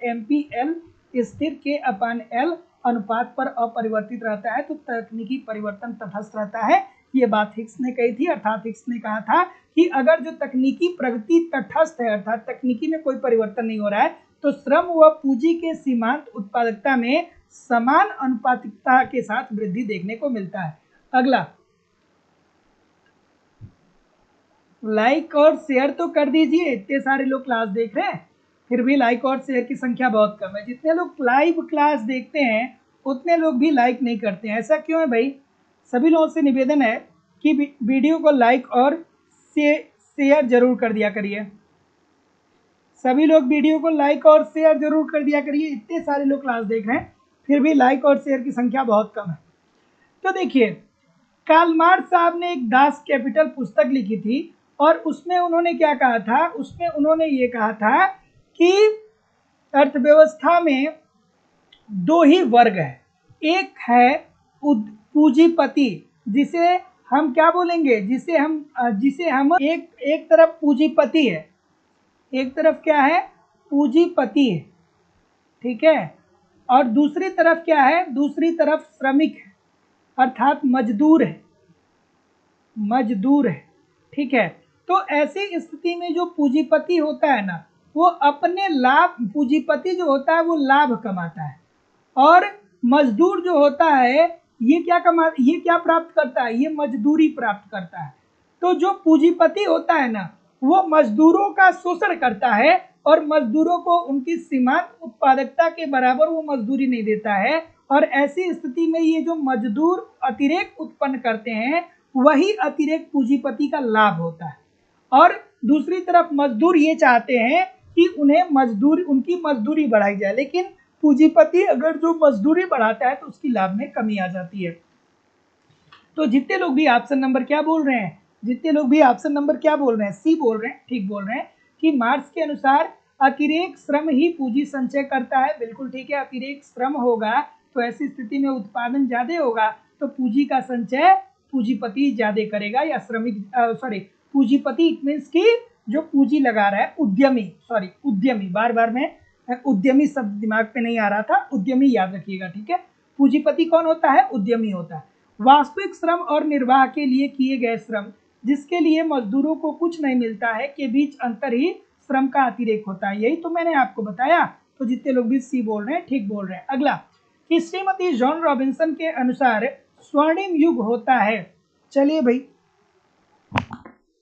एमपीएल स्थिर के अपान एल अनुपात पर अपरिवर्तित रहता है तो तकनीकी परिवर्तन तटस्थ रहता है। ये बात हिग्स ने कही थी, अर्थात हिग्स ने कहा था कि अगर जो तकनीकी प्रगति तटस्थ है, अर्थात तकनीकी में कोई परिवर्तन नहीं हो रहा है, तो श्रम व पूंजी के सीमांत उत्पादकता में समान अनुपातिकता के साथ वृद्धि देखने को मिलता है। अगला, लाइक और शेयर तो कर दीजिए, इतने सारे लोग क्लास देख रहे हैं फिर भी लाइक और शेयर की संख्या बहुत कम है। जितने लोग लाइव क्लास देखते हैं उतने लोग भी लाइक नहीं करते हैं, ऐसा क्यों है भाई? सभी लोगों से निवेदन है कि वीडियो को लाइक और शेयर जरूर कर दिया करिए। सभी लोग वीडियो को लाइक और शेयर जरूर कर दिया करिए। इतने सारे लोग क्लास देख रहे हैं फिर भी लाइक और शेयर की संख्या बहुत कम है। तो देखिए, कार्ल मार्क्स साहब ने एक दास कैपिटल पुस्तक लिखी थी और उसमें उन्होंने क्या कहा था? उसमें उन्होंने ये कहा था कि अर्थव्यवस्था में दो ही वर्ग है, एक है पूंजीपति, जिसे हम क्या बोलेंगे, जिसे हम एक तरफ पूंजीपति है, एक तरफ क्या है? पूंजीपति है, ठीक है, और दूसरी तरफ क्या है? दूसरी तरफ श्रमिक है, अर्थात मजदूर है, मजदूर है, ठीक है। तो ऐसी स्थिति में जो पूंजीपति होता है ना, वो अपने लाभ, पूंजीपति जो होता है वो लाभ कमाता है और मजदूर जो होता है ये क्या प्राप्त करता है? ये मजदूरी प्राप्त करता है। तो जो पूंजीपति होता है ना, वो मजदूरों का शोषण करता है और मजदूरों को उनकी सीमांत उत्पादकता के बराबर वो मजदूरी नहीं देता है, और ऐसी स्थिति में ये जो मजदूर अतिरेक उत्पन्न करते हैं वही अतिरेक पूंजीपति का लाभ होता है। और दूसरी तरफ मजदूर ये चाहते हैं कि उनकी मजदूरी बढ़ाई जाए, लेकिन पूंजीपति अगर जो मजदूरी बढ़ाता है तो उसकी लाभ में कमी आ जाती है। तो जितने लोग भी ऑप्शन नंबर क्या बोल रहे हैं, जितने लोग भी ऑप्शन नंबर क्या बोल रहे हैं? सी बोल रहे हैं, ठीक बोल रहे हैं कि मार्क्स के अनुसार अतिरेक श्रम ही पूंजी संचय करता है। बिल्कुल ठीक है, अतिरेक श्रम होगा तो ऐसी स्थिति में उत्पादन ज्यादा होगा तो पूंजी का संचय पूंजीपति ज्यादा करेगा, या पूंजीपति इट मीन्स कि जो पूंजी लगा रहा है, उद्यमी, बार बार में उद्यमी शब्द दिमाग पे नहीं आ रहा था, उद्यमी याद रखिएगा, ठीक है। पूंजीपति कौन होता है? उद्यमी होता है। वास्तविक श्रम और निर्वाह के लिए किए गए श्रम, जिसके लिए मजदूरों को कुछ नहीं मिलता है, के बीच अंतर ही श्रम का अतिरेक होता है। यही तो मैंने आपको बताया। तो जितने लोग भी सी बोल रहे हैं ठीक बोल रहे हैं। अगला, कि श्रीमती जॉन रॉबिन्सन के अनुसार स्वर्णिम युग होता है। चलिए भाई,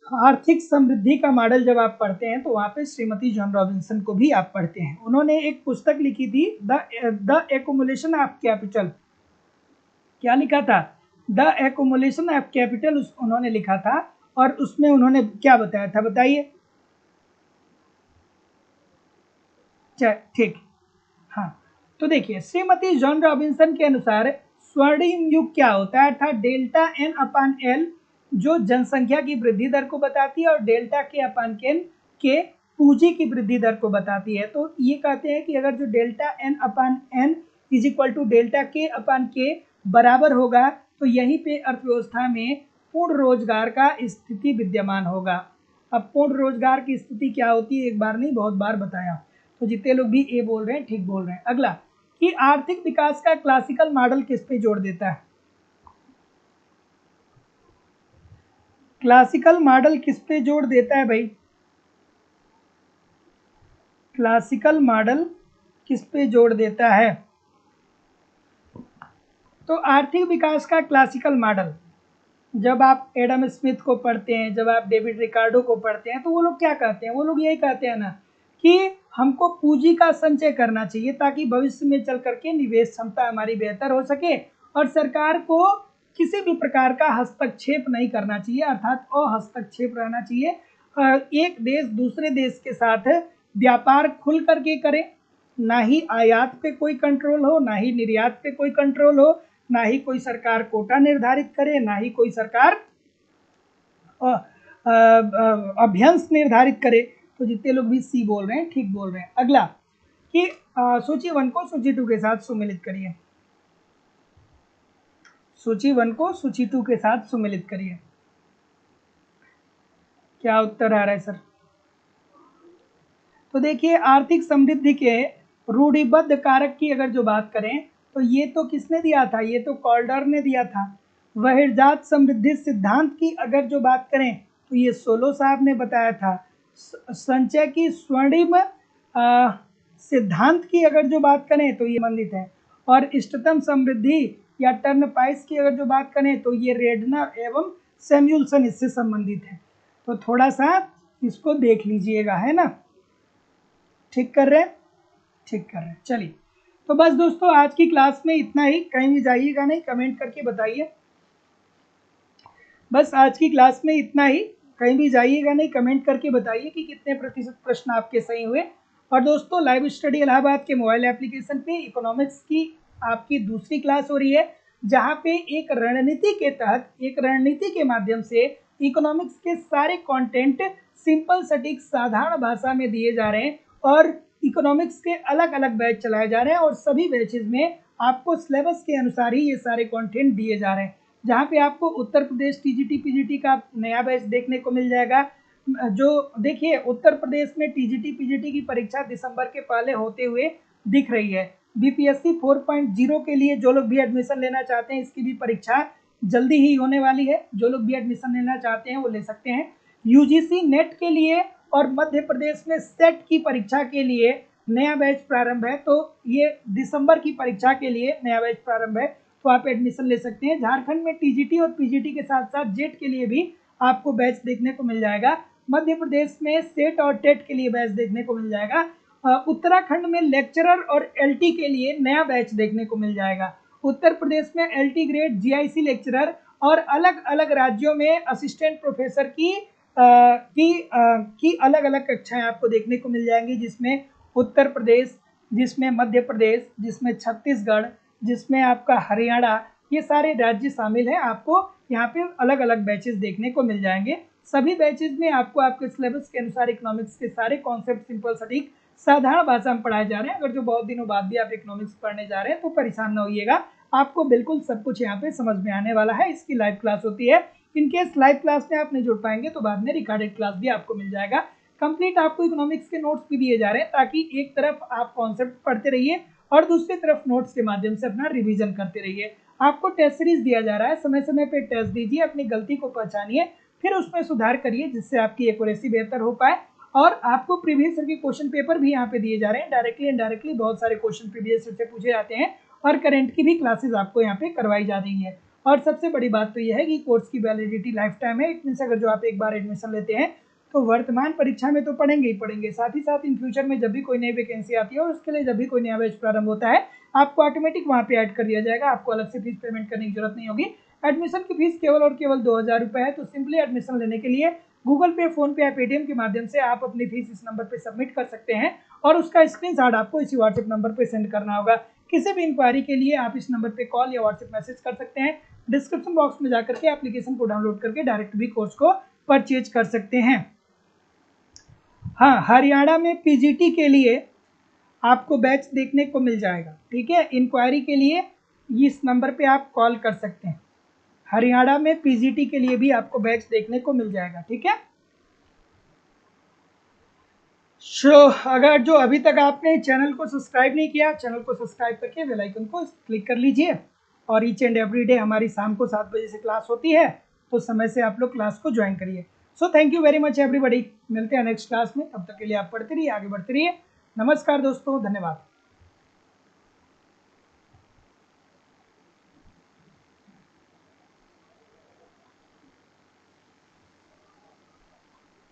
आर्थिक समृद्धि का मॉडल जब आप पढ़ते हैं तो वहाँ पे श्रीमती जॉन रॉबिन्सन को भी आप पढ़ते हैं। उन्होंने एक पुस्तक लिखी थी द एक्युमुलेशन ऑफ कैपिटल। क्या लिखा था? द एक्युमुलेशन ऑफ कैपिटल उन्होंने लिखा था और उसमें उन्होंने क्या बताया था, बताइए। ठीक, हाँ, तो देखिए, श्रीमती जॉन रॉबिन्सन के अनुसार स्वर्णिम युग क्या होता है, अर्थात डेल्टा एन अपान एल जो जनसंख्या की वृद्धि दर को बताती है और डेल्टा के अपान के पूंजी की वृद्धि दर को बताती है। तो ये कहते हैं कि अगर जो delta N upon N is equal to delta K upon के बराबर होगा, तो यहीं पे अर्थव्यवस्था में पूर्ण रोजगार का स्थिति विद्यमान होगा। अब पूर्ण रोजगार की स्थिति क्या होती है, एक बार नहीं बहुत बार बताया, तो जितने लोग भी ए बोल रहे हैं ठीक बोल रहे हैं। अगला कि आर्थिक विकास का क्लासिकल मॉडल किस पे जोर देता है? क्लासिकल मॉडल किस पे जोर देता है भाई? क्लासिकल मॉडल किस पे जोर देता है? तो आर्थिक विकास का क्लासिकल मॉडल, जब आप एडम स्मिथ को पढ़ते हैं, जब आप डेविड रिकार्डो को पढ़ते हैं, तो वो लोग क्या कहते हैं? वो लोग यही कहते हैं ना कि हमको पूंजी का संचय करना चाहिए ताकि भविष्य में चल करके निवेश क्षमता हमारी बेहतर हो सके, और सरकार को किसी भी प्रकार का हस्तक्षेप नहीं करना चाहिए, अर्थात अहस्तक्षेप रहना चाहिए। एक देश दूसरे देश के साथ व्यापार खुल करके करे, ना ही आयात पे कोई कंट्रोल हो, ना ही निर्यात पे कोई कंट्रोल हो, ना ही कोई सरकार कोटा निर्धारित करे, ना ही कोई सरकार अभ्यंश निर्धारित करे। तो जितने लोग भी सी बोल रहे हैं ठीक बोल रहे हैं। अगला कि सूची 1 को सूची 2 के साथ सुमेलित करिए। सूची 1 को सूची 2 के साथ सुमेलित करिए। क्या उत्तर आ रहा है सर? तो देखिए, आर्थिक समृद्धि के रूढ़िबद्ध कारक की अगर जो बात करें तो ये तो किसने दिया था? ये तो कॉल्डर ने दिया था। बहिर्जात समृद्धि सिद्धांत की अगर जो बात करें तो ये सोलो साहब ने बताया था। संचय की स्वर्णिम सिद्धांत की अगर जो बात करें तो ये संबंधित है। और इष्टतम समृद्धि या टर्न प्राइस की अगर जो बात करें तो ये रेडनर एवं सैम्यूल्सन इससे संबंधित है। तो थोड़ा सा इसको देख लीजिएगा, है ना? ठीक कर रहे हैं? ठीक कर रहे हैं। चलिए, तो बस दोस्तों आज की क्लास में इतना ही। कहीं भी जाइएगा नहीं, कमेंट करके बताइए। बस आज की क्लास में इतना ही, कहीं भी जाइएगा नहीं, कमेंट करके बताइए कि कितने प्रतिशत प्रश्न आपके सही हुए। और दोस्तों, लाइव स्टडी इलाहाबाद के मोबाइल एप्लीकेशन पे इकोनॉमिक्स की आपकी दूसरी क्लास हो रही है, जहाँ पे एक रणनीति के तहत, एक रणनीति के माध्यम से इकोनॉमिक्स के सारे कंटेंट सिंपल सटीक साधारण भाषा में दिए जा रहे हैं, और इकोनॉमिक्स के अलग अलग बैच चलाए जा रहे हैं, और सभी बैचेज में आपको सिलेबस के अनुसार ही ये सारे कंटेंट दिए जा रहे हैं। जहाँ पे आपको उत्तर प्रदेश टीजीटी पीजीटी का नया बैच देखने को मिल जाएगा। जो देखिए, उत्तर प्रदेश में टीजीटी पीजीटी की परीक्षा दिसंबर के पहले होते हुए दिख रही है। बीपीएससी 4.0 के लिए जो लोग भी एडमिशन लेना चाहते हैं, इसकी भी परीक्षा जल्दी ही होने वाली है। जो लोग भी एडमिशन लेना चाहते हैं वो ले सकते हैं। यूजीसी नेट के लिए और मध्य प्रदेश में सेट की परीक्षा के लिए नया बैच प्रारंभ है। तो ये दिसंबर की परीक्षा के लिए नया बैच प्रारंभ है, तो आप एडमिशन ले सकते हैं। झारखंड में टीजीटी और पीजीटी के साथ साथ जेट के लिए भी आपको बैच देखने को मिल जाएगा। मध्य प्रदेश में सेट और टेट के लिए बैच देखने को मिल जाएगा। उत्तराखंड में लेक्चरर और एलटी के लिए नया बैच देखने को मिल जाएगा। उत्तर प्रदेश में एलटी ग्रेड, जीआईसी लेक्चरर, और अलग अलग राज्यों में असिस्टेंट प्रोफेसर की अलग अलग कक्षाएं आपको देखने को मिल जाएंगी, जिसमें उत्तर प्रदेश, जिसमें मध्य प्रदेश, जिसमें छत्तीसगढ़, जिसमें आपका हरियाणा, ये सारे राज्य शामिल हैं। आपको यहाँ पे अलग अलग बैचेस देखने को मिल जाएंगे। सभी बैचेस में आपको आपके सिलेबस के अनुसार इकोनॉमिक्स के सारे कॉन्सेप्ट सिंपल सटीक साधारण भाषा में पढ़ाए जा रहे हैं। अगर जो बहुत दिनों बाद भी आप इकोनॉमिक्स पढ़ने जा रहे हैं तो परेशान ना होइएगा, आपको बिल्कुल सब कुछ यहाँ पे समझ में आने वाला है। इसकी लाइव क्लास होती है। इनकेस लाइव क्लास में आप नहीं जुड़ पाएंगे तो बाद में रिकॉर्डेड क्लास भी आपको मिल जाएगा। कंप्लीट आपको इकोनॉमिक्स के नोट्स भी दिए जा रहे हैं, ताकि एक तरफ आप कॉन्सेप्ट पढ़ते रहिए और दूसरी तरफ नोट्स के माध्यम से अपना रिवीजन करते रहिए। आपको टेस्ट सीरीज दिया जा रहा है, समय समय पे टेस्ट दीजिए, अपनी गलती को पहचानिए, फिर उसमें सुधार करिए, जिससे आपकी एक्यूरेसी बेहतर हो पाए। और आपको प्रीवियस ईयर के क्वेश्चन पेपर भी यहाँ पे दिए जा रहे हैं, डायरेक्टली इनडायरेक्टली बहुत सारे क्वेश्चन प्रीवियस ईयर से पूछे जाते हैं, और करंट की भी क्लासेस आपको यहाँ पे करवाई जा रही है। और सबसे बड़ी बात तो यह है कि कोर्स की वैलिडिटी लाइफ टाइम है। इतने से अगर जो आप एक बार एडमिशन लेते हैं तो वर्तमान परीक्षा में तो पढ़ेंगे ही पढ़ेंगे, साथ ही साथ इन फ्यूचर में जब भी कोई नई वैकेंसी आती है और उसके लिए जब भी कोई नया बैच प्रारंभ होता है, आपको ऑटोमेटिक वहाँ पे ऐड कर दिया जाएगा। आपको अलग से फीस पेमेंट करने की जरूरत नहीं होगी। एडमिशन की फीस केवल और केवल 2000 रुपये है। तो सिंपली एडमिशन लेने के लिए गूगल पे, फोन पे या पेटीएम के माध्यम से आप अपनी फीस इस नंबर पर सबमिट कर सकते हैं, और उसका स्क्रीनशॉट आपको इसी व्हाट्सएप नंबर पर सेंड करना होगा। किसी भी इंक्वायरी के लिए आप इस नंबर पे कॉल या व्हाट्सएप मैसेज कर सकते हैं। डिस्क्रिप्शन बॉक्स में जाकर के एप्लीकेशन को डाउनलोड करके डायरेक्ट भी कोर्स को परचेज कर सकते हैं। हाँ, हरियाणा में पीजीटी के लिए आपको बैच देखने को मिल जाएगा। ठीक है, इंक्वायरी के लिए इस नंबर पे आप कॉल कर सकते हैं। हरियाणा में पीजीटी के लिए भी आपको बैच देखने को मिल जाएगा। ठीक है, अगर जो अभी तक आपने चैनल को सब्सक्राइब नहीं किया, चैनल को सब्सक्राइब करके बेल आइकन को क्लिक कर लीजिए। और ईच एंड एवरी डे हमारी शाम को 7 बजे से क्लास होती है, तो समय से आप लोग क्लास को ज्वाइन करिए। So thank you very much everybody. मिलते हैं नेक्स्ट क्लास में, तब तक के लिए आप पढ़ते रहिए, आगे बढ़ते रहिए। नमस्कार दोस्तों, धन्यवाद।